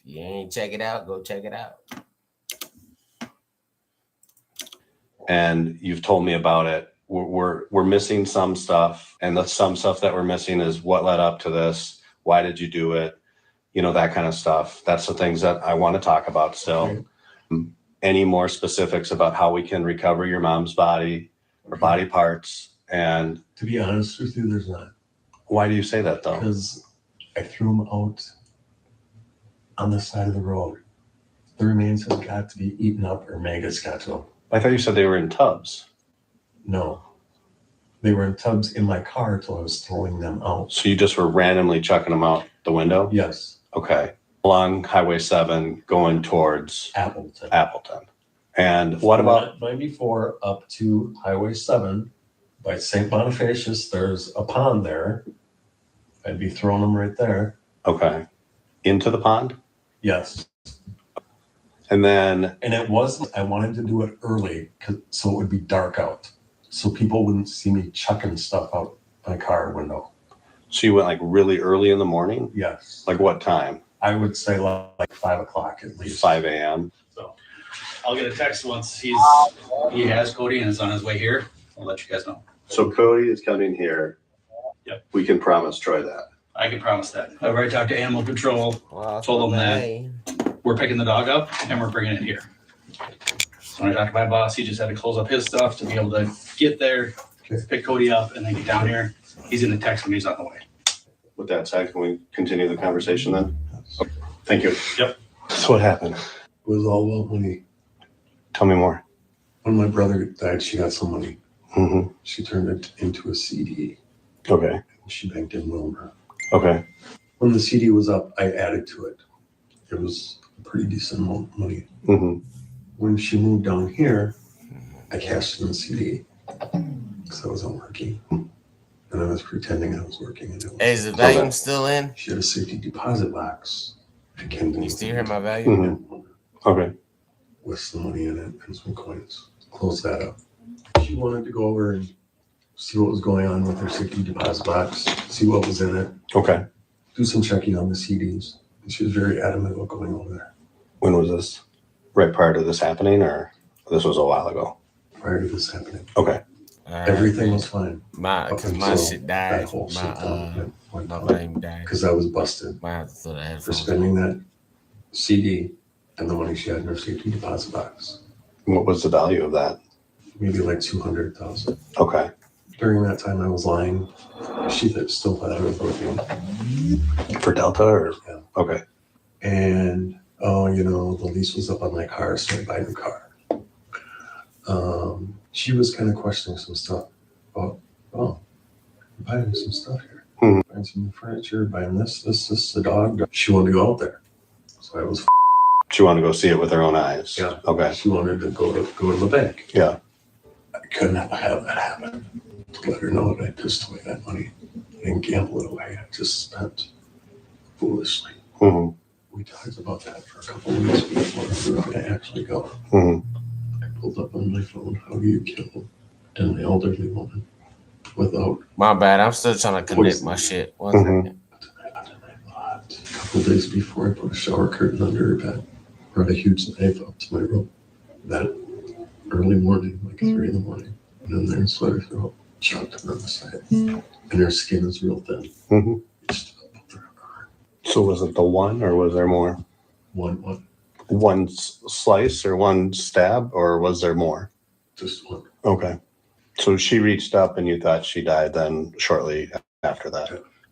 If you ain't check it out, go check it out. and you've told me about it. We're missing some stuff, and the some stuff that we're missing is what led up to this. Why did you do it? You know, that kind of stuff. That's the things that I want to talk about still. Okay. Any more specifics about how we can recover your mom's body or body parts? And to be honest with you, there's not. Why do you say that though? Because I threw them out on the side of the road. The remains have got to be eaten up or maggots got to them. I thought you said they were in tubs. No. They were in tubs in my car till I was throwing them out. So you just were randomly chucking them out the window? Yes. Okay. Along Highway 7 going towards Appleton. And what about 94 up to Highway 7 by St. Bonifacius? There's a pond there. I'd be throwing them right there. Okay. Into the pond? Yes. And then... And it wasn't, I wanted to do it early so it would be dark out. So people wouldn't see me chucking stuff out my car window. So you went like really early in the morning? Yes. Like what time? I would say like 5 o'clock at least. 5 a.m. So I'll get a text once he has Cody and is on his way here. I'll let you guys know. So Cody is coming here. Yep. We can promise Troy that. I can promise that. I've already talked to Animal Control. Told them that we're picking the dog up and we're bringing it here. So when I talked to my boss, he just had to close up his stuff to be able to get there, pick Cody up, and then get down here. He's in the text when he's on the way. With that said, can we continue the conversation then? Okay. Thank you. Yep. So what happened? It was all about money. Tell me more. When my brother died, she got some money. Mm-hmm. She turned it into a CD. Okay. She banked in Wilmer. Okay. When the CD was up, I added to it. It was a pretty decent amount of money. Mm-hmm. When she moved down here, I cashed in the CD because I wasn't working. And I was pretending I was working. And Hey, is the volume still in? She had a safety deposit box. You still hear my volume? Mm-hmm. Okay. With some money in it and some coins. Close that up. She wanted to go over and see what was going on with her safety deposit box, see what was in it. Okay. Do some checking on the CDs. And she was very adamant about going over there. When was this? Right prior to this happening, or this was a while ago? Prior to this happening. Okay. Everything was fine. Because my shit died. My volume died. Because I was busted for spending that CD and the money she had in her safety deposit box. What was the value of that? Maybe like $200,000. Okay. During that time, I was lying. She still thought I was working. For Delta, or? Yeah. Okay. And, the lease was up on my car, so I buy a new car. She was kind of questioning some stuff. You're buying some stuff here. Mm-hmm. Buying some new furniture, buying this, the dog. She wanted to go out there. So I was. She wanted to go see it with her own eyes. Yeah. Okay. She wanted to go to the bank. Yeah. I couldn't have that happen. To let her know that I pissed away that money. I didn't gamble it away. I just spent foolishly. Mm-hmm. We talked about that for a couple of weeks before we were going to actually go. Mm-hmm. I pulled up on my phone, how do you kill an elderly woman without... My bad, I'm still trying to connect my shit. One second. A couple days before, I put a shower curtain under her bed, brought a huge knife up to my rope. That early morning, like 3 in the morning, and then there slit her throat, chopped her on the side. And her skin is real thin. Mm-hmm. So was it the one, or was there more? One. One slice or one stab, or was there more? Just one. Okay. So she reached up and you thought she died then shortly after that.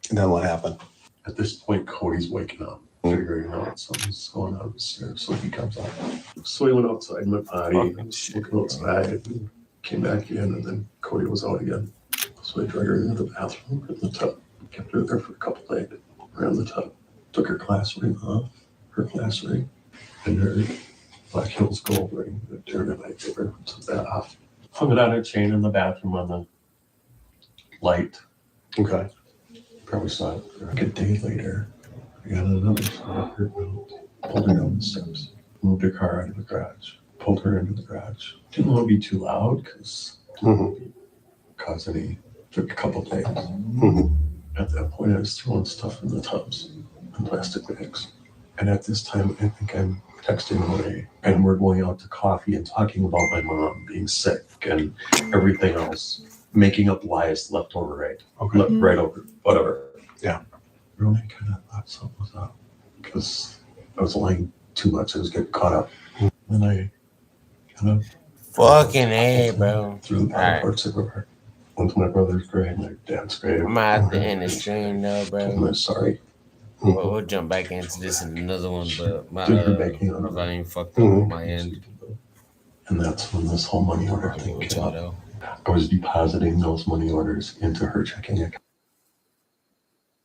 And then what happened? At this point, Cody's waking up, figuring out something's going on upstairs. So he comes out. So he went outside my potty, was looking outside, and came back in, and then Cody was out again. So I dragged her into the bathroom in the tub. Kept her there for a couple days. Ran the tub. Took her class ring off, her class ring, and her Black Hills gold ring. The Darren I gave her, took that off. Hung it on her chain in the bathroom on the light. Okay. Probably saw it. Like a day later, I got another shot of her belt. Pulled her down the steps. Moved her car out of the garage. Pulled her into the garage. Didn't want to be too loud because cause any. Took a couple days. At that point, I was throwing stuff in the tubs and plastic bags. And at this time, I think I'm texting away, and we're going out to coffee and talking about my mom being sick and everything else, making up lies left over right. Okay. Right over, whatever. Yeah. Really kind of thought something was up because I was lying too much. I was getting caught up. And I kind of Fucking A, bro. threw the parts everywhere. Went to my brother's grave, my dad's grave. I'm out the end of the stream though, bro. I'm sorry. We'll jump back into this in another one, but my volume fucked up on my end. And that's when this whole money order thing came up. I was depositing those money orders into her checking account.